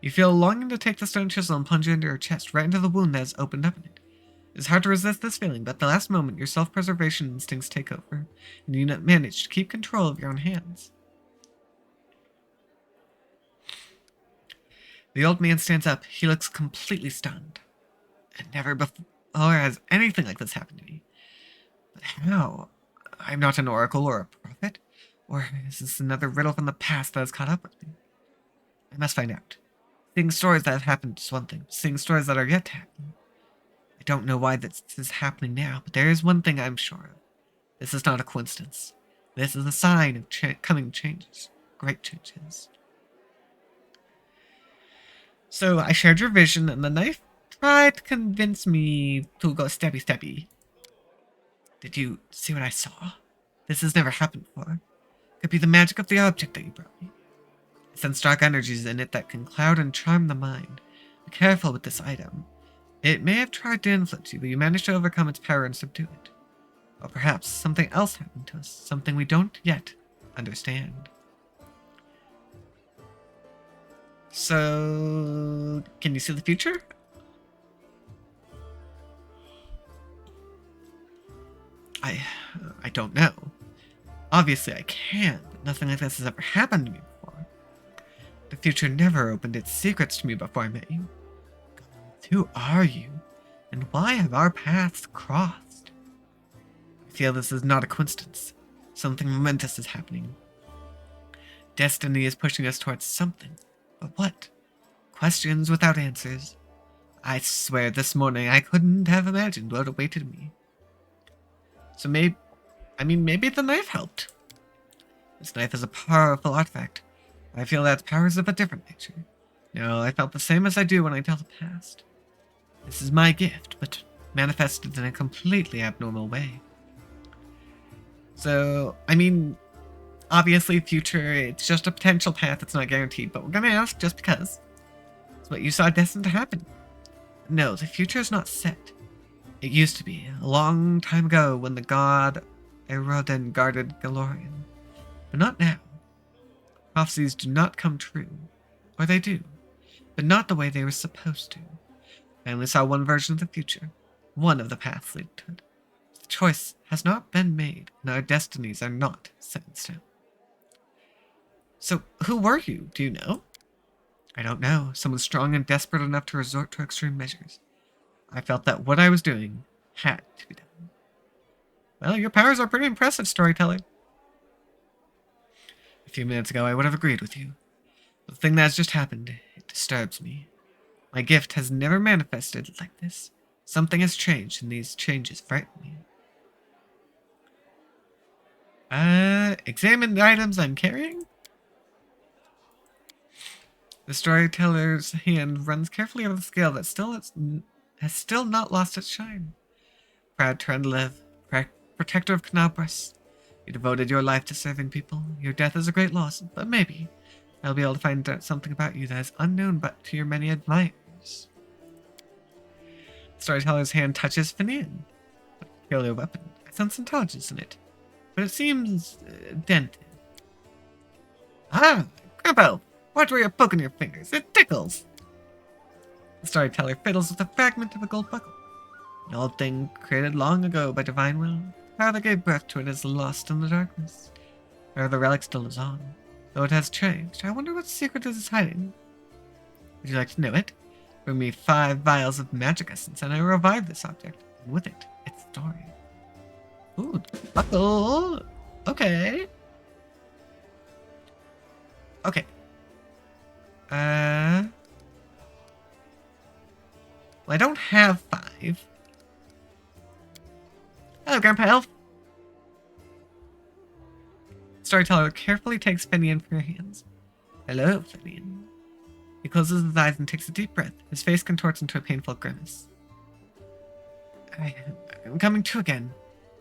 You feel a longing to take the stone chisel and plunge it into your chest, right into the wound that has opened up in it. It's hard to resist this feeling, but at the last moment, your self-preservation instincts take over, and you manage to keep control of your own hands. The old man stands up. He looks completely stunned. And never before has anything like this happened to me. But how? I'm not an oracle or a prophet. Or is this another riddle from the past that has caught up with me? I must find out. Seeing stories that have happened is one thing. Seeing stories that are yet to happen. I don't know why this is happening now, but there is one thing I'm sure of. This is not a coincidence. This is a sign of coming changes. Great changes. So I shared your vision, and the knife tried to convince me to go steppy. Did you see what I saw? This has never happened before. Could be the magic of the object that you brought me. I sense dark energies in it that can cloud and charm the mind. Be careful with this item. It may have tried to influence you, but you managed to overcome its power and subdue it. Or perhaps something else happened to us, something we don't yet understand. So, can you see the future? I don't know. Obviously I can, but nothing like this has ever happened to me before. The future never opened its secrets to me before I met you. Who are you? And why have our paths crossed? I feel this is not a coincidence. Something momentous is happening. Destiny is pushing us towards something. But what? Questions without answers. I swear this morning I couldn't have imagined what awaited me. So maybe the knife helped. This knife is a powerful artifact. I feel that its power is of a different nature. No, I felt the same as I do when I tell the past. This is my gift, but manifested in a completely abnormal way. So, obviously future, it's just a potential path, it's not guaranteed, but we're gonna ask just because. It's what you saw destined to happen. No, the future is not set. It used to be, a long time ago, when the god Erodin guarded Galorian. But not now. Prophecies do not come true. Or they do. But not the way they were supposed to. I only saw one version of the future. One of the paths leading to it. The choice has not been made, and our destinies are not set in stone. So, who were you? Do you know? I don't know. Someone strong and desperate enough to resort to extreme measures. I felt that what I was doing had to be done. Well, your powers are pretty impressive, storyteller. A few minutes ago, I would have agreed with you. The thing that has just happened, it disturbs me. My gift has never manifested like this. Something has changed, and these changes frighten me. Examine the items I'm carrying? The storyteller's hand runs carefully over the scale that has still not lost its shine. Proud Trendlev, protector of Knabras, you devoted your life to serving people. Your death is a great loss, but maybe I'll be able to find out something about you that is unknown but to your many admirers. The storyteller's hand touches Finian, a peculiar weapon. I sense intelligence in it, but it seems dented. Ah, Grandpa! Watch where you're poking your fingers. It tickles. The storyteller fiddles with a fragment of a gold buckle. An old thing created long ago by divine will. The power that gave birth to it is lost in the darkness. However, the relic still lives on. Though it has changed, I wonder what secret it is hiding. Would you like to know it? Bring me 5 vials of magic essence and I will revive this object. And with it, its story. Ooh, buckle! Okay. Okay. Well, I don't have 5. Hello, Grandpa Elf. Storyteller carefully takes Finian from your hands. Hello, Finian. He closes his eyes and takes a deep breath. His face contorts into a painful grimace. I'm coming to again.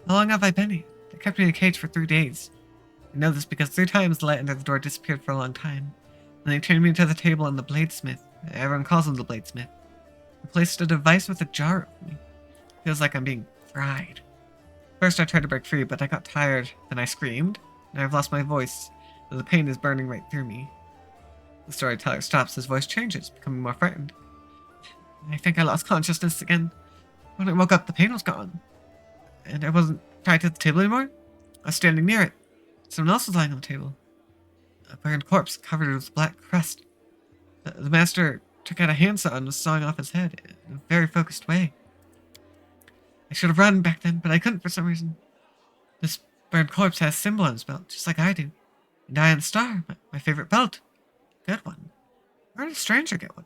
How long have I been here? They kept me in a cage for 3 days. I know this because 3 times the light under the door disappeared for a long time. Then they turned me to the table and the bladesmith Everyone calls him the Bladesmith. He placed a device with a jar over me. Feels like I'm being fried. First I tried to break free, but I got tired. Then I screamed. Now I've lost my voice, though the pain is burning right through me. The storyteller stops. His voice changes, becoming more frightened. I think I lost consciousness again. When I woke up, the pain was gone. And I wasn't tied to the table anymore. I was standing near it. Someone else was lying on the table. A burned corpse covered with black crust. The master took out a handsaw and was sawing off his head in a very focused way. I should have run back then, but I couldn't for some reason. This burned corpse has a symbol on his belt, just like I do. An eye and star, my favorite belt. Good one. Where did a stranger get one?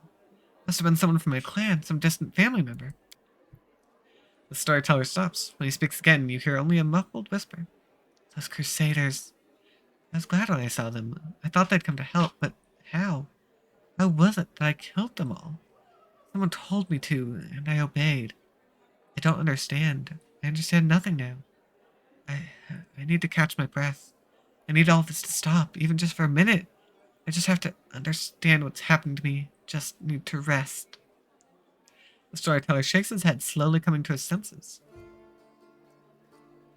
Must have been someone from my clan, some distant family member. The storyteller stops. When he speaks again, you hear only a muffled whisper. Those crusaders. I was glad when I saw them. I thought they'd come to help, but how? How was it that I killed them all? Someone told me to, and I obeyed. I don't understand. I understand nothing now. I need to catch my breath. I need all this to stop, even just for a minute. I just have to understand what's happened to me. Just need to rest. The storyteller shakes his head, slowly coming to his senses.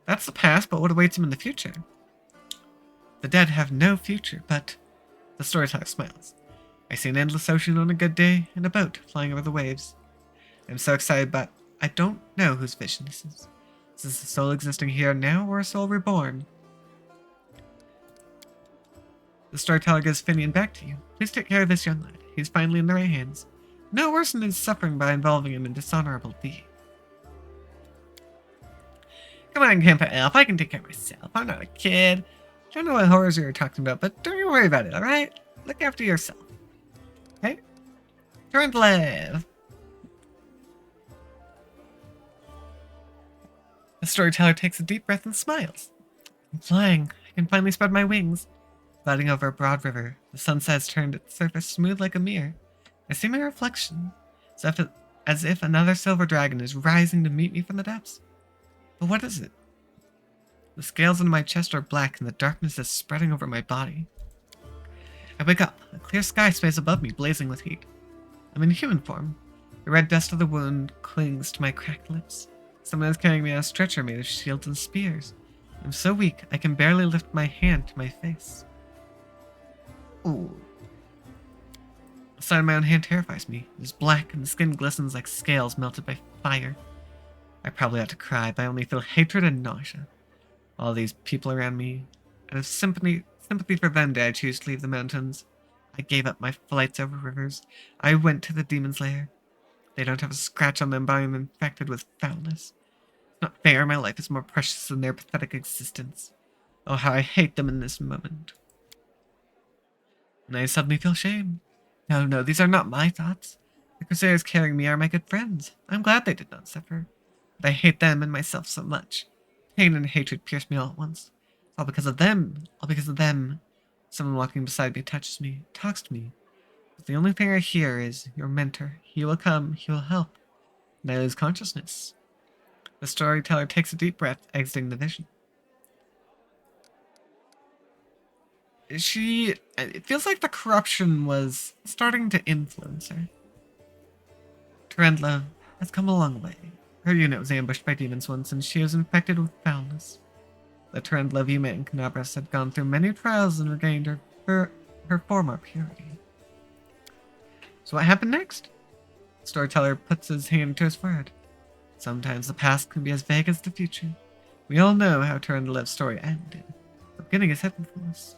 That's the past, but what awaits him in the future? The dead have no future, but... The storyteller smiles. I see an endless ocean on a good day, and a boat flying over the waves. I'm so excited, but I don't know whose vision this is. Is this a soul existing here now, or a soul reborn? The storyteller gives Finian back to you. Please take care of this young lad. He's finally in the right hands. No worsen his suffering by involving him in dishonorable deed. Come on, Grandpa Elf. I can take care of myself. I'm not a kid. I don't know what horrors you're talking about, but don't you worry about it, alright? Look after yourself. Okay? Turn to live. The storyteller takes a deep breath and smiles. I'm flying. I can finally spread my wings. Gliding over a broad river, the sunset has turned its surface smooth like a mirror. I see my reflection, as if another silver dragon is rising to meet me from the depths. But what is it? The scales in my chest are black and the darkness is spreading over my body. I wake up. A clear sky sways above me, blazing with heat. I'm in human form. The red dust of the wound clings to my cracked lips. Someone is carrying me on a stretcher made of shields and spears. I'm so weak, I can barely lift my hand to my face. Ooh. The sight of my own hand terrifies me. It is black and the skin glistens like scales melted by fire. I probably ought to cry, but I only feel hatred and nausea. All these people around me. Out of sympathy for them did I choose to leave the mountains. I gave up my flights over rivers. I went to the demon's lair. They don't have a scratch on them, but I am infected with foulness. It's not fair, my life is more precious than their pathetic existence. Oh, how I hate them in this moment. And I suddenly feel shame. No, these are not my thoughts. The Crusaders carrying me are my good friends. I'm glad they did not suffer. But I hate them and myself so much. Pain and hatred pierce me all at once. It's all because of them. All because of them. Someone walking beside me touches me, talks to me. But the only thing I hear is, your mentor. He will come, he will help. And I lose consciousness. The storyteller takes a deep breath, exiting the vision. It feels like the corruption was starting to influence her. Tarendla has come a long way. Her unit was ambushed by demons once, and she was infected with foulness. The Tarendla unit in Canabras had gone through many trials and regained her former purity. So what happened next? The storyteller puts his hand to his forehead. Sometimes the past can be as vague as the future. We all know how Tarendla's story ended. The beginning is hidden from us.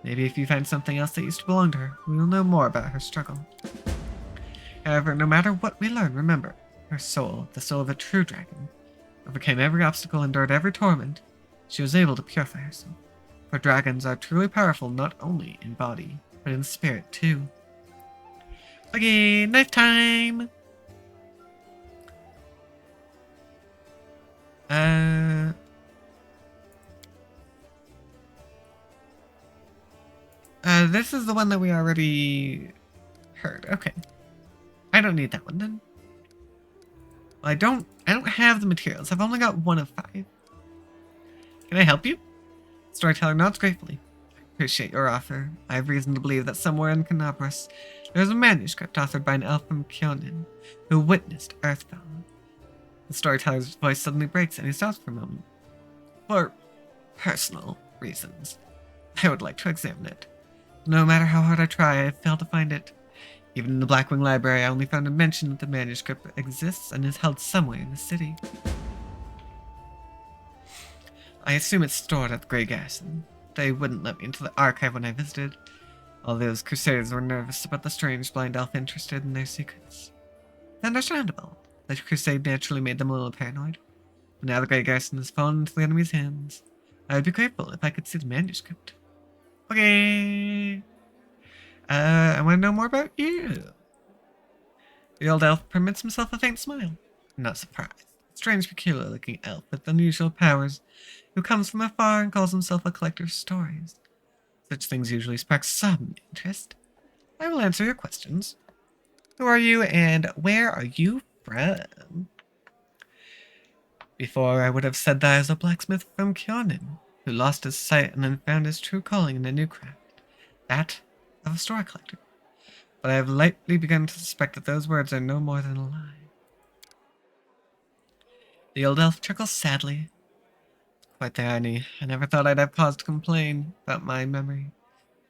Maybe if you find something else that used to belong to her, we will know more about her struggle. However, no matter what we learn, remember, her soul, the soul of a true dragon, overcame every obstacle, endured every torment. She was able to purify herself. For dragons are truly powerful not only in body, but in spirit too. Okay, knife time! This is the one that we already heard. Okay. I don't need that one then. Well, I don't have the materials. I've only got 1 of 5. Can I help you? Storyteller nods gratefully. appreciate your offer. I have reason to believe that somewhere in Canopus there is a manuscript authored by an elf from Kyonin who witnessed Earthfall. The storyteller's voice suddenly breaks and he stops for a moment. For personal reasons, I would like to examine it. No matter how hard I try, I have failed to find it. Even in the Blackwing Library, I only found a mention that the manuscript exists and is held somewhere in the city. I assume it's stored at the Grey Garrison. They wouldn't let me into the archive when I visited. All those crusaders were nervous about the strange blind elf interested in their secrets. Understandable. The crusade naturally made them a little paranoid. But now the Grey Garrison has fallen into the enemy's hands. I would be grateful if I could see the manuscript. Okay. I want to know more about you. The old elf permits himself a faint smile. Not surprised. Strange, peculiar-looking elf with unusual powers, who comes from afar and calls himself a collector of stories. Such things usually spark some interest. I will answer your questions. Who are you, and where are you from? Before, I would have said that I was a blacksmith from Kyonin, who lost his sight and then found his true calling in a new craft, that of a story collector. But I have lightly begun to suspect that those words are no more than a lie. The old elf chuckles sadly. Quite the irony. I never thought I'd have cause to complain about my memory.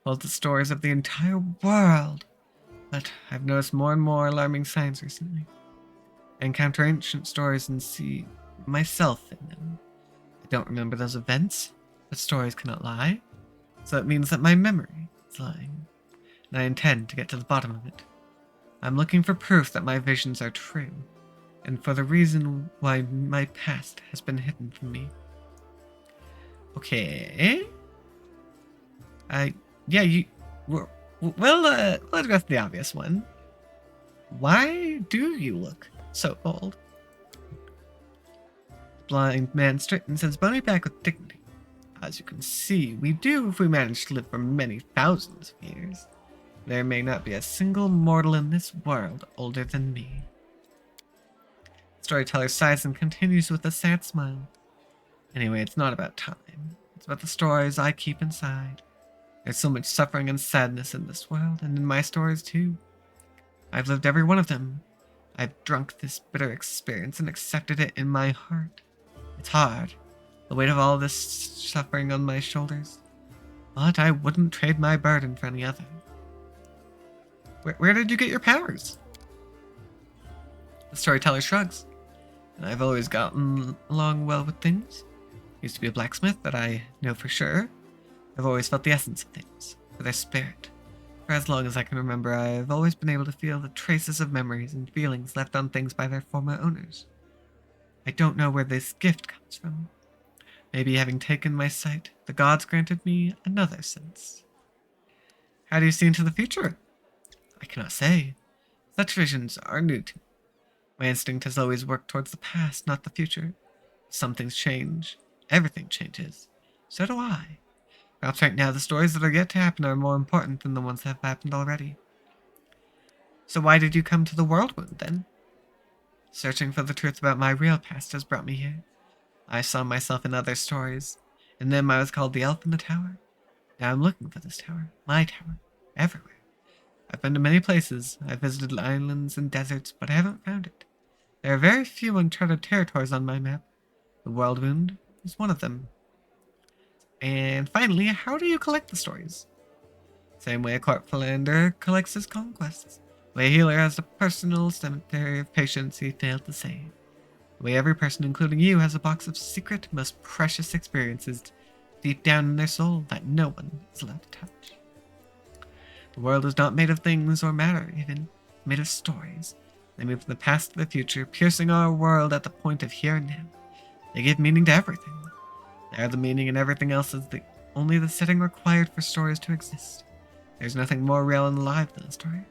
Told the stories of the entire world. But I've noticed more and more alarming signs recently. I encounter ancient stories and see myself in them. I don't remember those events, but stories cannot lie. So it means that my memory is lying. And I intend to get to the bottom of it. I'm looking for proof that my visions are true, and for the reason why my past has been hidden from me. Okay. We'll address the obvious one. Why do you look so old? The blind man straightens his bony back with dignity. As you can see, we do if we manage to live for many thousands of years. There may not be a single mortal in this world older than me. The storyteller sighs and continues with a sad smile. Anyway, it's not about time. It's about the stories I keep inside. There's so much suffering and sadness in this world, and in my stories too. I've lived every one of them. I've drunk this bitter experience and accepted it in my heart. It's hard, the weight of all this suffering on my shoulders. But I wouldn't trade my burden for any other. Where did you get your powers? The storyteller shrugs. I've always gotten along well with things. Used to be a blacksmith, but I know for sure. I've always felt the essence of things, for their spirit. For as long as I can remember, I've always been able to feel the traces of memories and feelings left on things by their former owners. I don't know where this gift comes from. Maybe having taken my sight, the gods granted me another sense. How do you see into the future? I cannot say. Such visions are new to me. My instinct has always worked towards the past, not the future. Some things change. Everything changes. So do I. Perhaps right now the stories that are yet to happen are more important than the ones that have happened already. So why did you come to the Worldwound then? Searching for the truth about my real past has brought me here. I saw myself in other stories. In them I was called the Elf in the Tower. Now I'm looking for this tower. My tower. Everywhere. I've been to many places. I've visited islands and deserts, but I haven't found it. There are very few uncharted territories on my map. The Worldwound is one of them. And finally, how do you collect the stories? Same way a Corphlander collects his conquests. The way a healer has a personal cemetery of patients he failed to save. The way every person, including you, has a box of secret, most precious experiences deep down in their soul that no one is allowed to touch. The world is not made of things or matter, even. It's made of stories. They move from the past to the future, piercing our world at the point of here and now. They give meaning to everything. They are the meaning, and everything else is only the setting required for stories to exist. There's nothing more real and alive than a story.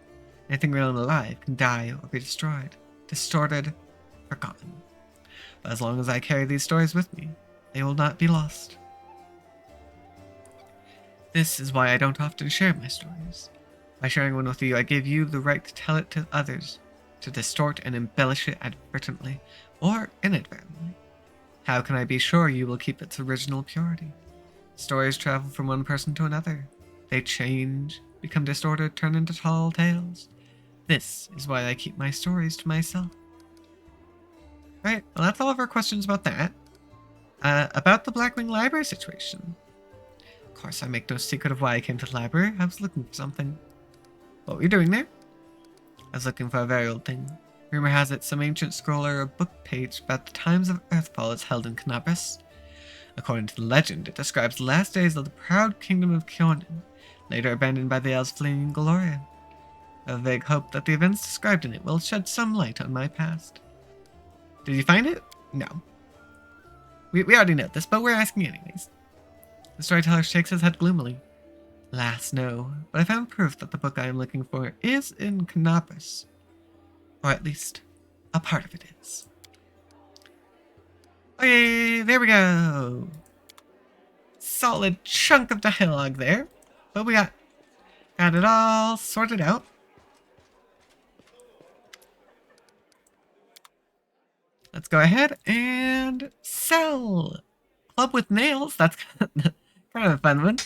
Anything real and alive can die or be destroyed, distorted, forgotten. But as long as I carry these stories with me, they will not be lost. This is why I don't often share my stories. By sharing one with you, I give you the right to tell it to others, to distort and embellish it advertently or inadvertently. How can I be sure you will keep its original purity? Stories travel from one person to another. They change, become disordered, turn into tall tales. This is why I keep my stories to myself. Right, well that's all of our questions about that. About the Blackwing Library situation. Of course, I make no secret of why I came to the library. I was looking for something. What were you doing there? I was looking for a very old thing. Rumor has it some ancient scroll or a book page about the times of Earthfall is held in Knabris. According to the legend, it describes the last days of the proud kingdom of Kionin, later abandoned by the elves fleeing Golorian. I have a vague hope that the events described in it will shed some light on my past. Did you find it? No. We already know this, but we're asking anyways. The storyteller shakes his head gloomily. Alas, no, but I found proof that the book I am looking for is in Knabris. Or at least, a part of it is. Okay, there we go. Solid chunk of dialogue there. But we got it all sorted out. Let's go ahead and sell. Club with nails. That's kind of a fun one.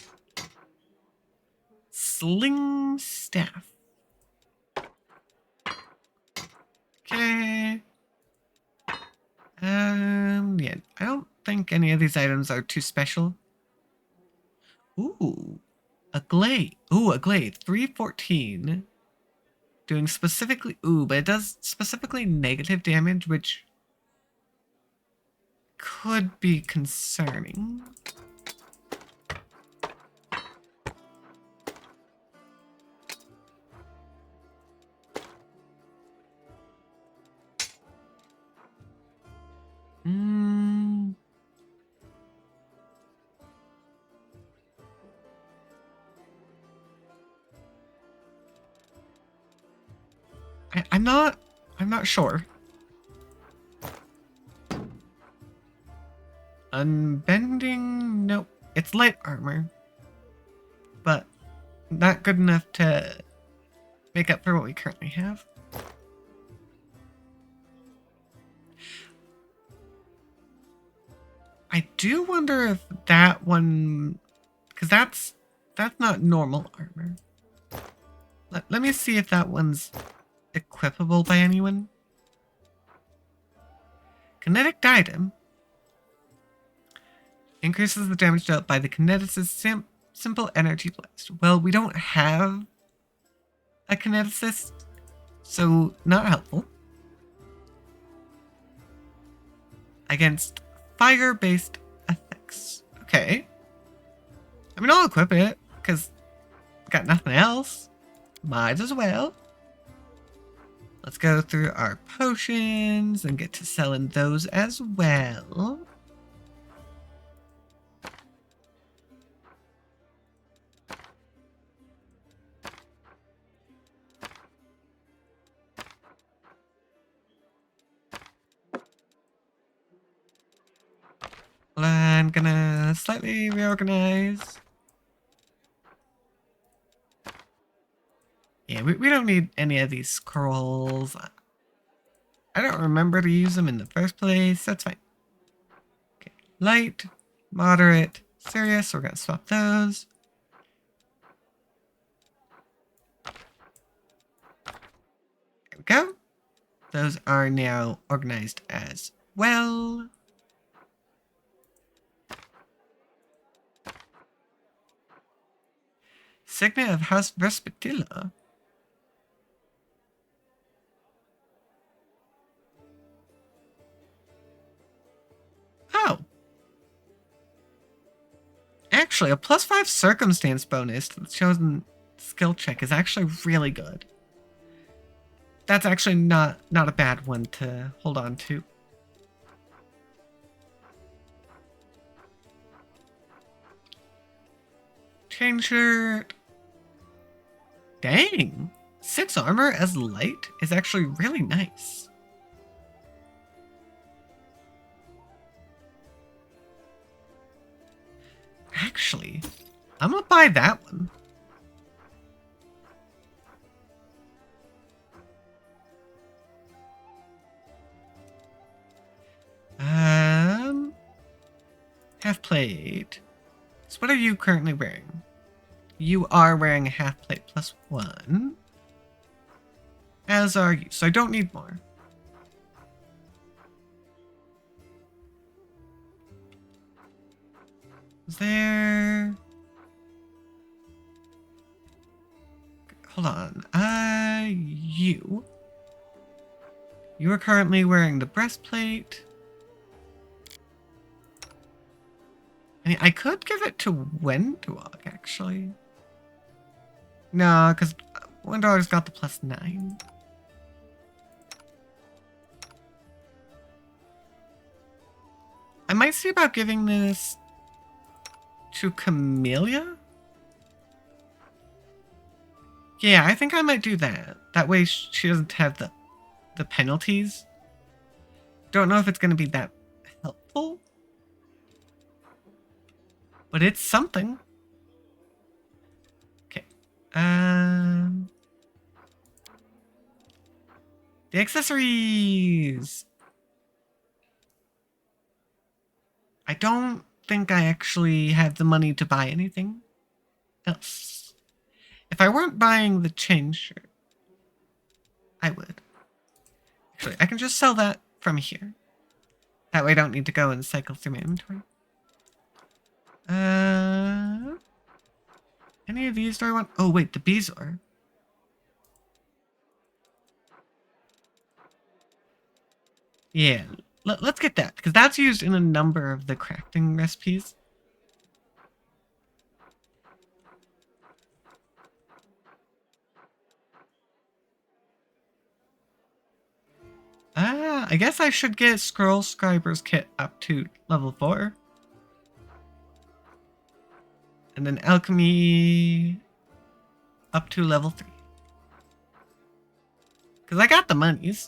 Sling staff. Okay. Yeah, I don't think any of these items are too special. Ooh, a glade. Ooh, a glade. 314. Doing specifically, but it does specifically negative damage, which could be concerning. I'm not sure. Unbending, nope. It's light armor. But not good enough to make up for what we currently have. I do wonder if that one, because that's not normal armor. Let me see if that one's equipable by anyone. Kinetic item increases the damage dealt by the kineticist's simple energy blast. Well, we don't have a kineticist, so not helpful. Against fire-based effects. Okay. I mean, I'll equip it, because got nothing else. Might as well. Let's go through our potions and get to selling those as well. I'm gonna slightly reorganize. Yeah, we don't need any of these scrolls. I don't remember to use them in the first place. That's fine. Okay, light, moderate, serious. We're gonna swap those. There we go. Those are now organized as well. Signet of House Vespitilla. Oh. Actually, a +5 circumstance bonus to the chosen skill check is actually really good. That's actually not a bad one to hold on to. Chain shirt. Dang! 6 armor as light is actually really nice. Actually, I'm gonna buy that one. Half plate. So what are you currently wearing? You are wearing a half plate plus 1. As are you, so I don't need more. Is there... Hold on. You. You are currently wearing the breastplate. I mean, I could give it to Wendwog, actually. No, because Wendwog's got the +9. I might see about giving this to Camellia. Yeah, I think I might do that. That way she doesn't have the penalties. Don't know if it's going to be that helpful. But it's something. Okay. The accessories. I don't think I actually have the money to buy anything else. If I weren't buying the chain shirt, I would. Actually, I can just sell that from here. That way I don't need to go and cycle through my inventory. Any of these do I want? Oh wait, the Bezoar. Yeah, let's get that, because that's used in a number of the crafting recipes. I guess I should get Scroll Scriber's kit up to level 4. And then Alchemy up to level 3. Because I got the monies.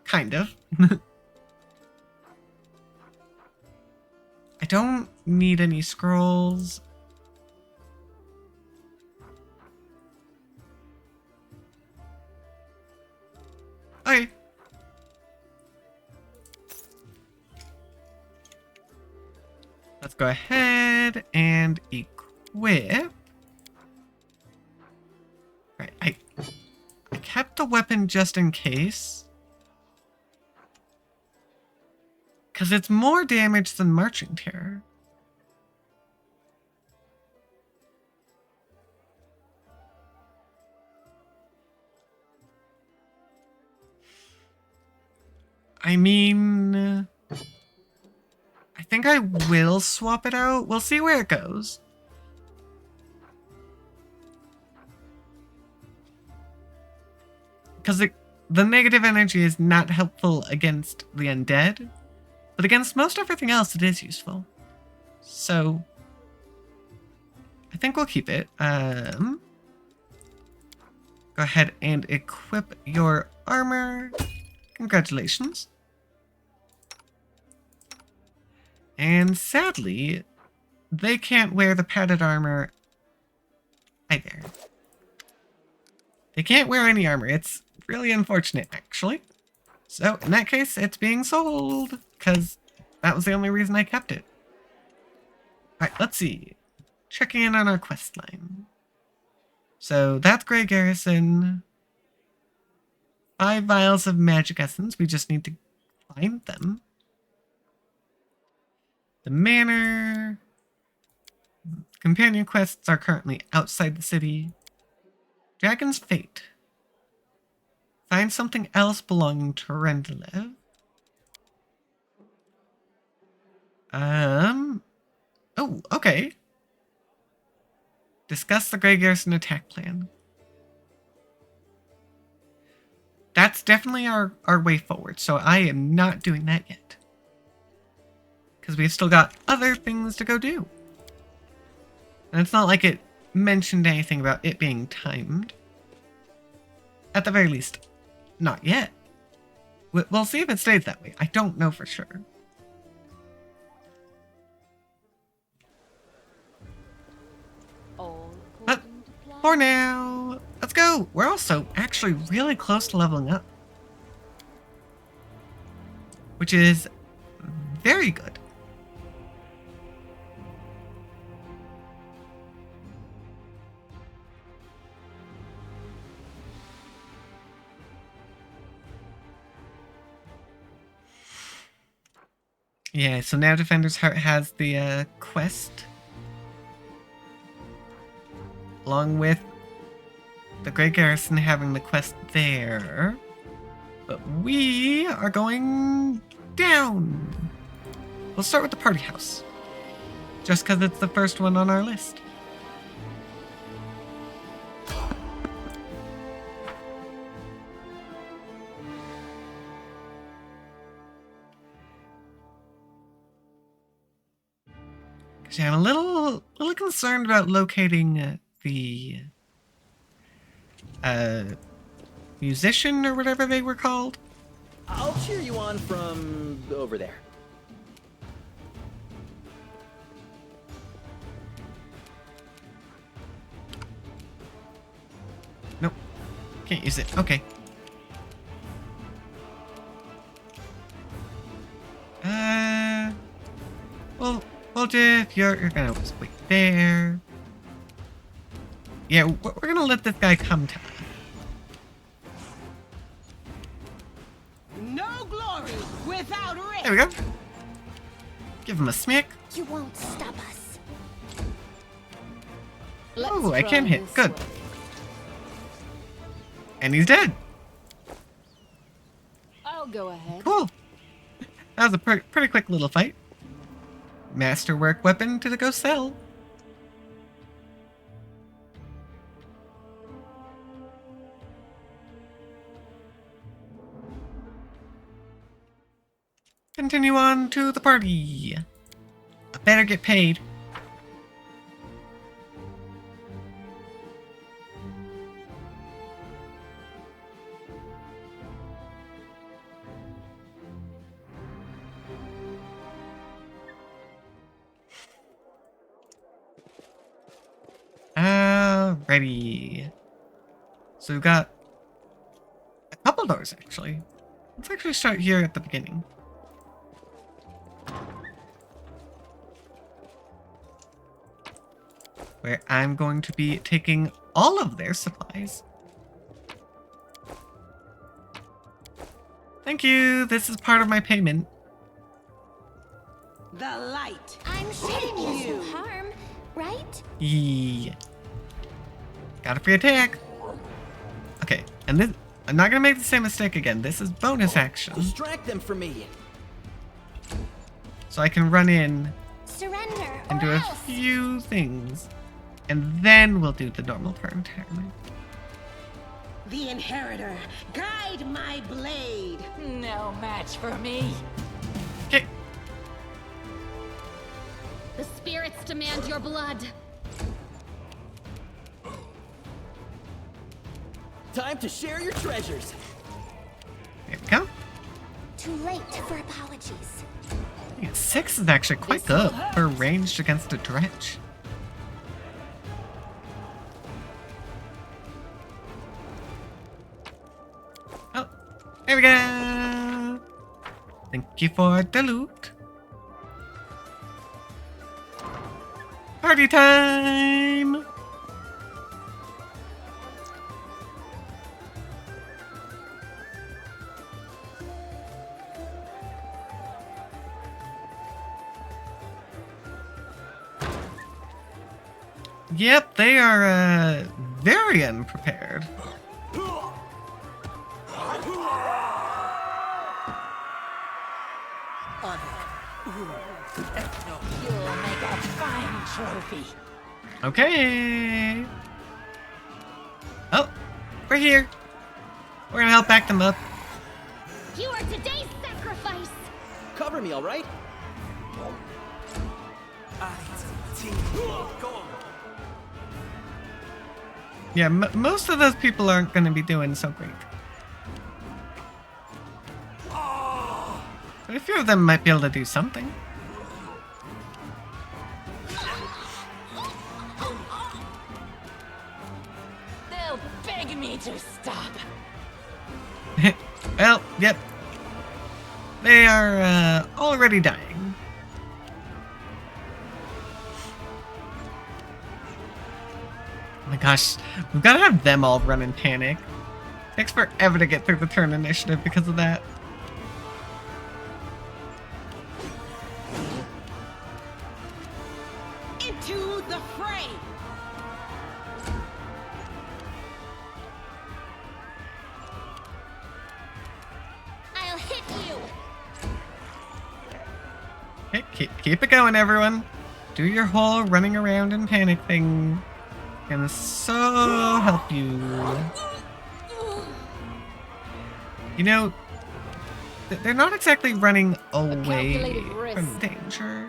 Kind of. I don't need any scrolls. Okay. Let's go ahead and equip. Right, I kept the weapon just in case. Because it's more damage than Marching Terror. I mean, I think I will swap it out. We'll see where it goes. Because the negative energy is not helpful against the undead. But against most everything else, it is useful. So, I think we'll keep it. Go ahead and equip your armor. Congratulations. And sadly, they can't wear the padded armor either. They can't wear any armor. It's really unfortunate, actually. So, in that case, it's being sold, because that was the only reason I kept it. Alright, let's see. Checking in on our quest line. So, that's Grey Garrison. 5 vials of magic essence. We just need to find them. The manor. Companion quests are currently outside the city. Dragon's Fate. Find something else belonging to Rendelev. Oh, okay. Discuss the Grey Garrison attack plan. That's definitely our way forward, so I am not doing that yet. Because we've still got other things to go do. And it's not like it mentioned anything about it being timed. At the very least, not yet. We'll see if it stays that way. I don't know for sure. But for now, let's go. We're also actually really close to leveling up. Which is very good. Yeah, so now Defender's Heart has the quest. Along with the Great Garrison having the quest there. But we are going down. We'll start with the party house. Just because it's the first one on our list. Because I'm a little concerned about locating the musician or whatever they were called. I'll cheer you on from over there. Nope. Can't use it. Okay. Well, Jeff, you're gonna just wait there. Yeah, we're gonna let this guy come to us. No glory without risk. There we go. Give him a smack. You won't stop us. Let's Oh, I try can hit. this Good. way. And he's dead. I'll go ahead. Cool. That was a pretty quick little fight. Masterwork weapon to go sell. Continue on to the party. I better get paid. Alrighty. So we've got a couple doors actually. Let's actually start here at the beginning. Where I'm going to be taking all of their supplies. Thank you. This is part of my payment. The light. I'm shooting you some harm, right? Yeah. Got a free attack. Okay, and this I'm not gonna make the same mistake again. This is bonus action. Distract them from me. So I can run in Surrender and or do a else. few things. And then we'll do the normal turn. The inheritor. Guide my blade. No match for me. Okay. The spirits demand your blood. Time to share your treasures. There we go. Too late for apologies. Yeah, 6 is actually quite good for ranged against a dredge. Oh, there we go. Thank you for the loot. Party time! Yep, they are very unprepared. You'll make a fine trophy. Okay. Oh, we're here. We're gonna help back them up. You are today's sacrifice. Cover me, all right? Yeah, most of those people aren't gonna be doing so great. But a few of them might be able to do something. They'll beg me to stop. Well, yep. They are already dying. Oh my gosh, we've got to have them all run in panic. Takes forever to get through the turn initiative because of that. Okay, keep it going, everyone. Do your whole running around and panic thing. Gonna so help you. You know, they're not exactly running away calculated risk. from danger.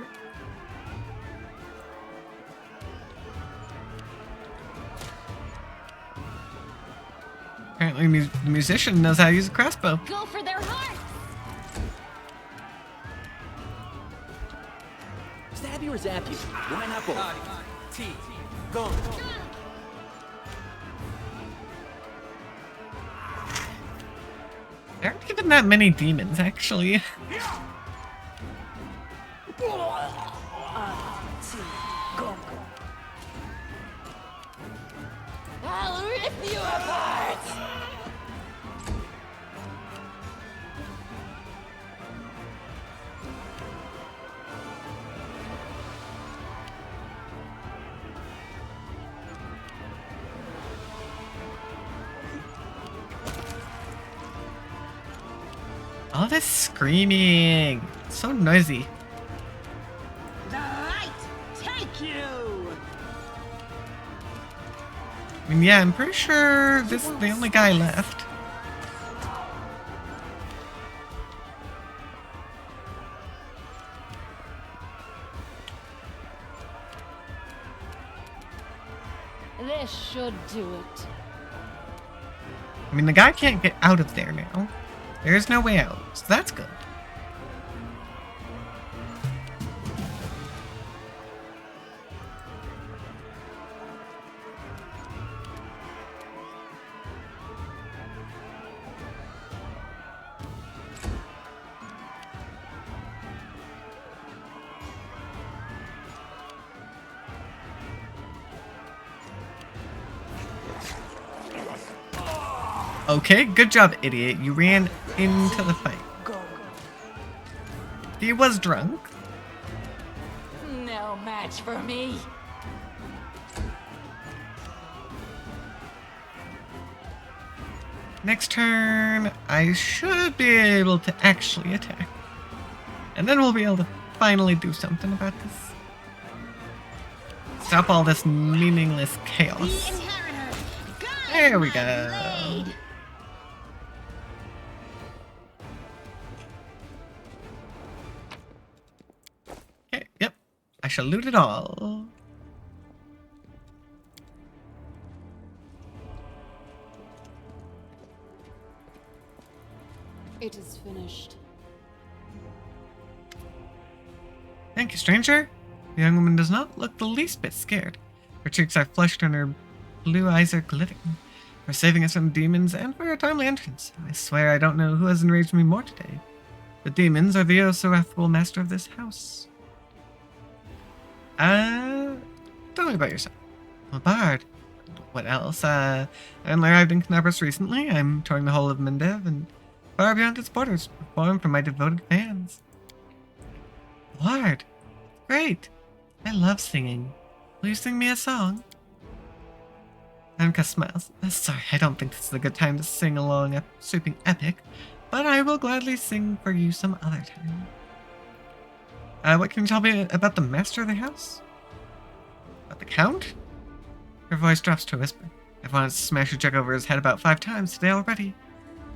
Apparently, the musician knows how to use a crossbow. Go for their hearts! Stab you or zap you? Why not both? T. Go. There aren't even that many demons, actually. T. Go. I'll rip you apart! All this screaming. It's so noisy. The light take you! I mean, yeah, I'm pretty sure this is the only guy left. This should do it. I mean, the guy can't get out of there now. There's no way out, so that's good. Okay, good job, idiot. You ran into the fight. Go. He was drunk. No match for me. Next turn, I should be able to actually attack. And then we'll be able to finally do something about this. Stop all this meaningless The chaos. Inheritor! Guide There we my go. blade! Okay, yep. I shall loot it all. It is finished. Thank you, stranger. The young woman does not look the least bit scared. Her cheeks are flushed and her blue eyes are glittering. For saving us from demons and for your timely entrance. I swear I don't know who has enraged me more today. The demons or the oh-so-affable master of this house. Tell me about yourself. I'm a bard. What else? I arrived in Knabros recently. I'm touring the whole of Mendev and far beyond its borders to perform for my devoted fans. Bard. Great. I love singing. Will you sing me a song? Anka smiles. Sorry, I don't think this is a good time to sing along a sweeping epic, but I will gladly sing for you some other time. What can you tell me about the master of the house? About the count? Her voice drops to a whisper. I've wanted to smash a jug over his head about 5 times today already.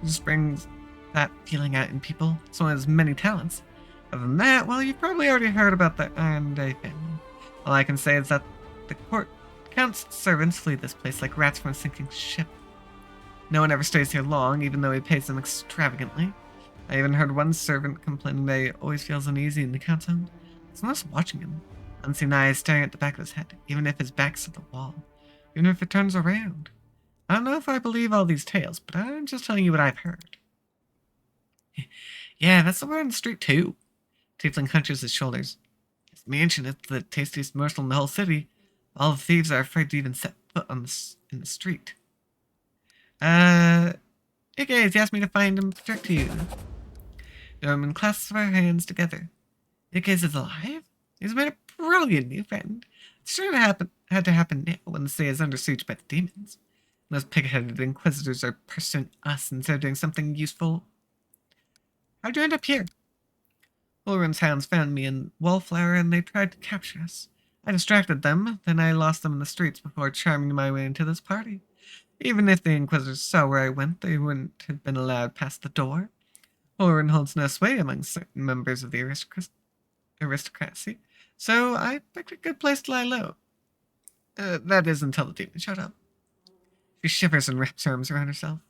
It just brings that feeling out in people. Someone has many talents. Other than that, well, you've probably already heard about the Iron Day family. All I can say is that the Count's servants flee this place like rats from a sinking ship. No one ever stays here long, even though he pays them extravagantly. I even heard one servant complaining that he always feels uneasy in the Count's home. Someone's watching him, unseen eyes staring at the back of his head, even if his back's to the wall, even if it turns around. I don't know if I believe all these tales, but I'm just telling you what I've heard. Yeah, that's the word on the street too. Tiefling hunches his shoulders. His mansion is the tastiest morsel in the whole city. All the thieves are afraid to even set foot in the street. Hey guys, you asked me to find and protect you. The woman clasps her hands together. Ikez is alive? He's made a brilliant new friend. It's sure had to happen now when the city is under siege by the demons. Those pig-headed inquisitors are pursuing us instead of doing something useful. How'd you end up here? Ulrin's hounds found me in Wallflower and they tried to capture us. I distracted them, then I lost them in the streets before charming my way into this party. Even if the Inquisitors saw where I went, they wouldn't have been allowed past the door. Ulrin holds no sway among certain members of the aristocracy, so I picked a good place to lie low. That is until the demon showed up. She shivers and wraps her arms around herself.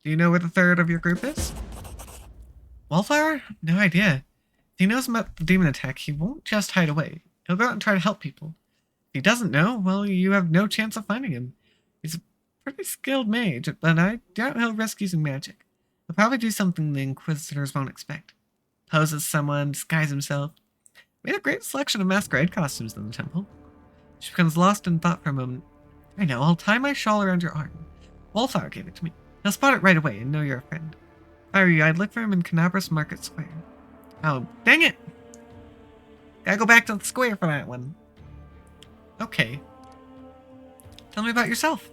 Do you know where the third of your group is? Wallflower? No idea. If he knows about the demon attack, he won't just hide away. He'll go out and try to help people. If he doesn't know, well, you have no chance of finding him. He's a pretty skilled mage, but I doubt he'll risk using magic. He'll probably do something the Inquisitors won't expect. Pose as someone, disguise himself. We had a great selection of masquerade costumes in the temple. She becomes lost in thought for a moment. I know, I'll tie my shawl around your arm. Wallflower gave it to me. He'll spot it right away and know you're a friend. If I were you, I'd look for him in Canabras Market Square. Oh, dang it! Gotta go back to the square for that one. Okay. Tell me about yourself.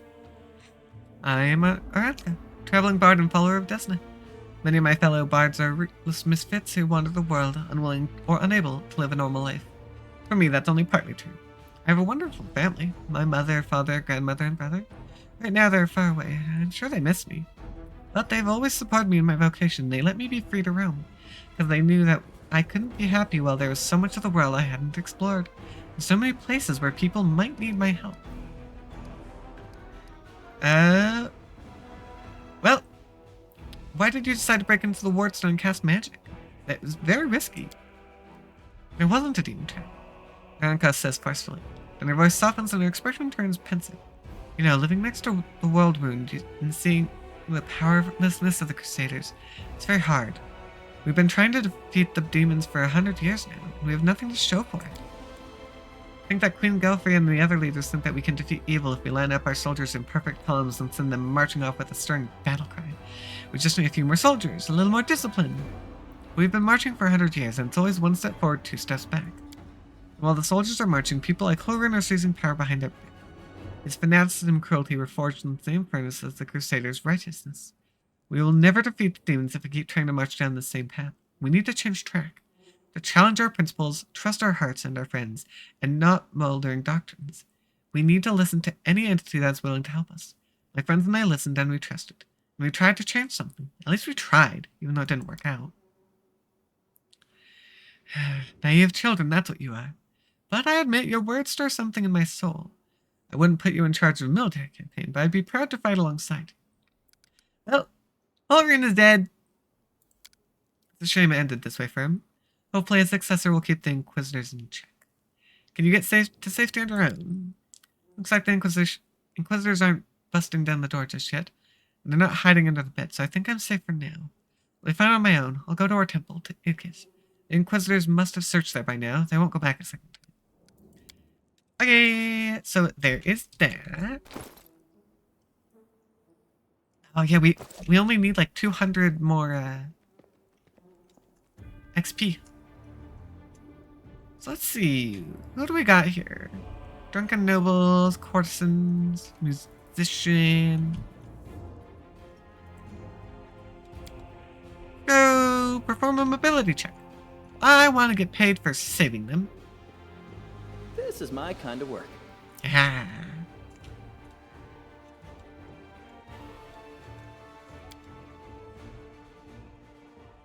I am Arantha, traveling bard and follower of Desna. Many of my fellow bards are rootless misfits who wander the world, unwilling or unable to live a normal life. For me, that's only partly true. I have a wonderful family. My mother, father, grandmother, and brother. Right now they're far away. I'm sure they miss me. But they've always supported me in my vocation. They let me be free to roam, because they knew that I couldn't be happy while there was so much of the world I hadn't explored, and so many places where people might need my help. Well, why did you decide to break into the Wardstone and cast magic? That was very risky. It wasn't a demon trap, Veronica says forcefully. Then her voice softens and her expression turns pensive. You know, living next to the world wound and seeing the powerlessness of the Crusaders, it's very hard. We've been trying to defeat the demons for 100 years now, and we have nothing to show for it. I think that Queen Gelfrey and the other leaders think that we can defeat evil if we line up our soldiers in perfect columns and send them marching off with a stirring battle cry. We just need a few more soldiers, a little more discipline. We've been marching for 100 years, and it's always one step forward, 2 steps back. While the soldiers are marching, people like Ulrin are seizing power behind everything. His fanaticism and cruelty were forged in the same furnace as the Crusaders' righteousness. We will never defeat the demons if we keep trying to march down the same path. We need to change track. To challenge our principles, trust our hearts and our friends, and not moldering doctrines. We need to listen to any entity that's willing to help us. My friends and I listened and we trusted. And we tried to change something. At least we tried, even though it didn't work out. Naive children, that's what you are. But I admit your words stir something in my soul. I wouldn't put you in charge of a military campaign, but I'd be proud to fight alongside you. Well, Ulrin is dead. It's a shame it ended this way for him. Hopefully his successor will keep the Inquisitors in check. Can you get to safety on your own? Looks like the Inquisitors aren't busting down the door just yet, and they're not hiding under the bed, so I think I'm safe for now. If I'm on my own, I'll go to our temple, to Ikis. The Inquisitors must have searched there by now. They won't go back a second time. Okay, so there is that. Oh yeah, we only need like 200 more XP. So let's see, who do we got here? Drunken nobles, courtesans, musician. Go perform a mobility check. I want to get paid for saving them. This is my kind of work. Ah.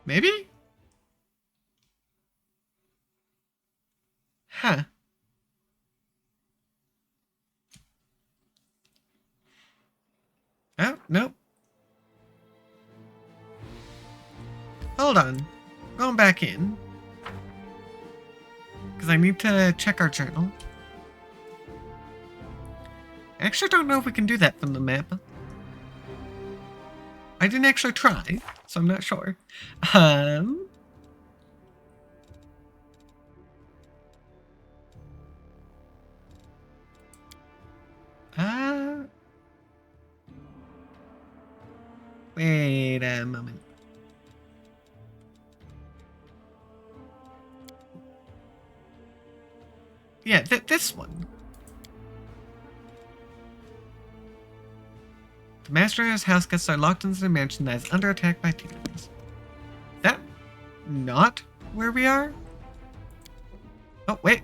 Maybe? Huh. Oh, nope. Hold on. Going back in. Because I need to check our journal. I actually don't know if we can do that from the map. I didn't actually try, so I'm not sure. Wait a moment. Yeah, this one. The master and his house guests are locked into the mansion that is under attack by demons. Is that not where we are? Oh, wait.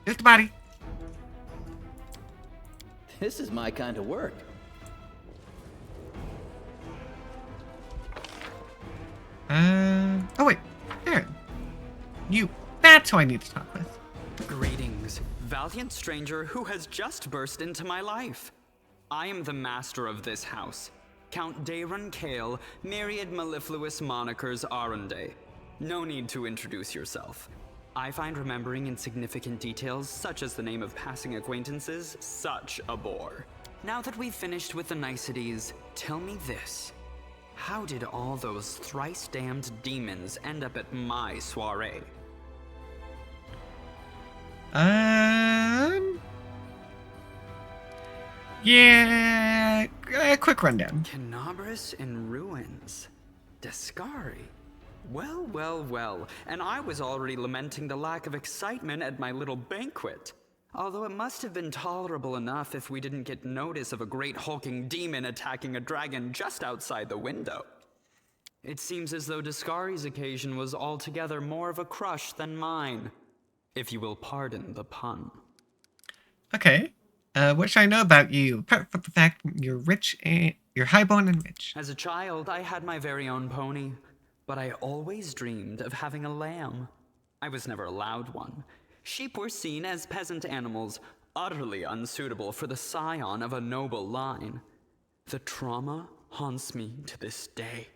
There's the body. This is my kind of work. Oh wait, Aaron. You, that's who I need to talk with. Greetings, valiant stranger who has just burst into my life. I am the master of this house, Count Daron Kale, myriad mellifluous monikers Aronde. No need to introduce yourself. I find remembering insignificant details, such as the name of passing acquaintances, such a bore. Now that we've finished with the niceties, tell me this. How did all those thrice-damned demons end up at my soiree? Yeah, a quick rundown. Canabris in ruins. Descari. Well, well, well, and I was already lamenting the lack of excitement at my little banquet. Although it must have been tolerable enough if we didn't get notice of a great hulking demon attacking a dragon just outside the window. It seems as though Descari's occasion was altogether more of a crush than mine, if you will pardon the pun. Okay. What should I know about you, apart from the fact you're rich and you're highborn and rich? As a child, I had my very own pony, but I always dreamed of having a lamb. I was never allowed one. Sheep were seen as peasant animals, utterly unsuitable for the scion of a noble line. The trauma haunts me to this day.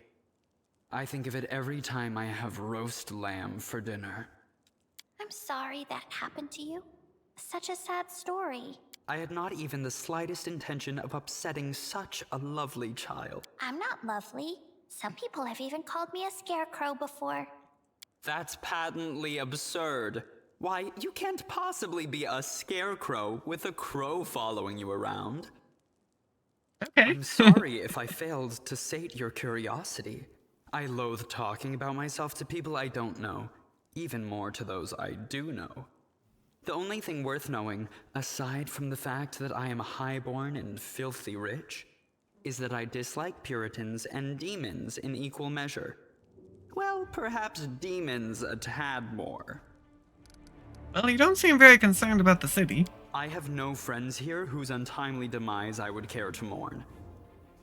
I think of it every time I have roast lamb for dinner. I'm sorry that happened to you. Such a sad story. I had not even the slightest intention of upsetting such a lovely child. I'm not lovely. Some people have even called me a scarecrow before. That's patently absurd. Why, you can't possibly be a scarecrow with a crow following you around. Okay. I'm sorry if I failed to sate your curiosity. I loathe talking about myself to people I don't know, even more to those I do know. The only thing worth knowing, aside from the fact that I am highborn and filthy rich, is that I dislike Puritans and demons in equal measure. Well, perhaps demons a tad more. Well, you don't seem very concerned about the city. I have no friends here whose untimely demise I would care to mourn.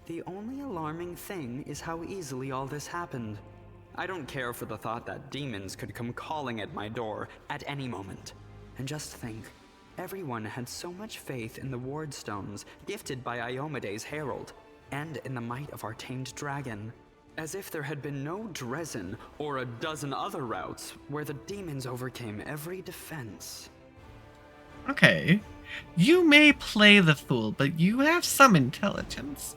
The only alarming thing is how easily all this happened. I don't care for the thought that demons could come calling at my door at any moment. And just think, everyone had so much faith in the wardstones gifted by Iomede's herald, and in the might of our tamed dragon, as if there had been no Dresden or a dozen other routes where the demons overcame every defense. Okay. You may play the fool, but you have some intelligence.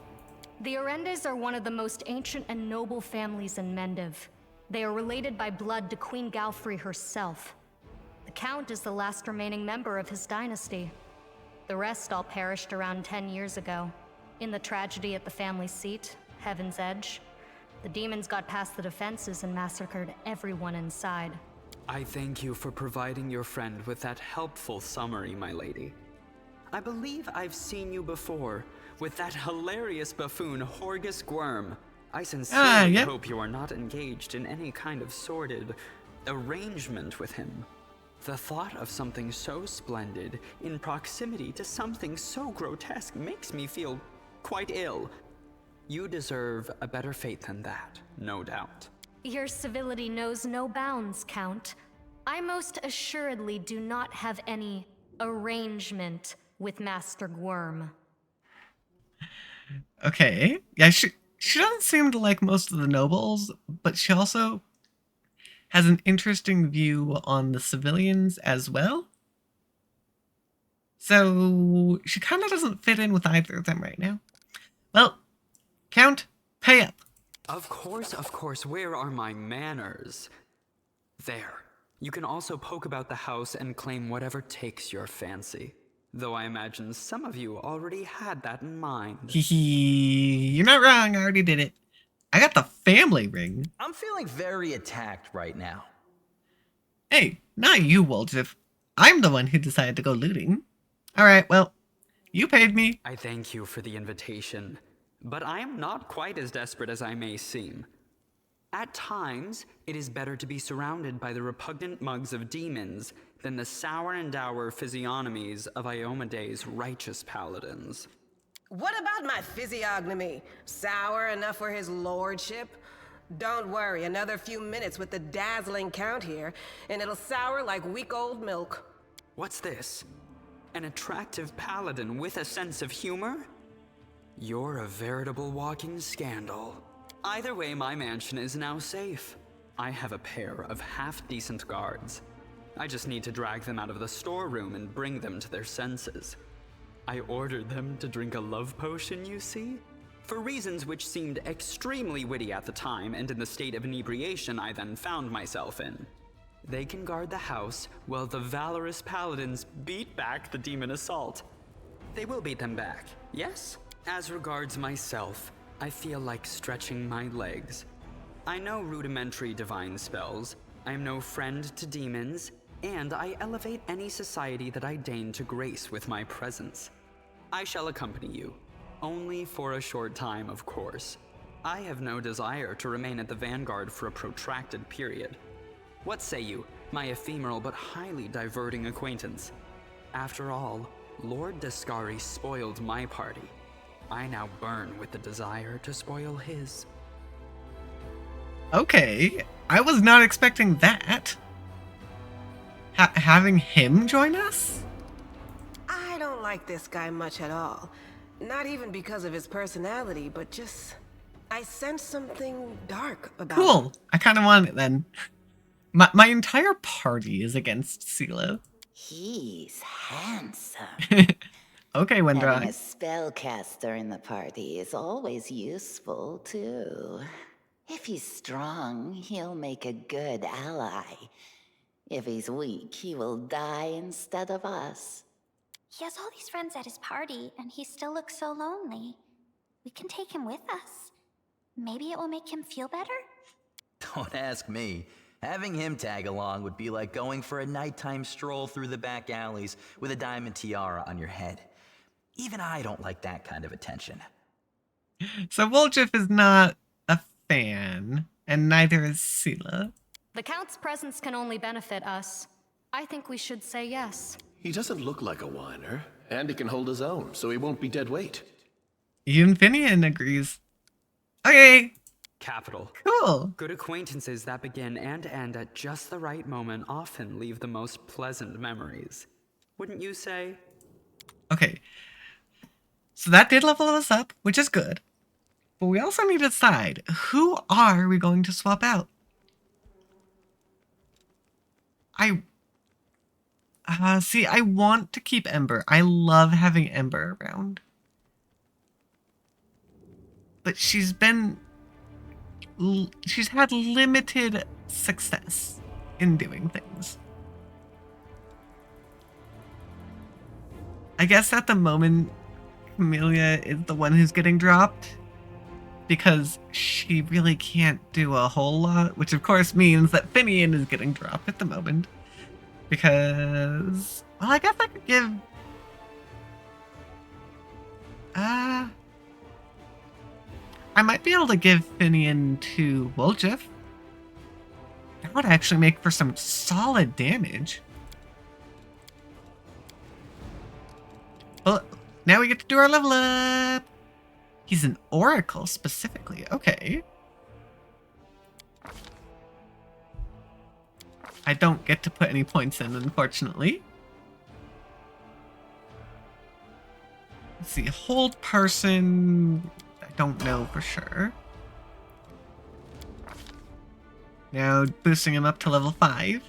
The Arendes are one of the most ancient and noble families in Mendiv. They are related by blood to Queen Galfrey herself. The Count is the last remaining member of his dynasty. The rest all perished around 10 years ago. In the tragedy at the family seat, Heaven's Edge, the demons got past the defenses and massacred everyone inside. I thank you for providing your friend with that helpful summary, my lady. I believe I've seen you before, with that hilarious buffoon Horgus Gwyrm. I sincerely hope you are not engaged in any kind of sordid arrangement with him. The thought of something so splendid in proximity to something so grotesque makes me feel quite ill. You deserve a better fate than that, no doubt. Your civility knows no bounds, Count. I most assuredly do not have any arrangement with Master Gwyrm. Okay. Yeah, she doesn't seem to like most of the nobles, but she also has an interesting view on the civilians as well. So she kind of doesn't fit in with either of them right now. Well, Count, pay up. Of course, where are my manners? There. You can also poke about the house and claim whatever takes your fancy. Though I imagine some of you already had that in mind. You're not wrong, I already did it. I got the family ring. I'm feeling very attacked right now. Hey, not you, Woljif. I'm the one who decided to go looting. Alright, well, you paid me. I thank you for the invitation, but I am not quite as desperate as I may seem. At times, it is better to be surrounded by the repugnant mugs of demons than the sour and dour physiognomies of Iomede's righteous paladins. What about my physiognomy? Sour enough for his lordship? Don't worry, another few minutes with the dazzling Count here, and it'll sour like week-old milk. What's this? An attractive paladin with a sense of humor? You're a veritable walking scandal. Either way, my mansion is now safe. I have a pair of half-decent guards. I just need to drag them out of the storeroom and bring them to their senses. I ordered them to drink a love potion, you see? For reasons which seemed extremely witty at the time and in the state of inebriation I then found myself in. They can guard the house while the valorous paladins beat back the demon assault. They will beat them back, yes? As regards myself, I feel like stretching my legs. I know rudimentary divine spells, I am no friend to demons, and I elevate any society that I deign to grace with my presence. I shall accompany you, only for a short time, of course. I have no desire to remain at the vanguard for a protracted period. What say you, my ephemeral but highly diverting acquaintance? After all, Lord Descari spoiled my party. I now burn with the desire to spoil his. Okay, I was not expecting that. Having him join us? I don't like this guy much at all. Not even because of his personality, but just... I sense something dark about him. Cool. I kind of want it then. My entire party is against Seele. He's handsome. Okay, Having Wendra. a spellcaster in the party is always useful, too. If he's strong, he'll make a good ally. If he's weak, he will die instead of us. He has all these friends at his party, and he still looks so lonely. We can take him with us. Maybe it will make him feel better? Don't ask me. Having him tag along would be like going for a nighttime stroll through the back alleys with a diamond tiara on your head. Even I don't like that kind of attention. So Woljif is not a fan, and neither is Seele. The Count's presence can only benefit us. I think we should say yes. He doesn't look like a whiner, and he can hold his own, so he won't be dead weight. Even Finian agrees. Okay, Capital. cool. Good acquaintances that begin and end at just the right moment often leave the most pleasant memories. Wouldn't you say? Okay, so that did level us up, which is good. But we also need to decide, who are we going to swap out? See, I want to keep Ember. I love having Ember around. But she's had limited success in doing things. I guess at the moment, Camellia is the one who's getting dropped. Because she really can't do a whole lot, which of course means that Finian is getting dropped at the moment. Because, well, I guess I could give... I might be able to give Finian to Woljif. That would actually make for some solid damage. Well, now we get to do our level up. He's an oracle specifically. Okay. I don't get to put any points in, unfortunately. Let's see. Hold person. I don't know for sure. Now boosting him up to level 5.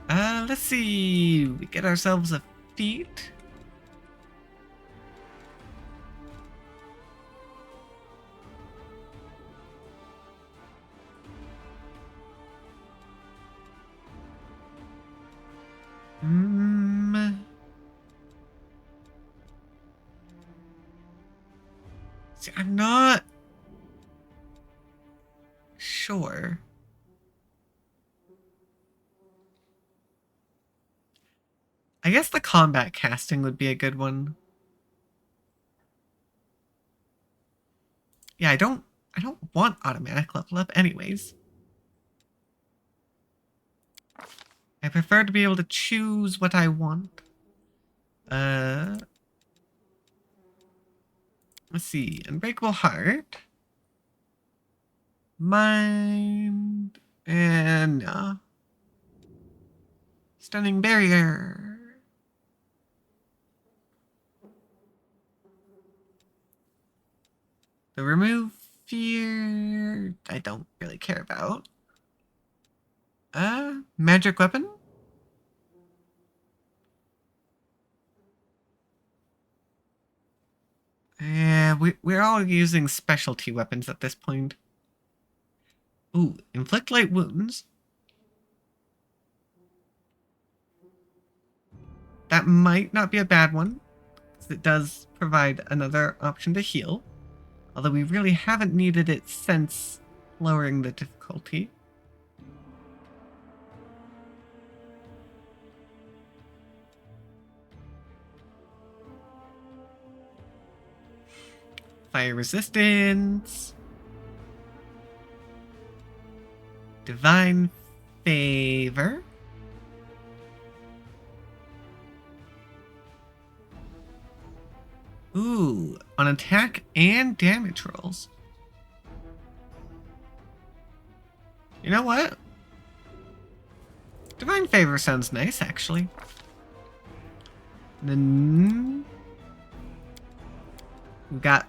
Let's see. We get ourselves a feat. See, I'm not sure. I guess the combat casting would be a good one. Yeah, I don't I don't want automatic level up anyways. I prefer to be able to choose what I want. Let's see. Unbreakable Heart. Mind. And Stunning Barrier. The Remove Fear, I don't really care about. Magic Weapon? Yeah, we're all using specialty weapons at this point. Ooh, Inflict Light Wounds. That might not be a bad one, because it does provide another option to heal. Although we really haven't needed it since lowering the difficulty. Fire Resistance. Divine Favor. Ooh, on attack and damage rolls. You know what? Divine Favor sounds nice, actually. Then we've got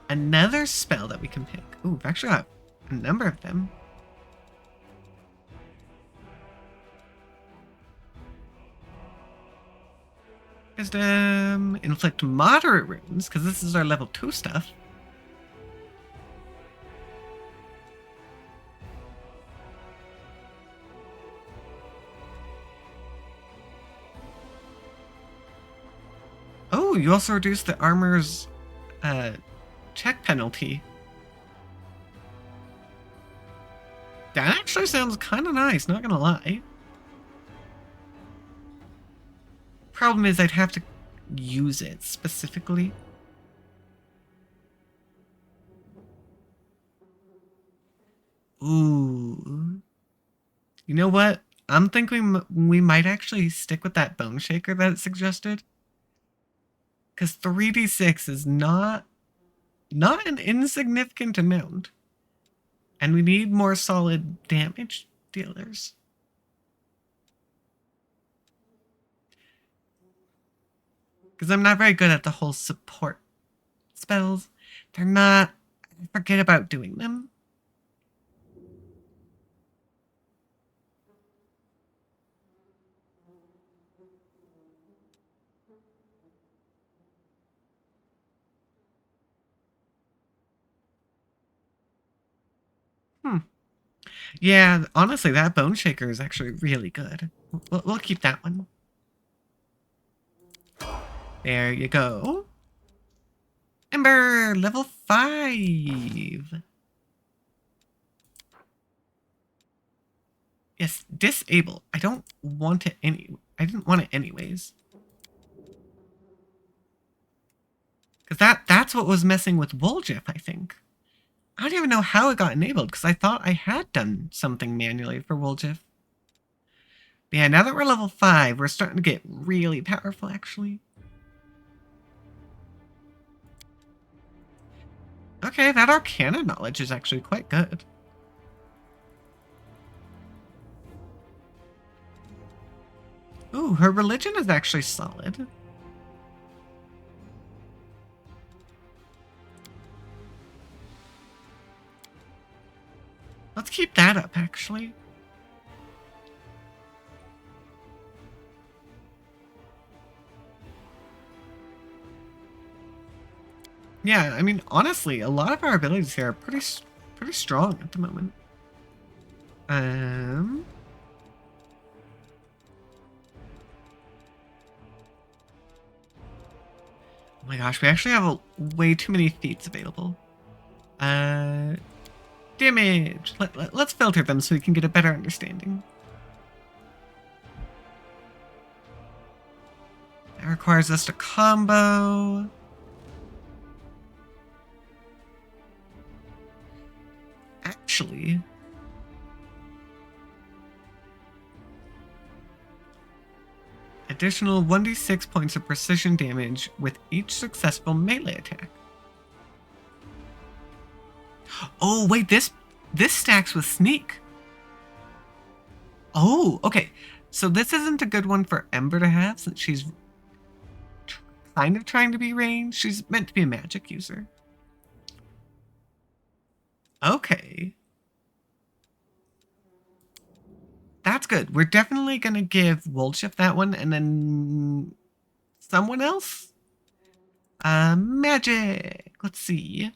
another spell that we can pick. Ooh, we've actually got a number of them. Wisdom, inflict moderate wounds, because this is our level 2 stuff. Oh, you also reduce the armor's check penalty. That actually sounds kind of nice, not gonna lie. Problem is I'd have to use it specifically. Ooh. You know what? I'm thinking we might actually stick with that Bone Shaker that it suggested. Because 3d6 is not an insignificant amount. And we need more solid damage dealers. Because I'm not very good at the whole support spells. They're not... I forget about doing them. Yeah, honestly, that Bone Shaker is actually really good. We'll keep that one. There you go. Ember, level 5. Yes, disable. I don't want it I didn't want it anyways. Because that's what was messing with Woljif, I think. I don't even know how it got enabled, because I thought I had done something manually for Woljif. But yeah, now that we're level 5, we're starting to get really powerful, actually. Okay, that Arcana knowledge is actually quite good. Ooh, her religion is actually solid. Let's keep that up, actually. Yeah, I mean, honestly, a lot of our abilities here are pretty strong at the moment. Oh my gosh, we actually have way too many feats available. Damage! Let's filter them so we can get a better understanding. That requires us to combo. actually. Additional 1d6 points of precision damage with each successful melee attack. Oh, wait, this stacks with sneak. Oh, okay. So this isn't a good one for Ember to have since she's kind of trying to be ranged. She's meant to be a magic user. Okay. That's good. We're definitely going to give Woldshift that one and then someone else? Magic. Let's see.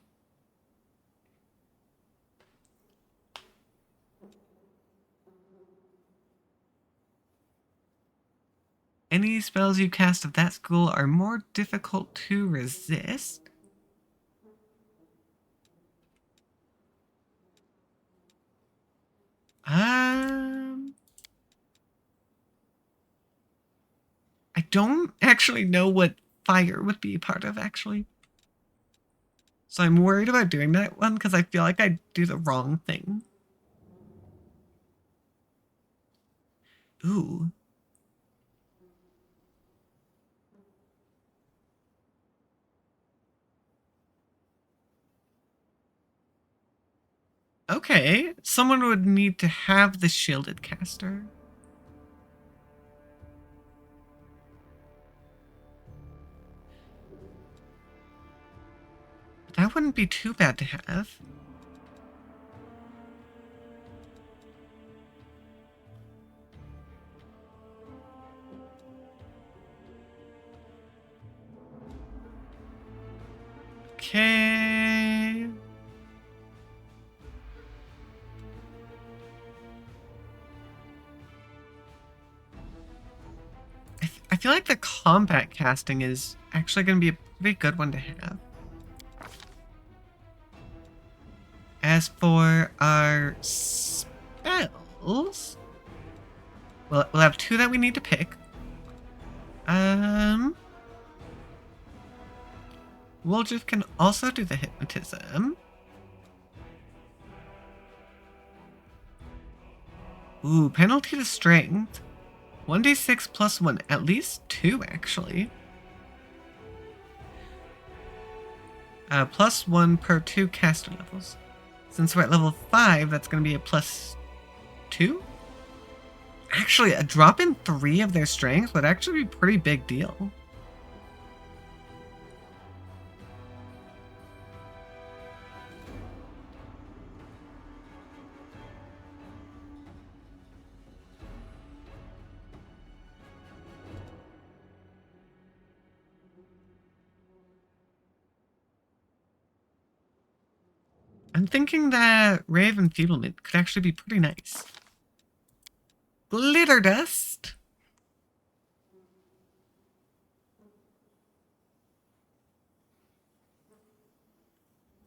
Any spells you cast of that school are more difficult to resist. I don't actually know what fire would be part of, actually. So I'm worried about doing that one because I feel like I'd do the wrong thing. Ooh. Okay, someone would need to have the shielded caster. That wouldn't be too bad to have. Okay. I feel like the combat casting is actually going to be a pretty good one to have. As for our spells, we'll have two that we need to pick. Woldshift can also do the hypnotism. Ooh, penalty to strength. 1d6 plus 1, at least 2 actually. Plus 1 per 2 caster levels. Since we're at level 5, that's going to be a plus 2? Actually, a drop in 3 of their strength would actually be a pretty big deal. I'm thinking that Ray of Enfeeblement could actually be pretty nice. Glitter Dust.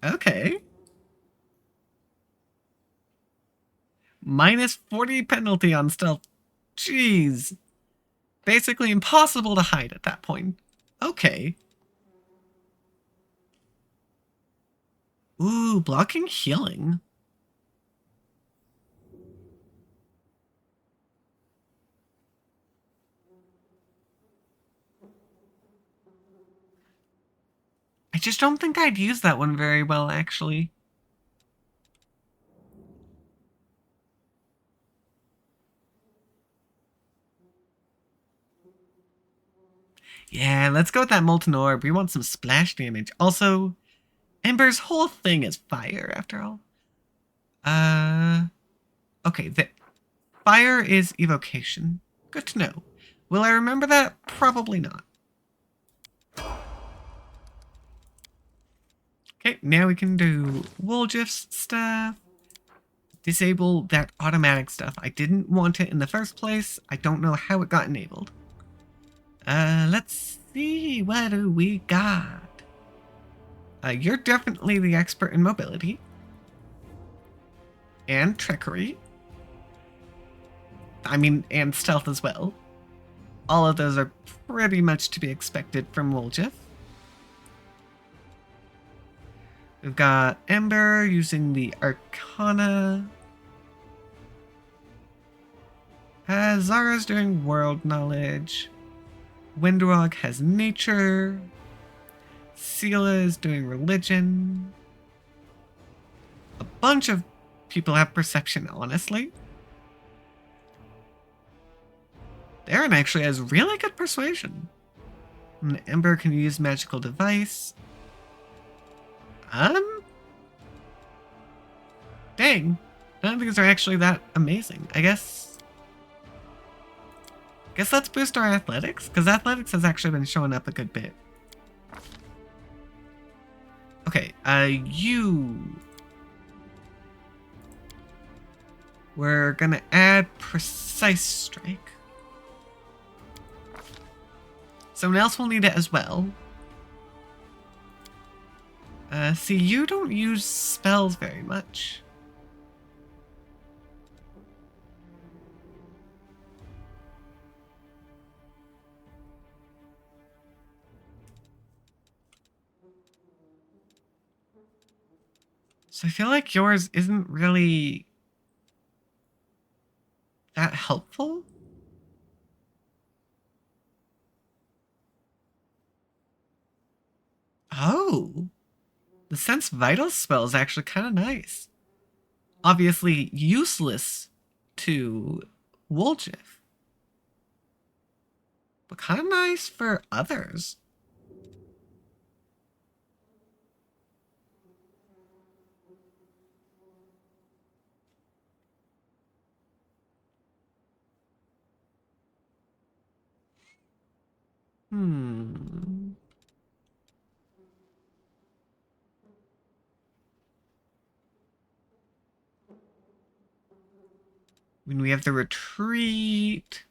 Okay. Minus 40 penalty on stealth. Jeez. Basically impossible to hide at that point. Okay. Ooh, blocking healing. I just don't think I'd use that one very well, actually. Yeah, let's go with that Molten Orb. We want some splash damage. Also, Ember's whole thing is fire, after all. Okay, the fire is evocation. Good to know. Will I remember that? Probably not. Okay, now we can do Woldshift's stuff. Disable that automatic stuff. I didn't want it in the first place. I don't know how it got enabled. Let's see. What do we got? You're definitely the expert in mobility. And trickery. I mean, and stealth as well. All of those are pretty much to be expected from Woldshift. We've got Ember using the Arcana. Zara's doing World Knowledge. Windrog has Nature. Sela is doing Religion. A bunch of people have Perception, honestly. Darren actually has really good Persuasion. And Ember can use Magical Device. Dang. None of these are actually that amazing. I guess let's boost our athletics, because athletics has actually been showing up a good bit. Okay, we're gonna add Precise Strike. Someone else will need it as well. See, you don't use spells very much. So I feel like yours isn't really that helpful. Oh, the Sense Vital spell is actually kind of nice. Obviously useless to Woljif, but kind of nice for others. When we have the retreat.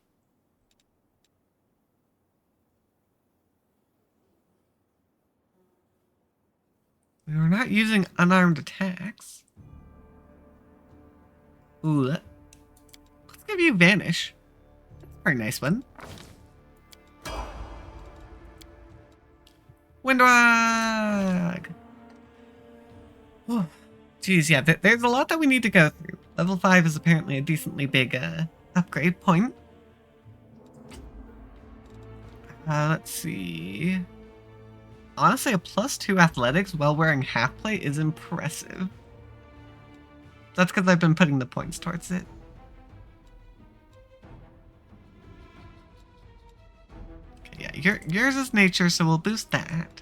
We were not using unarmed attacks. Ooh, let's give you Vanish. That's a very nice one. Windrog! Oh, geez, yeah, there's a lot that we need to go through. Level 5 is apparently a decently big upgrade point. Let's see. Honestly, a +2 athletics while wearing half plate is impressive. That's because I've been putting the points towards it. Okay, yeah, yours is nature, so we'll boost that.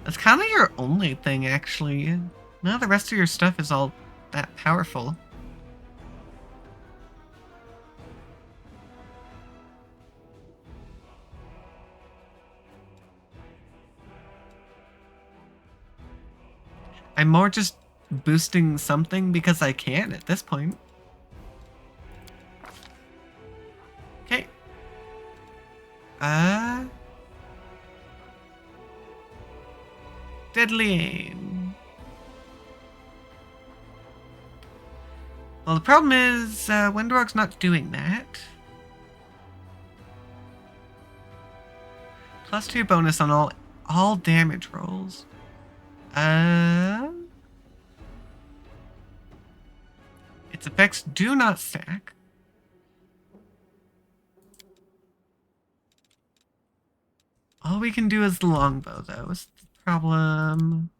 That's kind of your only thing, actually. No, the rest of your stuff is all that powerful. I'm more just boosting something because I can at this point. Okay. Deadly Aim. Well, the problem is, Windrog's not doing that. +2 bonus on all damage rolls. Its effects do not stack. All we can do is the longbow, though, is the problem.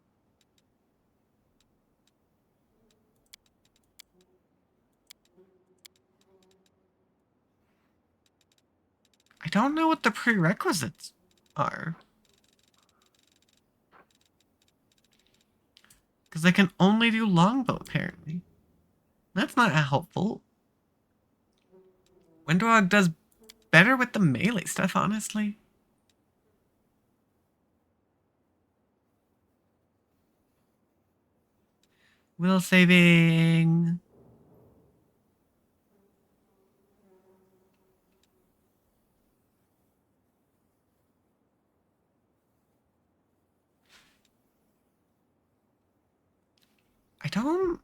I don't know what the prerequisites are. Because I can only do longbow, apparently. That's not helpful. Windrog does better with the melee stuff, honestly. Will saving. I don't...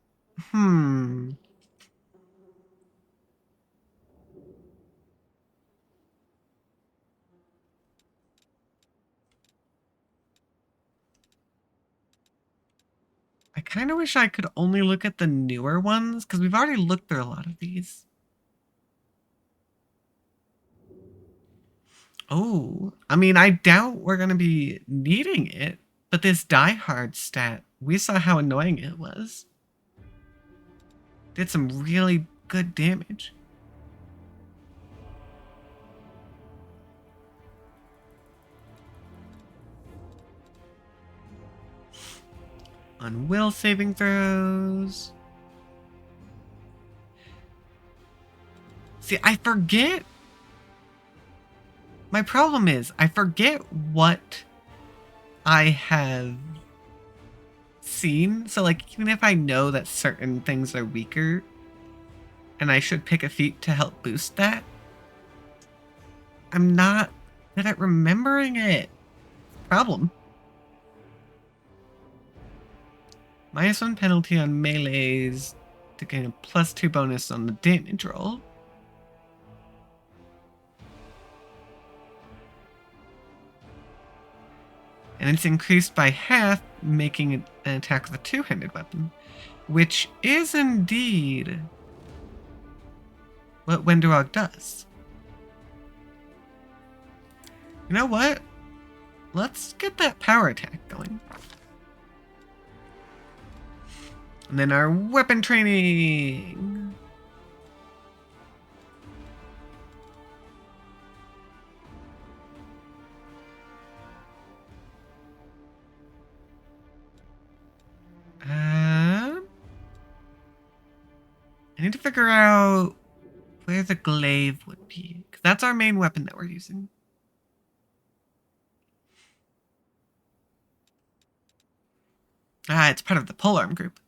kind of wish I could only look at the newer ones, because we've already looked through a lot of these. Oh, I mean, I doubt we're going to be needing it, but this Die Hard stat, we saw how annoying it was. Did some really good damage. On will saving throws. See, I forget. My problem is, I forget what I have seen. So, like, even if I know that certain things are weaker, and I should pick a feat to help boost that, I'm not good at remembering it. Problem. -1 penalty on melees to gain a +2 bonus on the damage roll. And it's increased by half, making it an attack with a two-handed weapon, which is indeed what Wenderog does. You know what? Let's get that power attack going. And then our weapon training. I need to figure out where the glaive would be, because that's our main weapon that we're using. Ah, it's part of the polearm group.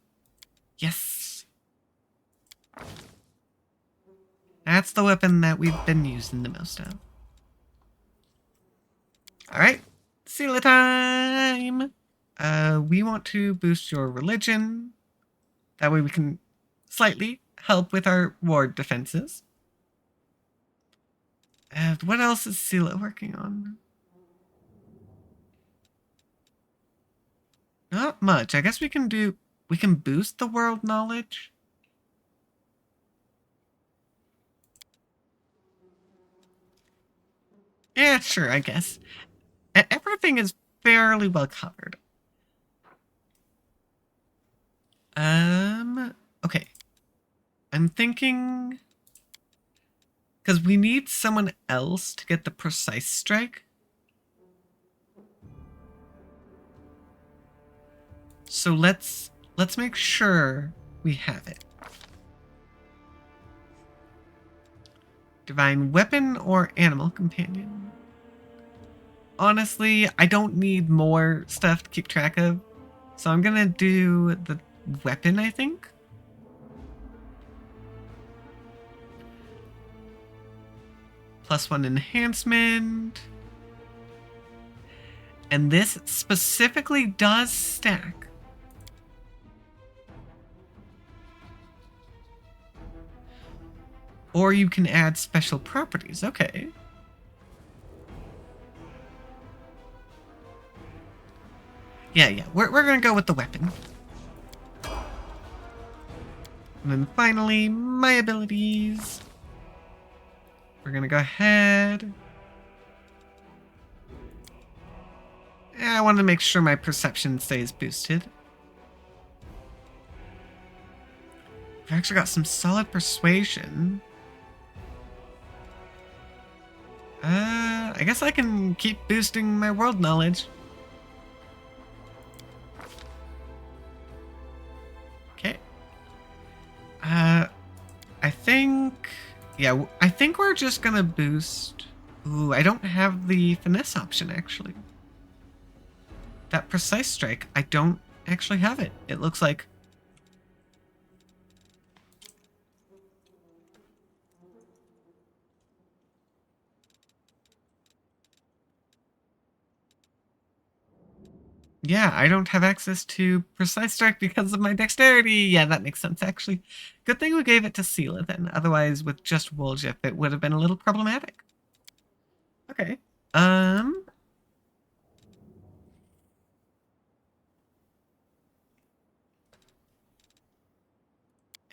Yes. That's the weapon that we've been using the most of. Alright, Seele time! We want to boost your religion. That way we can slightly help with our ward defenses. What else is Seele working on? Not much. I guess we can boost the world knowledge. Yeah, sure, I guess. Everything is fairly well covered. Okay. I'm thinking, because we need someone else to get the precise strike. So let's make sure we have it. Divine weapon or animal companion? Honestly, I don't need more stuff to keep track of. So I'm gonna do the weapon, I think. +1 enhancement. And this specifically does stack. Or you can add special properties. Okay. Yeah. We're gonna go with the weapon. And then finally, my abilities. We're gonna go ahead. I want to make sure my perception stays boosted. I've actually got some solid persuasion. I guess I can keep boosting my world knowledge. Okay. I think... Yeah, I think we're just gonna boost... Ooh, I don't have the finesse option, actually. That precise strike, I don't actually have it. It looks like... Yeah, I don't have access to Precise Strike because of my dexterity. Yeah, that makes sense, actually. Good thing we gave it to Seele, then. Otherwise, with just Woljif, it would have been a little problematic. Okay.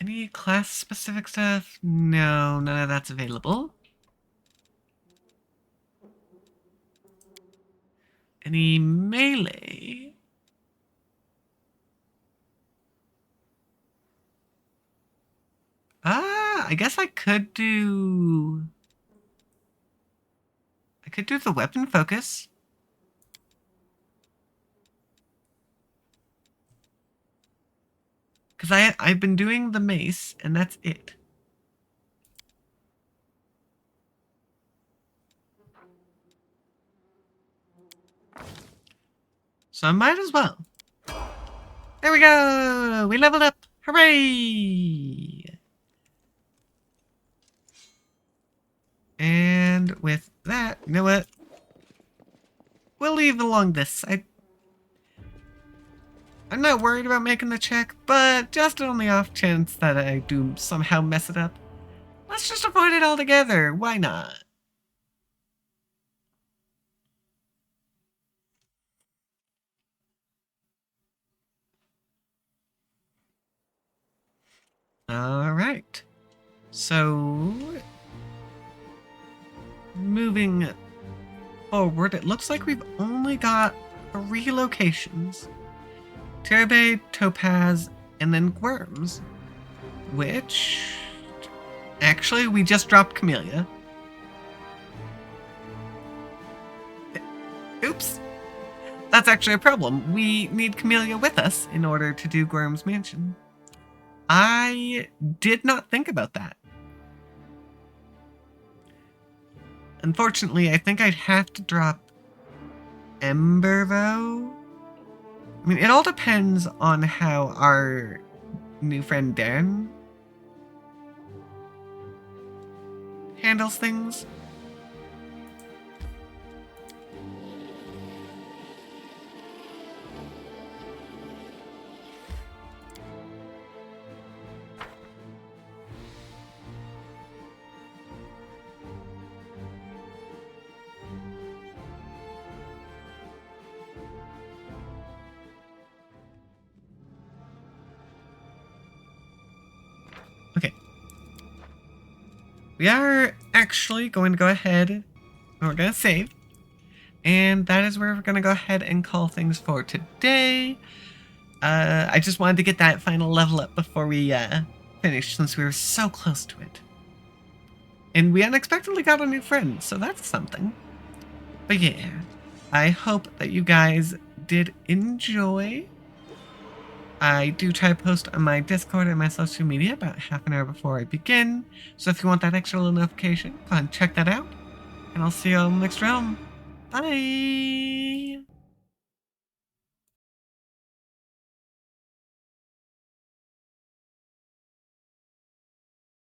Any class-specific stuff? No, none of that's available. Any melee? I guess I could do... I could do the weapon focus. Because I've been doing the mace, and that's it. So I might as well. There we go! We leveled up! Hooray! And with that, you know what? We'll leave along this. I'm not worried about making the check, but just on the off chance that I do somehow mess it up, let's just avoid it altogether. Why not? Alright. So... moving forward, it looks like we've only got 3 locations. Terabay, Topaz, and then Worms. Which... actually, we just dropped Camellia. Oops. That's actually a problem. We need Camellia with us in order to do Worms Mansion. I did not think about that. Unfortunately, I think I'd have to drop Embervo. I mean, it all depends on how our new friend Darren handles things. Okay. We are actually going to go ahead and we're going to save. And that is where we're going to go ahead and call things for today. I just wanted to get that final level up before we finish since we were so close to it. And we unexpectedly got a new friend, so that's something. But yeah, I hope that you guys did enjoy. I do try to post on my Discord and my social media about half an hour before I begin. So if you want that extra little notification, go ahead and check that out. And I'll see you all in the next realm. Bye!